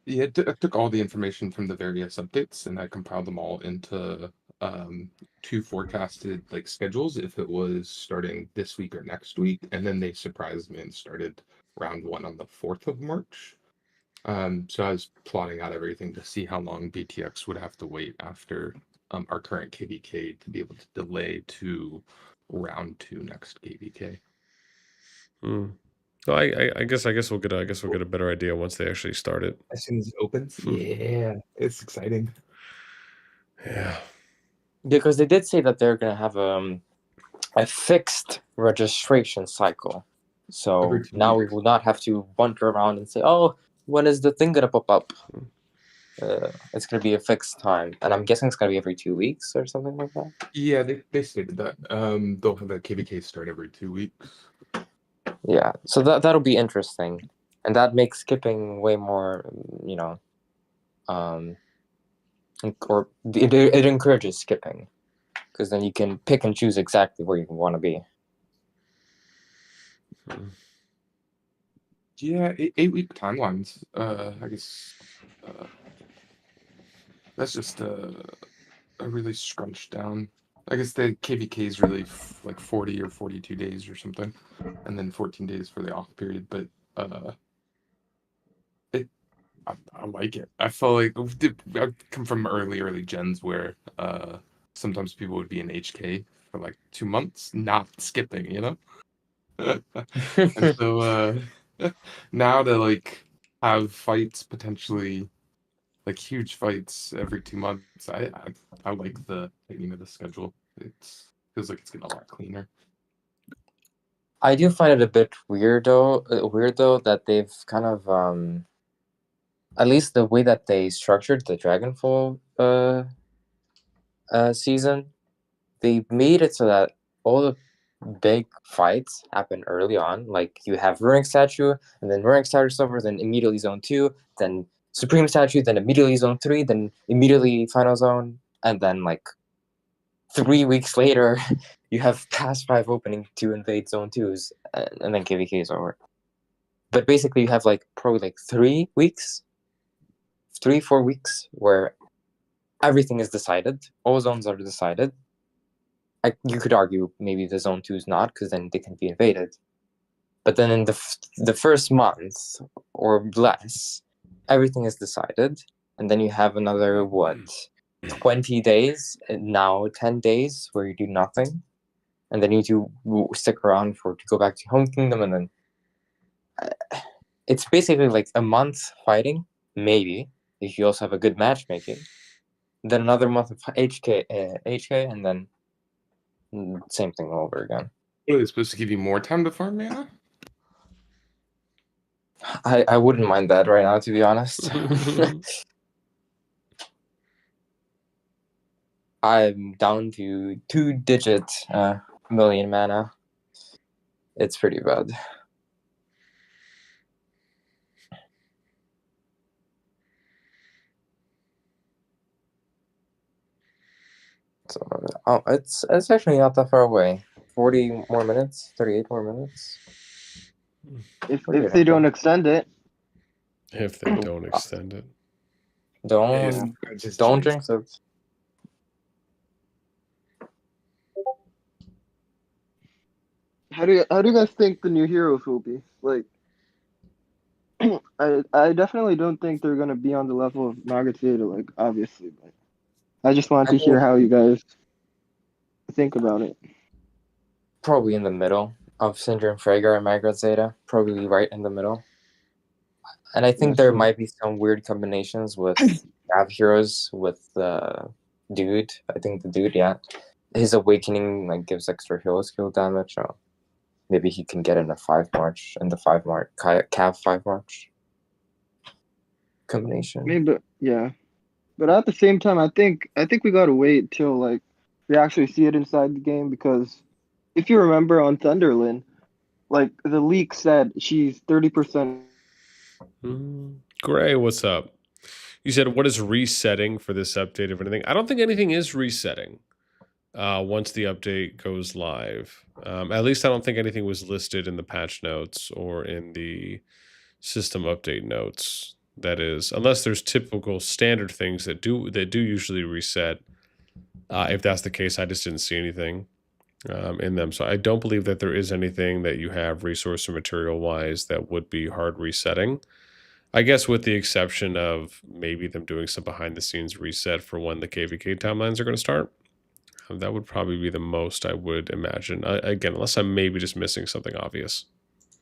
Yeah, I took all the information from the various updates and I compiled them all into 2 forecasted schedules if it was starting this week or next week, and then they surprised me and started round 1 on the 4th of March. So I was plotting out everything to see how long BTX would have to wait after our current KVK to be able to delay to round 2 next KVK. Well, I guess we'll get a better idea once they actually start it. As soon as it opens, yeah, it's exciting. Yeah, because they did say that they're gonna have a fixed registration cycle. So now we will not have to wander around and say, "Oh, when is the thing gonna pop up?" It's gonna be a fixed time, and I'm guessing it's gonna be every 2 weeks or something like that. Yeah, they stated that. They'll have a KVK start every 2 weeks. Yeah, so that'll be interesting, and that makes skipping way more, or it encourages skipping, because then you can pick and choose exactly where you want to be. Yeah, 8-week timelines. I guess that's just a really scrunched down. I guess the KVK is really like 40 or 42 days or something, and then 14 days for the off period. But I like it. I feel like I come from early gens where sometimes people would be in HK for like 2 months, not skipping, and so now to have fights potentially, like huge fights every 2 months. I like the tightening of the schedule. It feels like it's getting a lot cleaner. I do find it a bit weird though that they've kind of at least the way that they structured the Dragonfall season, they made it so that all the big fights happen early on. Like you have Ruining Statue, and then Ruining Statue is over, then immediately Zone 2, then Supreme Statue, then immediately Zone 3, then immediately Final Zone, and then like 3 weeks later, you have Pass 5 opening to invade Zone 2s, and then KVK is over. But basically, you have like probably like 3 weeks, 3-4 weeks where everything is decided. All zones are decided. You could argue maybe the Zone 2 is not, because then they can be invaded. But then in the first month or less, everything is decided, and then you have another 20 days, and now 10 days where you do nothing, and then you do stick around to go back to Home Kingdom, and then it's basically like a month fighting, maybe if you also have a good matchmaking. Then another month of HK, and then same thing all over again. What, are they supposed to give you more time to farm mana? I wouldn't mind that right now, to be honest. I'm down to 2-digit million mana. It's pretty bad. So, it's actually not that far away. 40 more minutes, 38 more minutes. If they don't extend it. If they don't extend it. Don't jinx it. How do you guys think the new heroes will be? Like, I definitely don't think they're gonna be on the level of Margaret Zeta, like obviously, but I just wanted to hear how you guys think about it. Probably in the middle of Syndrome Frager and Margaret Zeta. Probably right in the middle. And I think there might be some weird combinations with Nav heroes with Dude. I think the Dude, yeah. His awakening like gives extra hero skill damage. So maybe he can get in a 5 March in the 5 March Cav 5 March combination. Maybe, yeah. But at the same time, I think we gotta wait till like we actually see it inside the game, because if you remember on Thunderlin, like the leak said she's 30%. Gray, what's up? You said, what is resetting for this update of anything? I don't think anything is resetting once the update goes live. At least I don't think anything was listed in the patch notes or in the system update notes. That is, unless there's typical standard things that do usually reset. If that's the case, I just didn't see anything in them. So I don't believe that there is anything that you have resource or material wise that would be hard resetting. I guess with the exception of maybe them doing some behind the scenes reset for when the KVK timelines are going to start. That would probably be the most I would imagine. Again, unless I'm maybe just missing something obvious.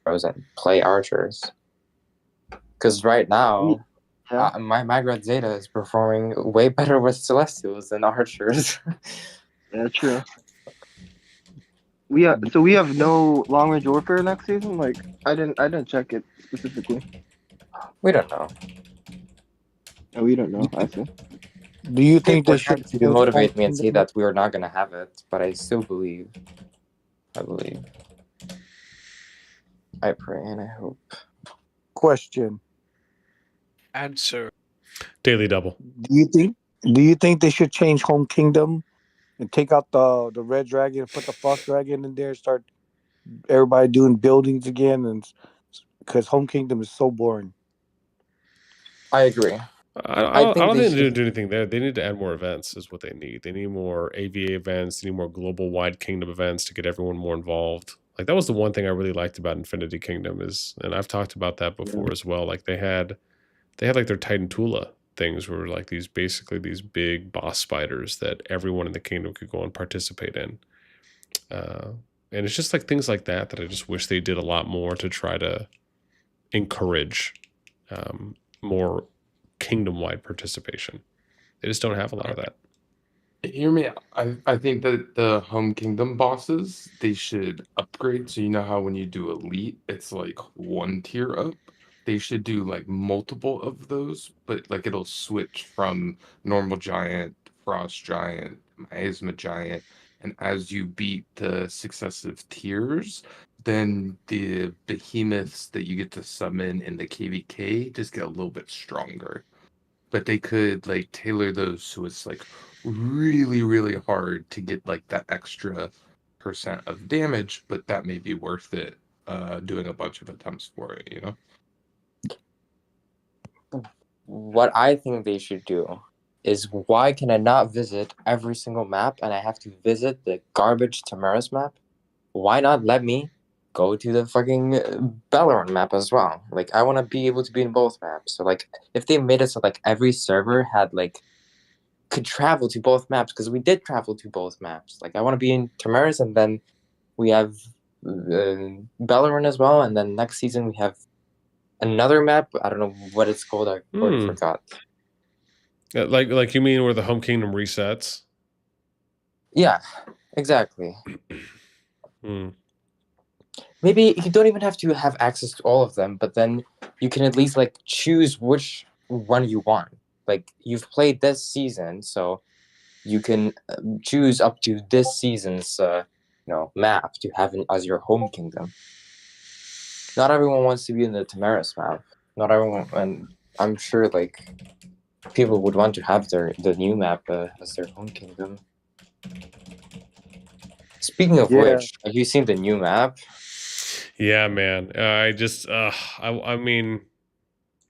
And play archers. Because right now, my Margaret Zeta is performing way better with Celestials than archers. Yeah, true. We have no long range warfare next season. Like I didn't check it specifically. We don't know. No, we don't know. I see. Do you think People they should to motivate me and say that we are not going to have it, but I still believe. I believe. I pray and I hope. Question. Answer. Daily double. Do you think they should change Home Kingdom and take out the red dragon and put the frost dragon in there and start everybody doing buildings again? And because Home Kingdom is so boring. I agree. I don't think they need to do anything there. They need to add more events is what they need. They need more AVA events. They need more global wide kingdom events to get everyone more involved. Like that was the one thing I really liked about Infinity Kingdom is, and I've talked about that before as well. Like they had like their Titan Tula things were like basically these big boss spiders that everyone in the kingdom could go and participate in. And it's just like things like that I just wish they did a lot more to try to encourage more kingdom-wide participation. They just don't have a lot of that. Hear me out. I think that the home kingdom bosses, they should upgrade. So you know how when you do elite, it's like one tier up. They should do like multiple of those, but like it'll switch from normal giant, frost giant, miasma giant, and as you beat the successive tiers, then the behemoths that you get to summon in the KVK just get a little bit stronger. But they could like tailor those so it's like really, really hard to get like that extra percent of damage, but that may be worth it doing a bunch of attempts for it, you know? What I think they should do is, why can I not visit every single map and I have to visit the garbage Tamaris map? Why not let me go to the fucking Bellerin map as well? Like, I want to be able to be in both maps. So like, if they made it so like every server had like could travel to both maps, because we did travel to both maps. Like, I want to be in Tamaris, and then we have Bellerin as well, and then next season we have another map. I don't know what it's called. I already forgot. Like you mean where the home kingdom resets? Yeah, exactly. Hmm. Maybe you don't even have to have access to all of them, but then you can at least like choose which one you want. Like, you've played this season, so you can choose up to this season's map to have as your home kingdom. Not everyone wants to be in the Tamaris map. Not everyone, and I'm sure like people would want to have the new map as their home kingdom. Speaking of which, have you seen the new map? Yeah, man. I mean,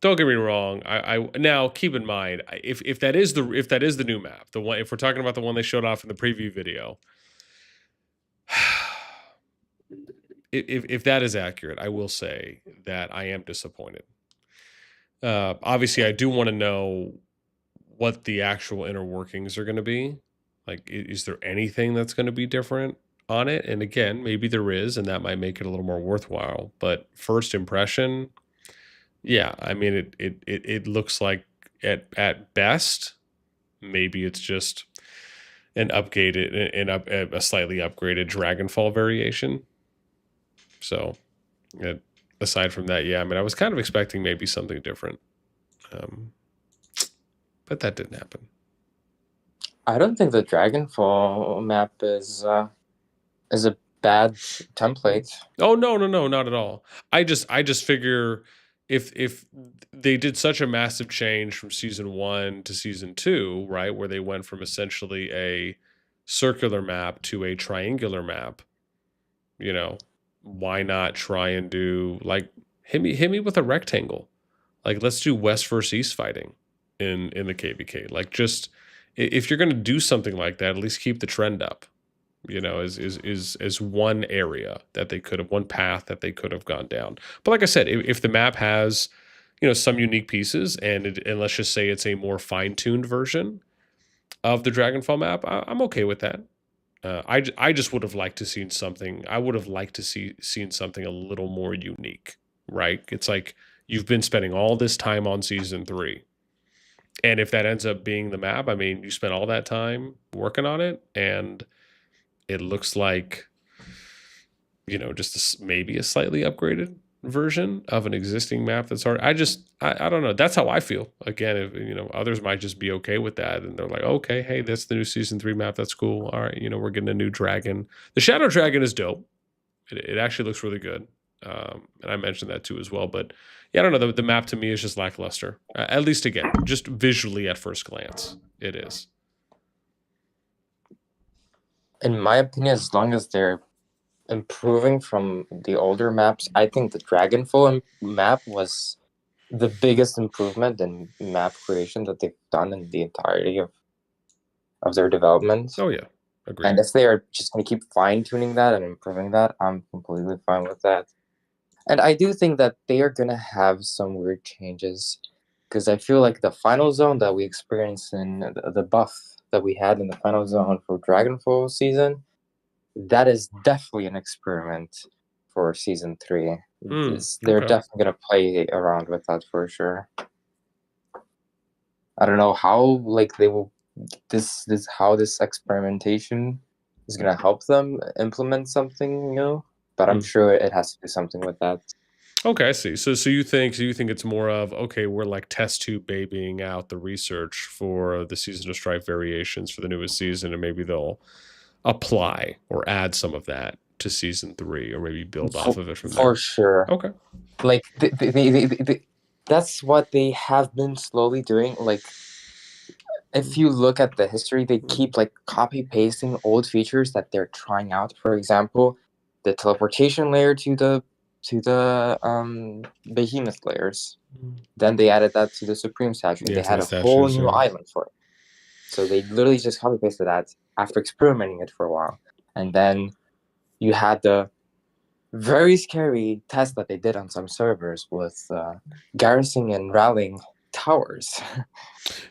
don't get me wrong. I now keep in mind, if that is the new map, the one, if we're talking about the one they showed off in the preview video, if that is accurate, I will say that I am disappointed. Obviously, I do want to know what the actual inner workings are going to be. Like, is there anything that's going to be different on it? And again, maybe there is, and that might make it a little more worthwhile. But first impression, yeah, I mean, it looks like at best, maybe it's just an upgraded, a slightly upgraded Dragonfall variation. So, aside from that, yeah, I mean, I was kind of expecting maybe something different, but that didn't happen. I don't think the Dragonfall map is a bad template. Oh no, not at all. I just figure if they did such a massive change from season 1 to season 2, right, where they went from essentially a circular map to a triangular map, you know, why not try and do like hit me with a rectangle. Like, let's do west versus east fighting in the KVK. Like, just if you're going to do something like that, at least keep the trend up. You know, is one area that they could have, one path that they could have gone down. But like I said, if the map has, you know, some unique pieces, and let's just say it's a more fine-tuned version of the Dragonfall map, I'm okay with that. I just would have liked to seen something. I would have liked to seen something a little more unique, right? It's like you've been spending all this time on season 3, and if that ends up being the map, I mean, you spent all that time working on it, and it looks like, you know, just maybe a slightly upgraded version of an existing map that's already. I don't know. That's how I feel. Again, if, you know, others might just be okay with that, and they're like, okay, hey, that's the new season 3 map. That's cool. All right, you know, we're getting a new dragon. The Shadow Dragon is dope. It actually looks really good, and I mentioned that too as well. But yeah, I don't know. The map to me is just lackluster. At least again, just visually at first glance, it is. In my opinion, as long as they're improving from the older maps, I think the Dragonfall map was the biggest improvement in map creation that they've done in the entirety of their development. Oh yeah, agreed. And if they are just going to keep fine-tuning that and improving that, I'm completely fine with that. And I do think that they are going to have some weird changes, because I feel like the final zone that we experienced in the buff that we had in the final zone for Dragonfall season, that is definitely an experiment for season 3. They're okay. definitely gonna play around with that for sure. I don't know how they will how this experimentation is gonna help them implement something new, but I'm sure it has to do something with that. Okay, I see. So you think it's more of, okay, we're like test tube babying out the research for the Season of Strife variations for the newest season, and maybe they'll apply or add some of that to season 3, or maybe build off of it from there. For sure. Okay. Like that's what they have been slowly doing. Like, if you look at the history, they keep like copy pasting old features that they're trying out. For example, the teleportation layer to the behemoth layers. Then they added that to the supreme statue. Yeah, They to had the a whole statues, new yeah. island for it. So they literally just copy pasted that after experimenting it for a while. And then you had the very scary test that they did on some servers with garrisoning and rallying towers.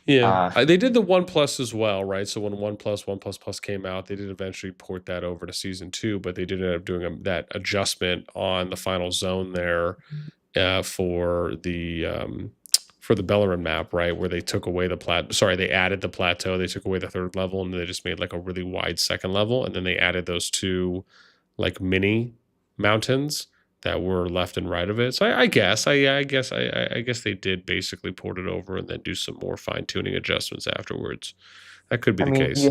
Yeah, they did the 1+ as well, right? So when 1++ came out, they did eventually port that over to season 2, but they did end up doing that adjustment on the final zone there for the Bellerin map, right? Where they took away they added the plateau, they took away the 3rd level, and they just made like a really wide 2nd level, and then they added those 2 like mini mountains that were left and right of it. So I guess they did basically port it over and then do some more fine-tuning adjustments afterwards. That could be the case.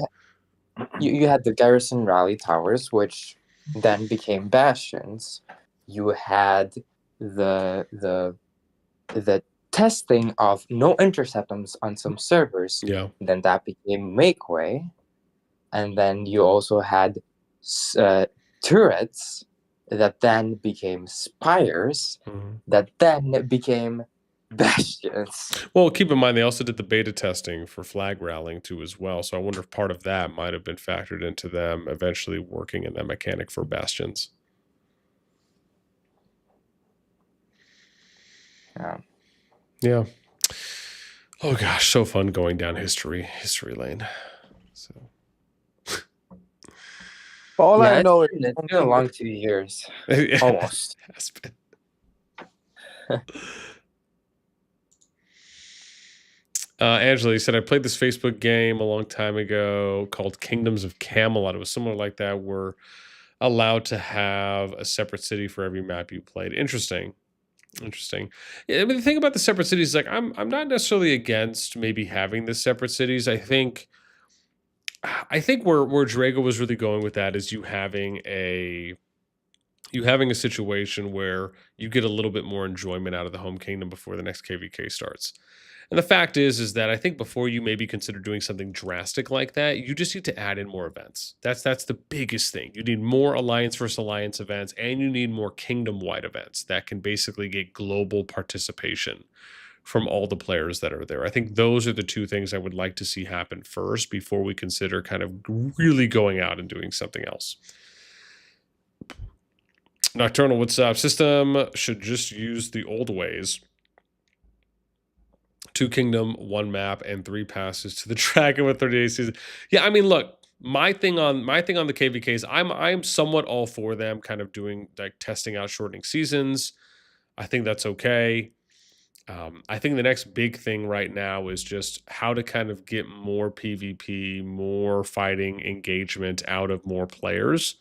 You had the garrison rally towers, which then became bastions. You had the testing of no interceptors on some servers. Yeah. Then that became make way, and then you also had turrets that then became spires, that then became bastions. Well, keep in mind they also did the beta testing for flag rallying too as well. So I wonder if part of that might have been factored into them eventually working in that mechanic for bastions. Yeah. Oh gosh, so fun going down history lane. So all I know is it's been a long 2 years. Almost. It's been. Angela, you said, I played this Facebook game a long time ago called Kingdoms of Camelot. It was similar like that. We're allowed to have a separate city for every map you played. Interesting. Yeah, I mean, the thing about the separate cities is like I'm not necessarily against maybe having the separate cities. I think where Drago was really going with that is you having a situation where you get a little bit more enjoyment out of the home kingdom before the next KVK starts. And the fact is that I think before you maybe consider doing something drastic like that, you just need to add in more events. That's the biggest thing. You need more alliance versus alliance events, and you need more kingdom-wide events that can basically get global participation from all the players that are there. I think those are the 2 things I would like to see happen first before we consider kind of really going out and doing something else. Nocturnal, what's up? System should just use the old ways. 2 kingdom, 1 map, and 3 passes to the dragon with 38 seasons. Yeah, I mean, look, my thing on the KVKs, I'm somewhat all for them kind of doing like testing out shortening seasons. I think that's okay. I think the next big thing right now is just how to kind of get more PvP, more fighting engagement out of more players.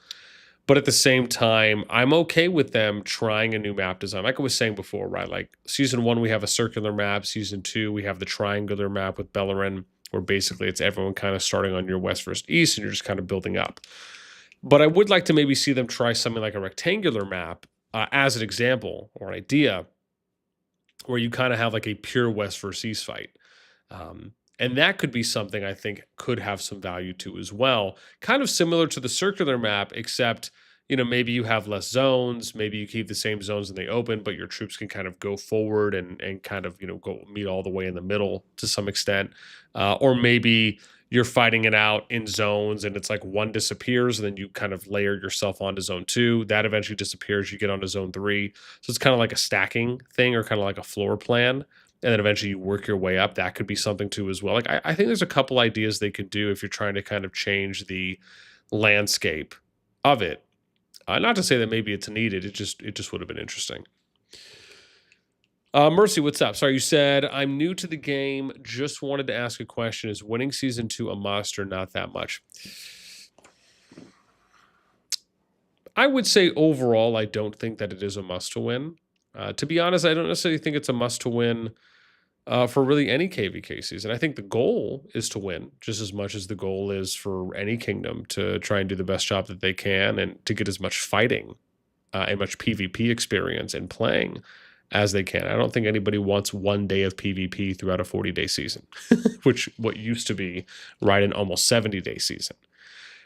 But at the same time, I'm okay with them trying a new map design. Like I was saying before, right? Like season 1, we have a circular map. Season 2, we have the triangular map with Bellerin, where basically it's everyone kind of starting on your west versus east, and you're just kind of building up. But I would like to maybe see them try something like a rectangular map as an example or an idea, where you kind of have like a pure west versus east fight. And that could be something I think could have some value to as well. Kind of similar to the circular map, except, maybe you have less zones. Maybe you keep the same zones in the open, but your troops can kind of go forward and kind of, go meet all the way in the middle to some extent. Or maybe you're fighting it out in zones and it's like 1 disappears and then you kind of layer yourself onto zone 2. That eventually disappears. You get onto zone 3. So it's kind of like a stacking thing or kind of like a floor plan. And then eventually you work your way up. That could be something too as well. Like I think there's a couple ideas they could do if you're trying to kind of change the landscape of it. Not to say that maybe it's needed. It just would have been interesting. Mercy, what's up? Sorry, you said, I'm new to the game. Just wanted to ask a question. Is winning Season 2 a must or not that much? I would say overall, I don't think that it is a must to win. To be honest, I don't necessarily think it's a must to win for really any KVK season. I think the goal is to win just as much as the goal is for any kingdom to try and do the best job that they can and to get as much fighting and much PvP experience and playing as they can. I don't think anybody wants 1 day of PvP throughout a 40-day season, which what used to be right an almost 70-day season.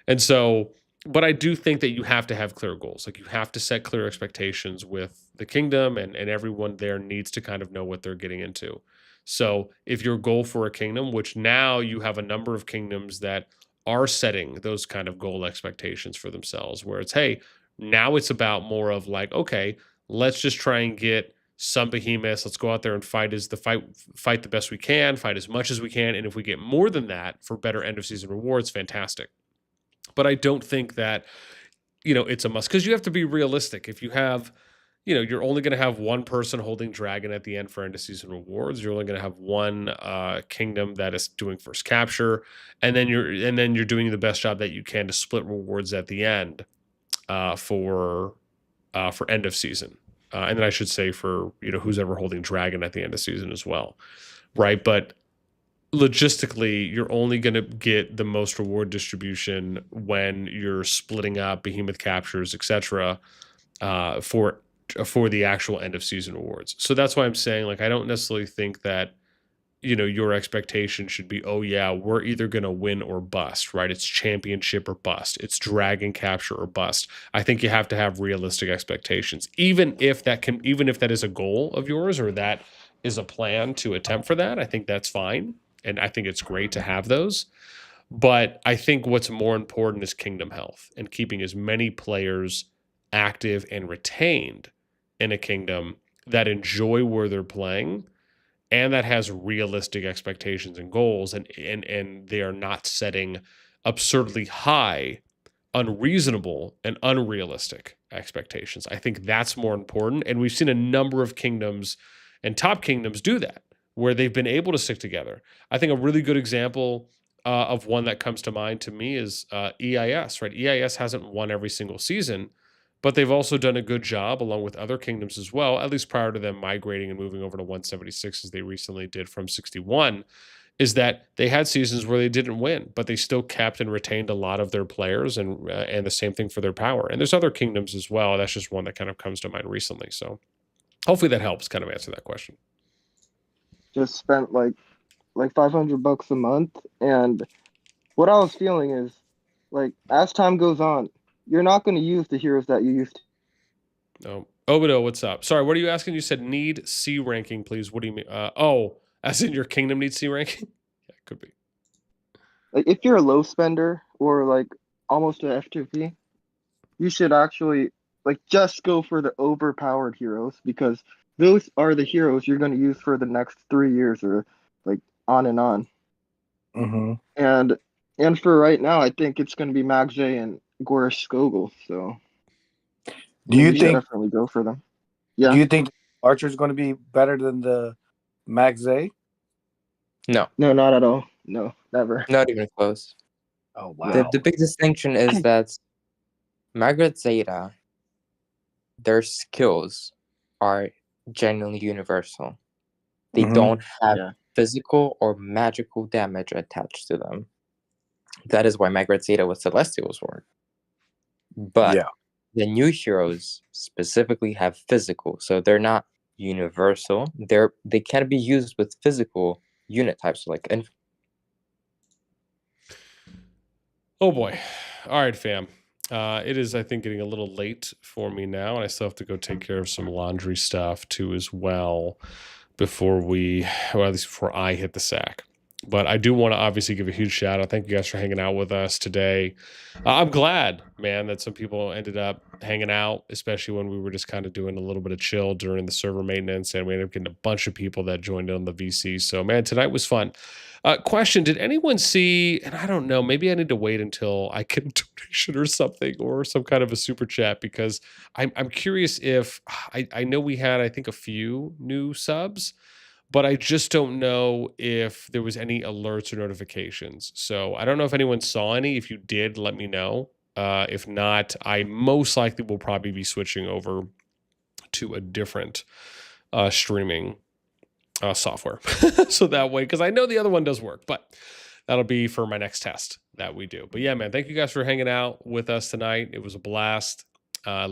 And so, but I do think that you have to have clear goals. Like you have to set clear expectations with the kingdom, and everyone there needs to kind of know what they're getting into. So if your goal for a kingdom, which now you have a number of kingdoms that are setting those kind of goal expectations for themselves, where it's, hey, now it's about more of like, okay, let's just try and get some behemoths. Let's go out there and fight the best we can, fight as much as we can. And if we get more than that for better end of season rewards, fantastic. But I don't think that, it's a must, because you have to be realistic. If you have, you're only going to have one person holding dragon at the end for end of season rewards. You're only going to have one kingdom that is doing first capture, and then you're doing the best job that you can to split rewards at the end for end of season. And then I should say for, who's ever holding dragon at the end of season as well. Right. But logistically, you're only going to get the most reward distribution when you're splitting up behemoth captures, etc., for the actual end of season rewards. So that's why I'm saying, like, I don't necessarily think that, your expectation should be, oh yeah, we're either going to win or bust, right? It's championship or bust. It's dragon capture or bust. I think you have to have realistic expectations, even if that is a goal of yours or that is a plan to attempt for that. I think that's fine. And I think it's great to have those. But I think what's more important is kingdom health and keeping as many players active and retained in a kingdom that enjoy where they're playing and that has realistic expectations and goals, and they are not setting absurdly high, unreasonable, and unrealistic expectations. I think that's more important. And we've seen a number of kingdoms and top kingdoms do that, where they've been able to stick together. I think a really good example of one that comes to mind to me is EIS, right? EIS hasn't won every single season, but they've also done a good job along with other kingdoms as well, at least prior to them migrating and moving over to 176 as they recently did from 61, is that they had seasons where they didn't win, but they still kept and retained a lot of their players, and the same thing for their power. And there's other kingdoms as well. That's just one that kind of comes to mind recently. So hopefully that helps kind of answer that question. Just spent like $500 a month, and what I was feeling is, like, as time goes on, you're not going to use the heroes that you used to. No. Obido, what's up? Sorry, what are you asking? You said need C ranking, please. What do you mean? As in your kingdom needs C ranking? Yeah, it could be. Like, if you're a low spender or like almost an F2P, you should actually like just go for the overpowered heroes, because those are the heroes you're going to use for the next 3 years or like on and on. Mm-hmm. And for right now, I think it's going to be Magzay and Gorish Skogel. So do you think definitely go for them? Yeah. Do you think Archer's going to be better than the Magzay? No, not at all. No, never. Not even close. Oh wow. The big distinction is that Margaret Zeta, their skills are genuinely universal. They don't have physical or magical damage attached to them. That is why Margaret Zeta with Celestials work. But the new heroes specifically have physical, so they're not universal. They can be used with physical unit types, like oh boy. All right, fam. It is, I think, getting a little late for me now, and I still have to go take care of some laundry stuff too as well before at least before I hit the sack. But I do want to obviously give a huge shout out. Thank you guys for hanging out with us today. I'm glad, man, that some people ended up hanging out, especially when we were just kind of doing a little bit of chill during the server maintenance, and we ended up getting a bunch of people that joined in on the VC. So, man, tonight was fun. Question: did anyone see? And I don't know. Maybe I need to wait until I get a donation or something, or some kind of a super chat, because I'm curious if I know we had, I think, a few new subs, but I just don't know if there was any alerts or notifications. So I don't know if anyone saw any. If you did, let me know. If not, I most likely will probably be switching over to a different streaming software. So that way, because I know the other one does work, but that'll be for my next test that we do. But yeah, man, thank you guys for hanging out with us tonight. It was a blast. I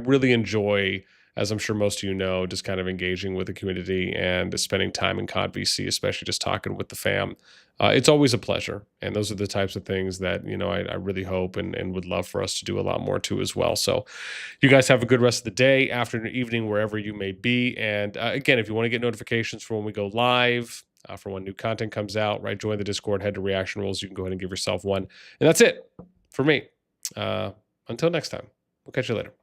really enjoy, as I'm sure most of you know, just kind of engaging with the community and spending time in COD VC, especially just talking with the fam. It's always a pleasure. And those are the types of things that, I really hope and would love for us to do a lot more too as well. So you guys have a good rest of the day, afternoon, evening, wherever you may be. And again, if you want to get notifications for when we go live, for when new content comes out, right, join the Discord, head to Reaction Rules. You can go ahead and give yourself one. And that's it for me. Until next time, we'll catch you later.